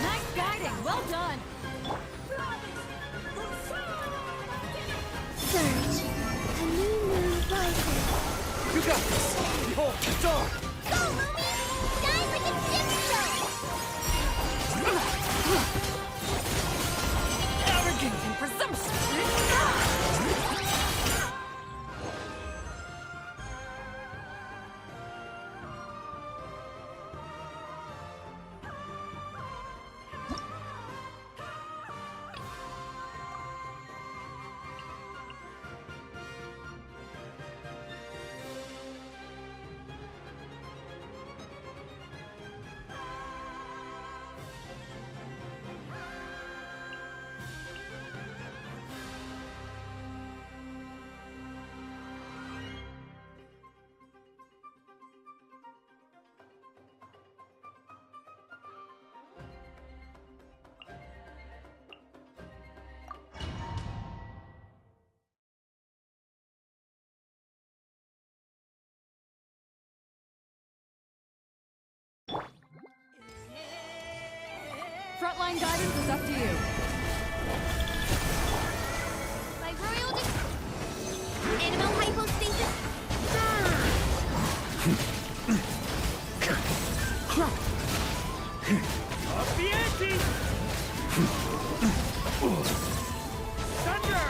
Nice guiding! Well done! Surge. A new moon rises. You got this! Behold, dark! Go, Lumi! Shine like a gemstone! Arrogance and presumption! Frontline guidance is up to you. By royal animal hypostasis. Up the ante! Thunder!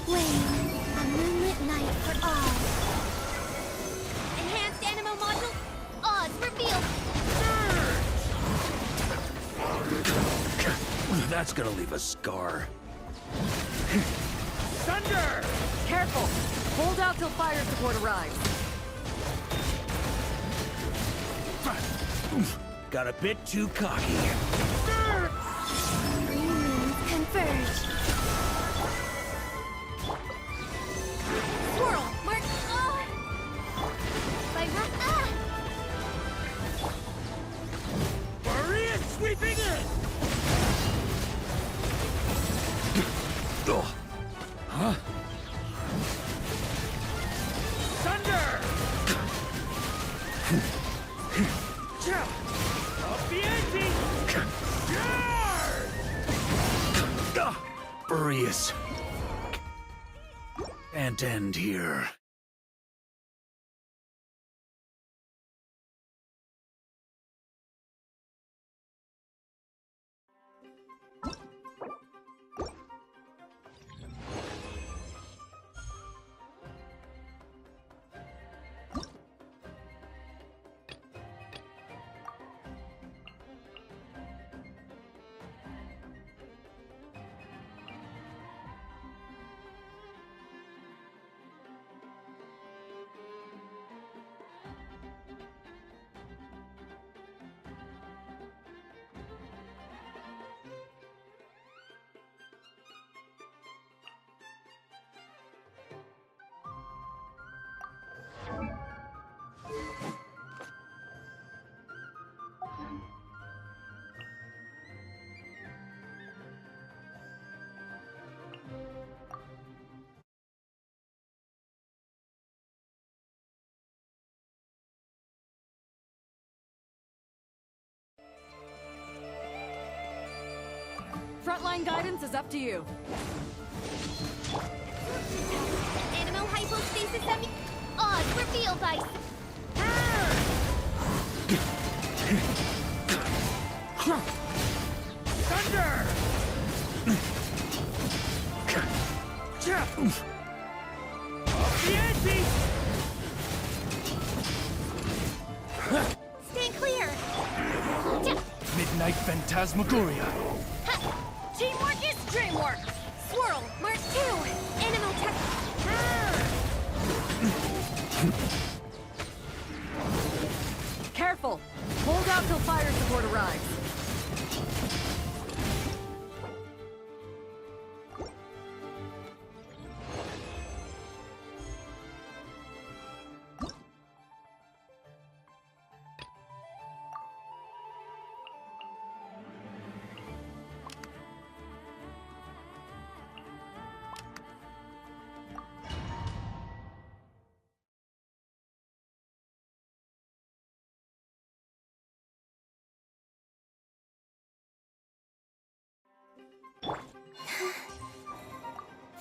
Wayne, a moonlit night for all. Enhanced animal module. Odds revealed. That's gonna leave a scar. Thunder! Careful! Hold out till fire support arrives. Got a bit too cocky. Three moons converge. Swirl, mark. By Maria sweeping in! Huh? Thunder! Up the ante! Boreas. Can't end here. Frontline guidance is up to you. Animal hypostasis semi... Odds revealed by... Thunder! Off the ante! Stay clear! Midnight Phantasmagoria. Teamwork is dreamwork! Swirl, Mark 2! Animal tech... Careful! Hold out till fire support arrives.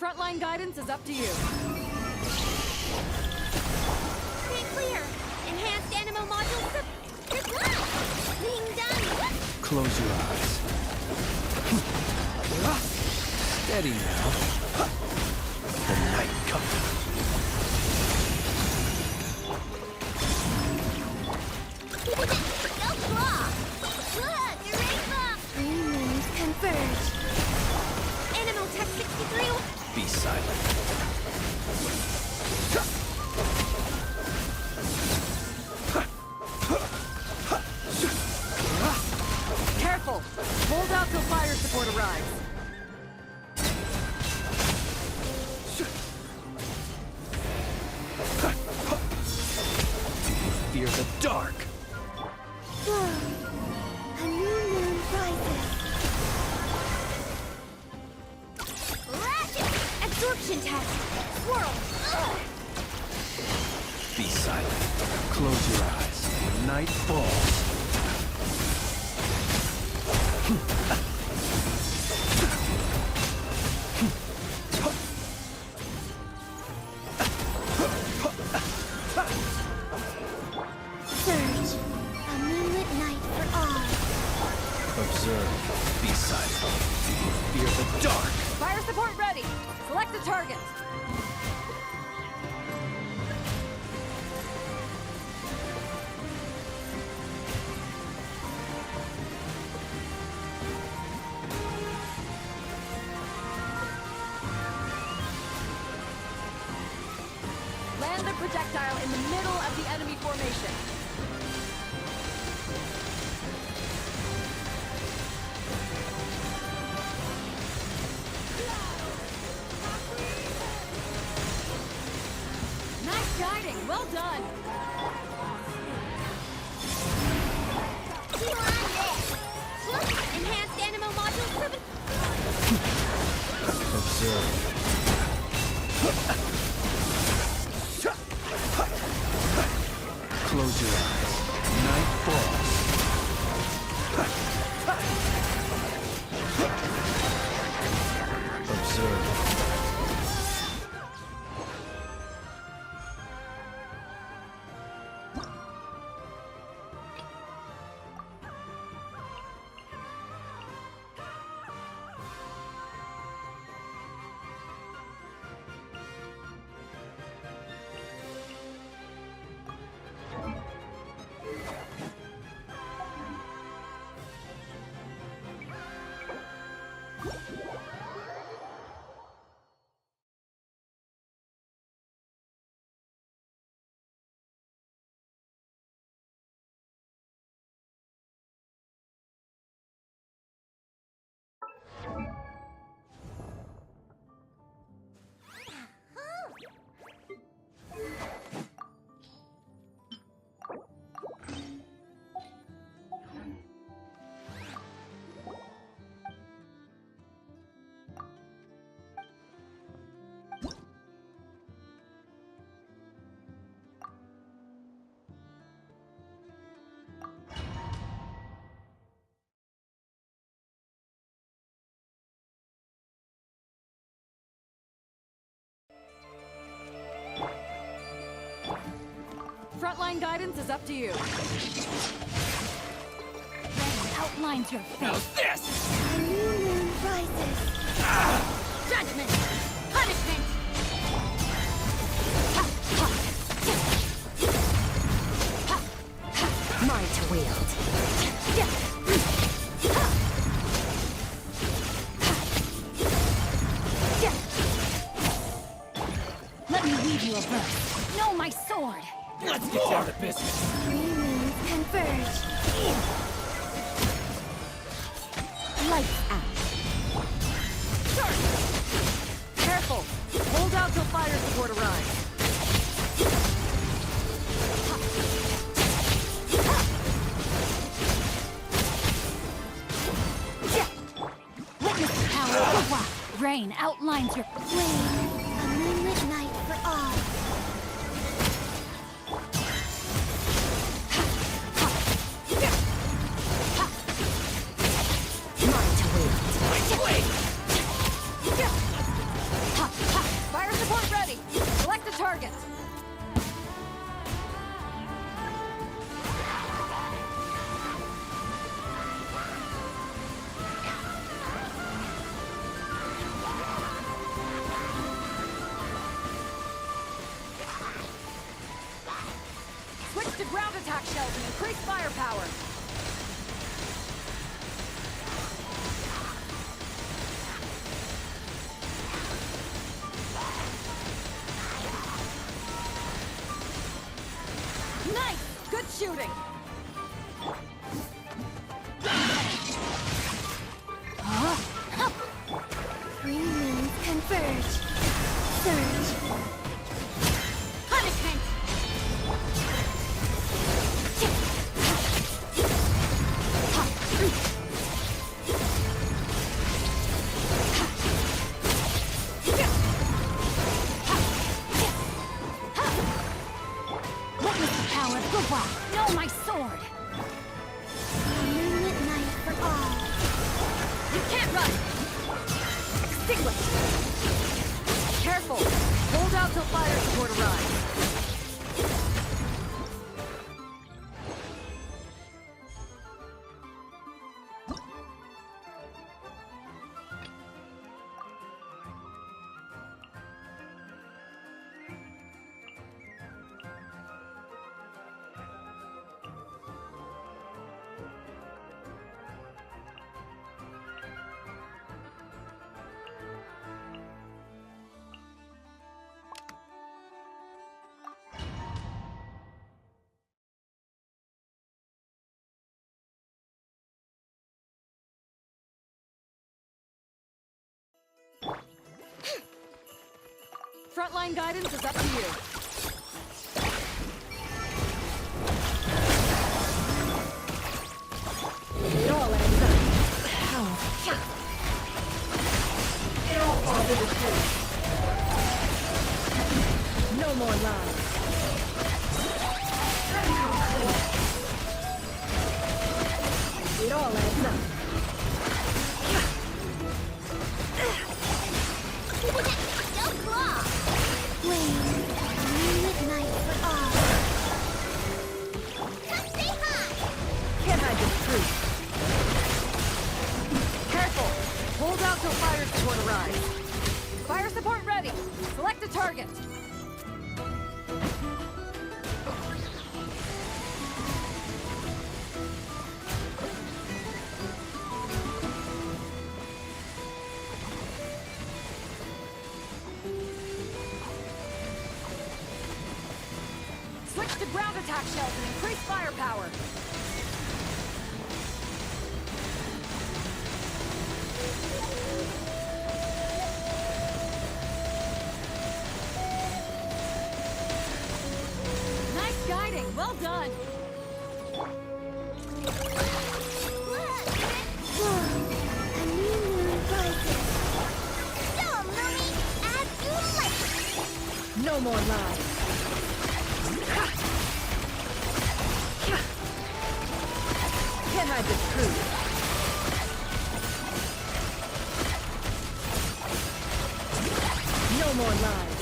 Frontline guidance is up to you. Stay clear! Enhanced animal module... Good luck! Being done! Close your eyes. Steady now. The night comes. Go claw! Look, a rainbow! Three moons converge. Animal Tech 63... Be silent. Careful! Hold out till fire support arrives. Fear the dark. A new moon rises. Absorption test! Swirl! Be silent. Close your eyes. Night falls. Surge. A moonlit night for all. Observe. Be silent. Fear the dark. Fire support ready! Select a target! Land the projectile in the middle of the enemy formation. Nice guiding, well done! Enhanced animal module 7... Observe. Close your eyes. Night falls. Observe. Frontline guidance is up to you. Red outlines your fate. How's this? A new moon rises. Judgment! Punishment! Mine to wield. Let me weave you a verse. Know my sword. Let's get down to business. Three moons converge. Lights out. Careful! Hold out till fire support arrives. Witness the power of the rock. Rain outlines your Rain, a moonlit night for all. Mine to wield. Fire support ready. Select a target. Switch to ground attack shells and increase firepower. Nice! Good shooting! Three moons converge. Surge. punishment. Witness the power of the rock. Know my sword. A moonlit night for all. You can't run. Extinguish. Careful! Hold out till fire support arrives. Frontline guidance is up to you. It all ends up. It all falls into place. No more lies. It all adds up. No claw! Flame, a moonlit night for all. Come say hi! Can't hide the truth. Careful! Hold out till fire support arrives. Fire support ready. Select a target. Switch to ground attack shells and increase firepower. Nice guiding. Well done. A new moon rises. So, Mummy, as you like. No more lies. Can't hide the truth. No more lies.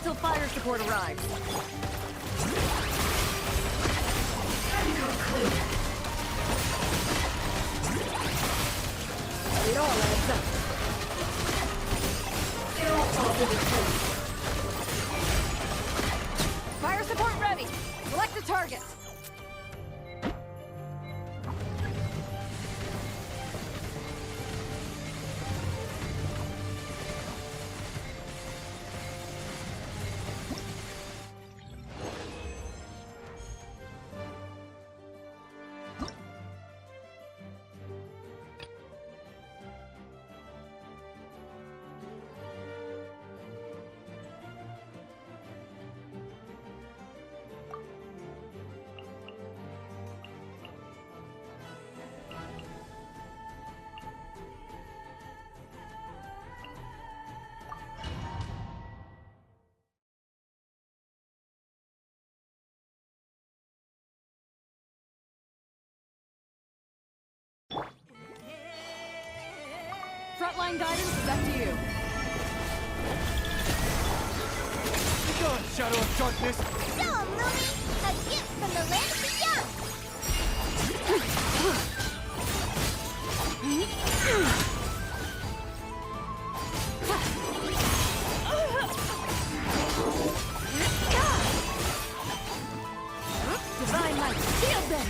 till fire support arrives. It all adds up. It all falls into place. Fire support ready. Select the target. Frontline guidance is up to you. Be gone, Shadow of Darkness! So, Lumi, a gift from the land beyond! Divine light, shield them!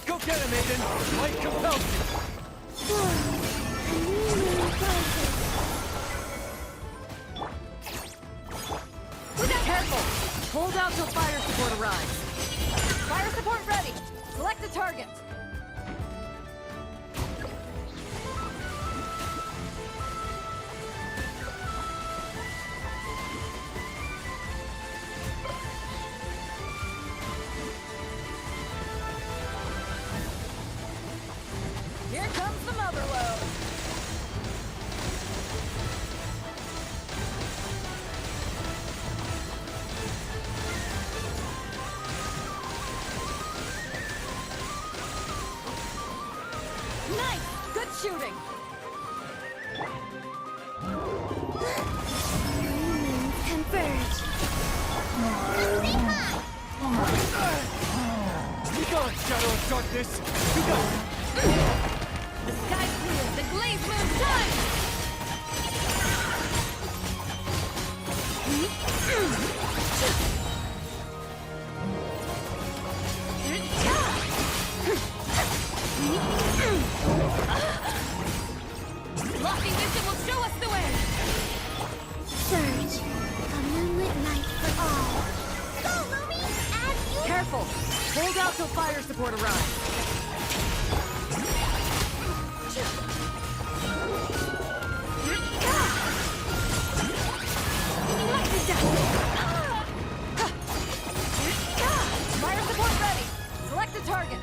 Go get him, Aiden! Light compels you! Careful! Hold out till fire support arrives. Fire support ready. Select the target. Here comes the mother load. Nice! Good shooting! Humans converge. Be gone, Shadow of Darkness! Be gone! The sky's clear! The glaze moon's time! Lofty vision will show us the way! Surge, a moonlit night for all. Go, Lumi, as you... Careful! Hold out till fire support arrives. Fire support ready! Select the target!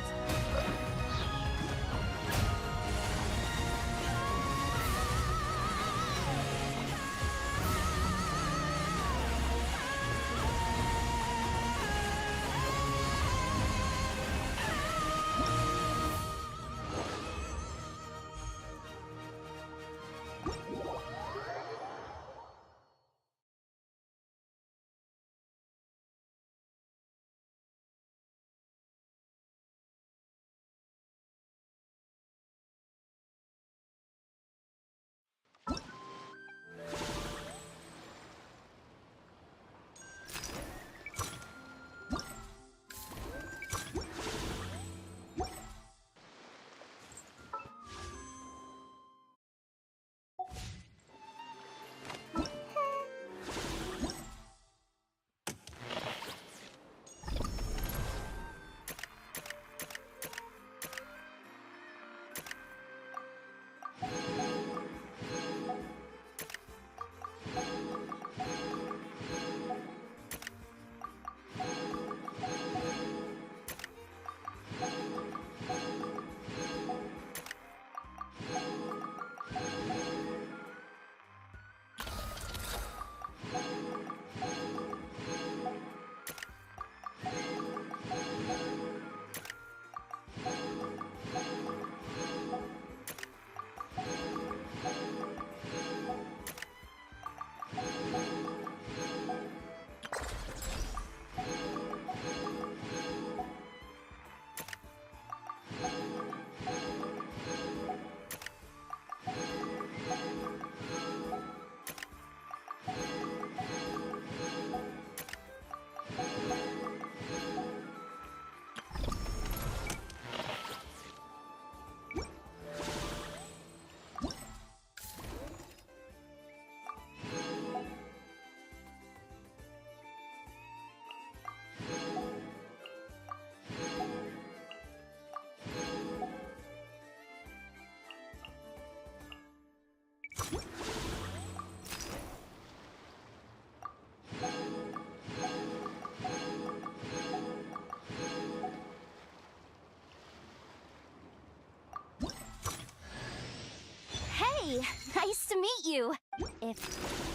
Hi, nice to meet you. If...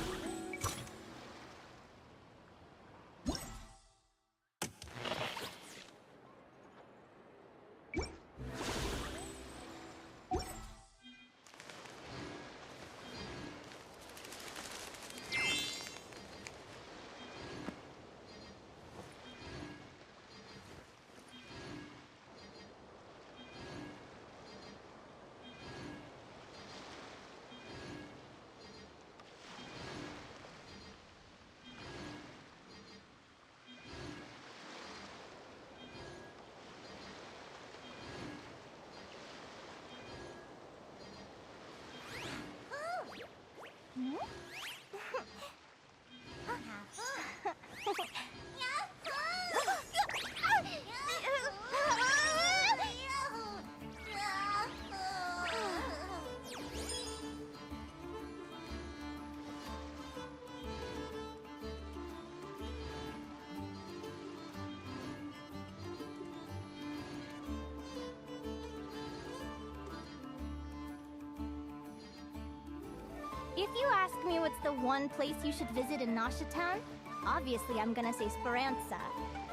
If you ask me what's the one place you should visit in Nashatown, obviously I'm gonna say Speranza.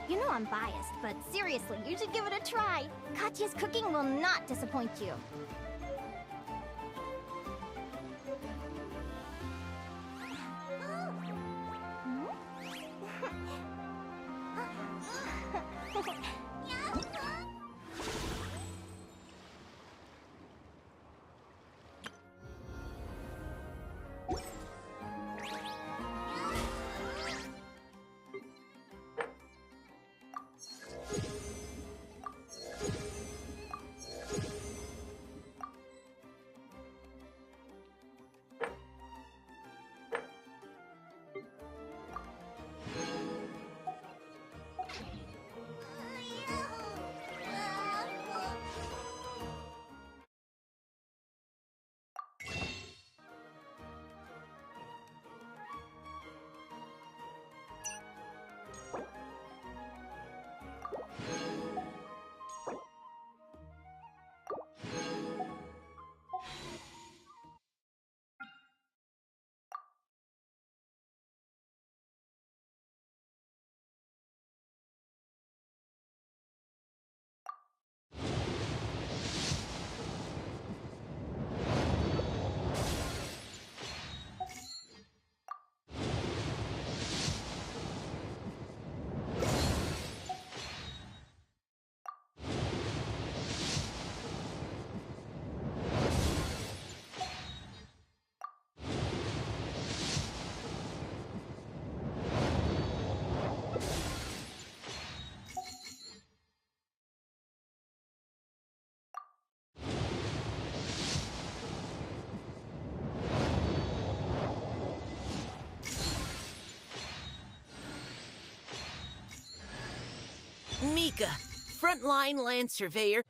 You know I'm biased, but seriously, you should give it a try. Katya's cooking will not disappoint you. Mika, frontline land surveyor.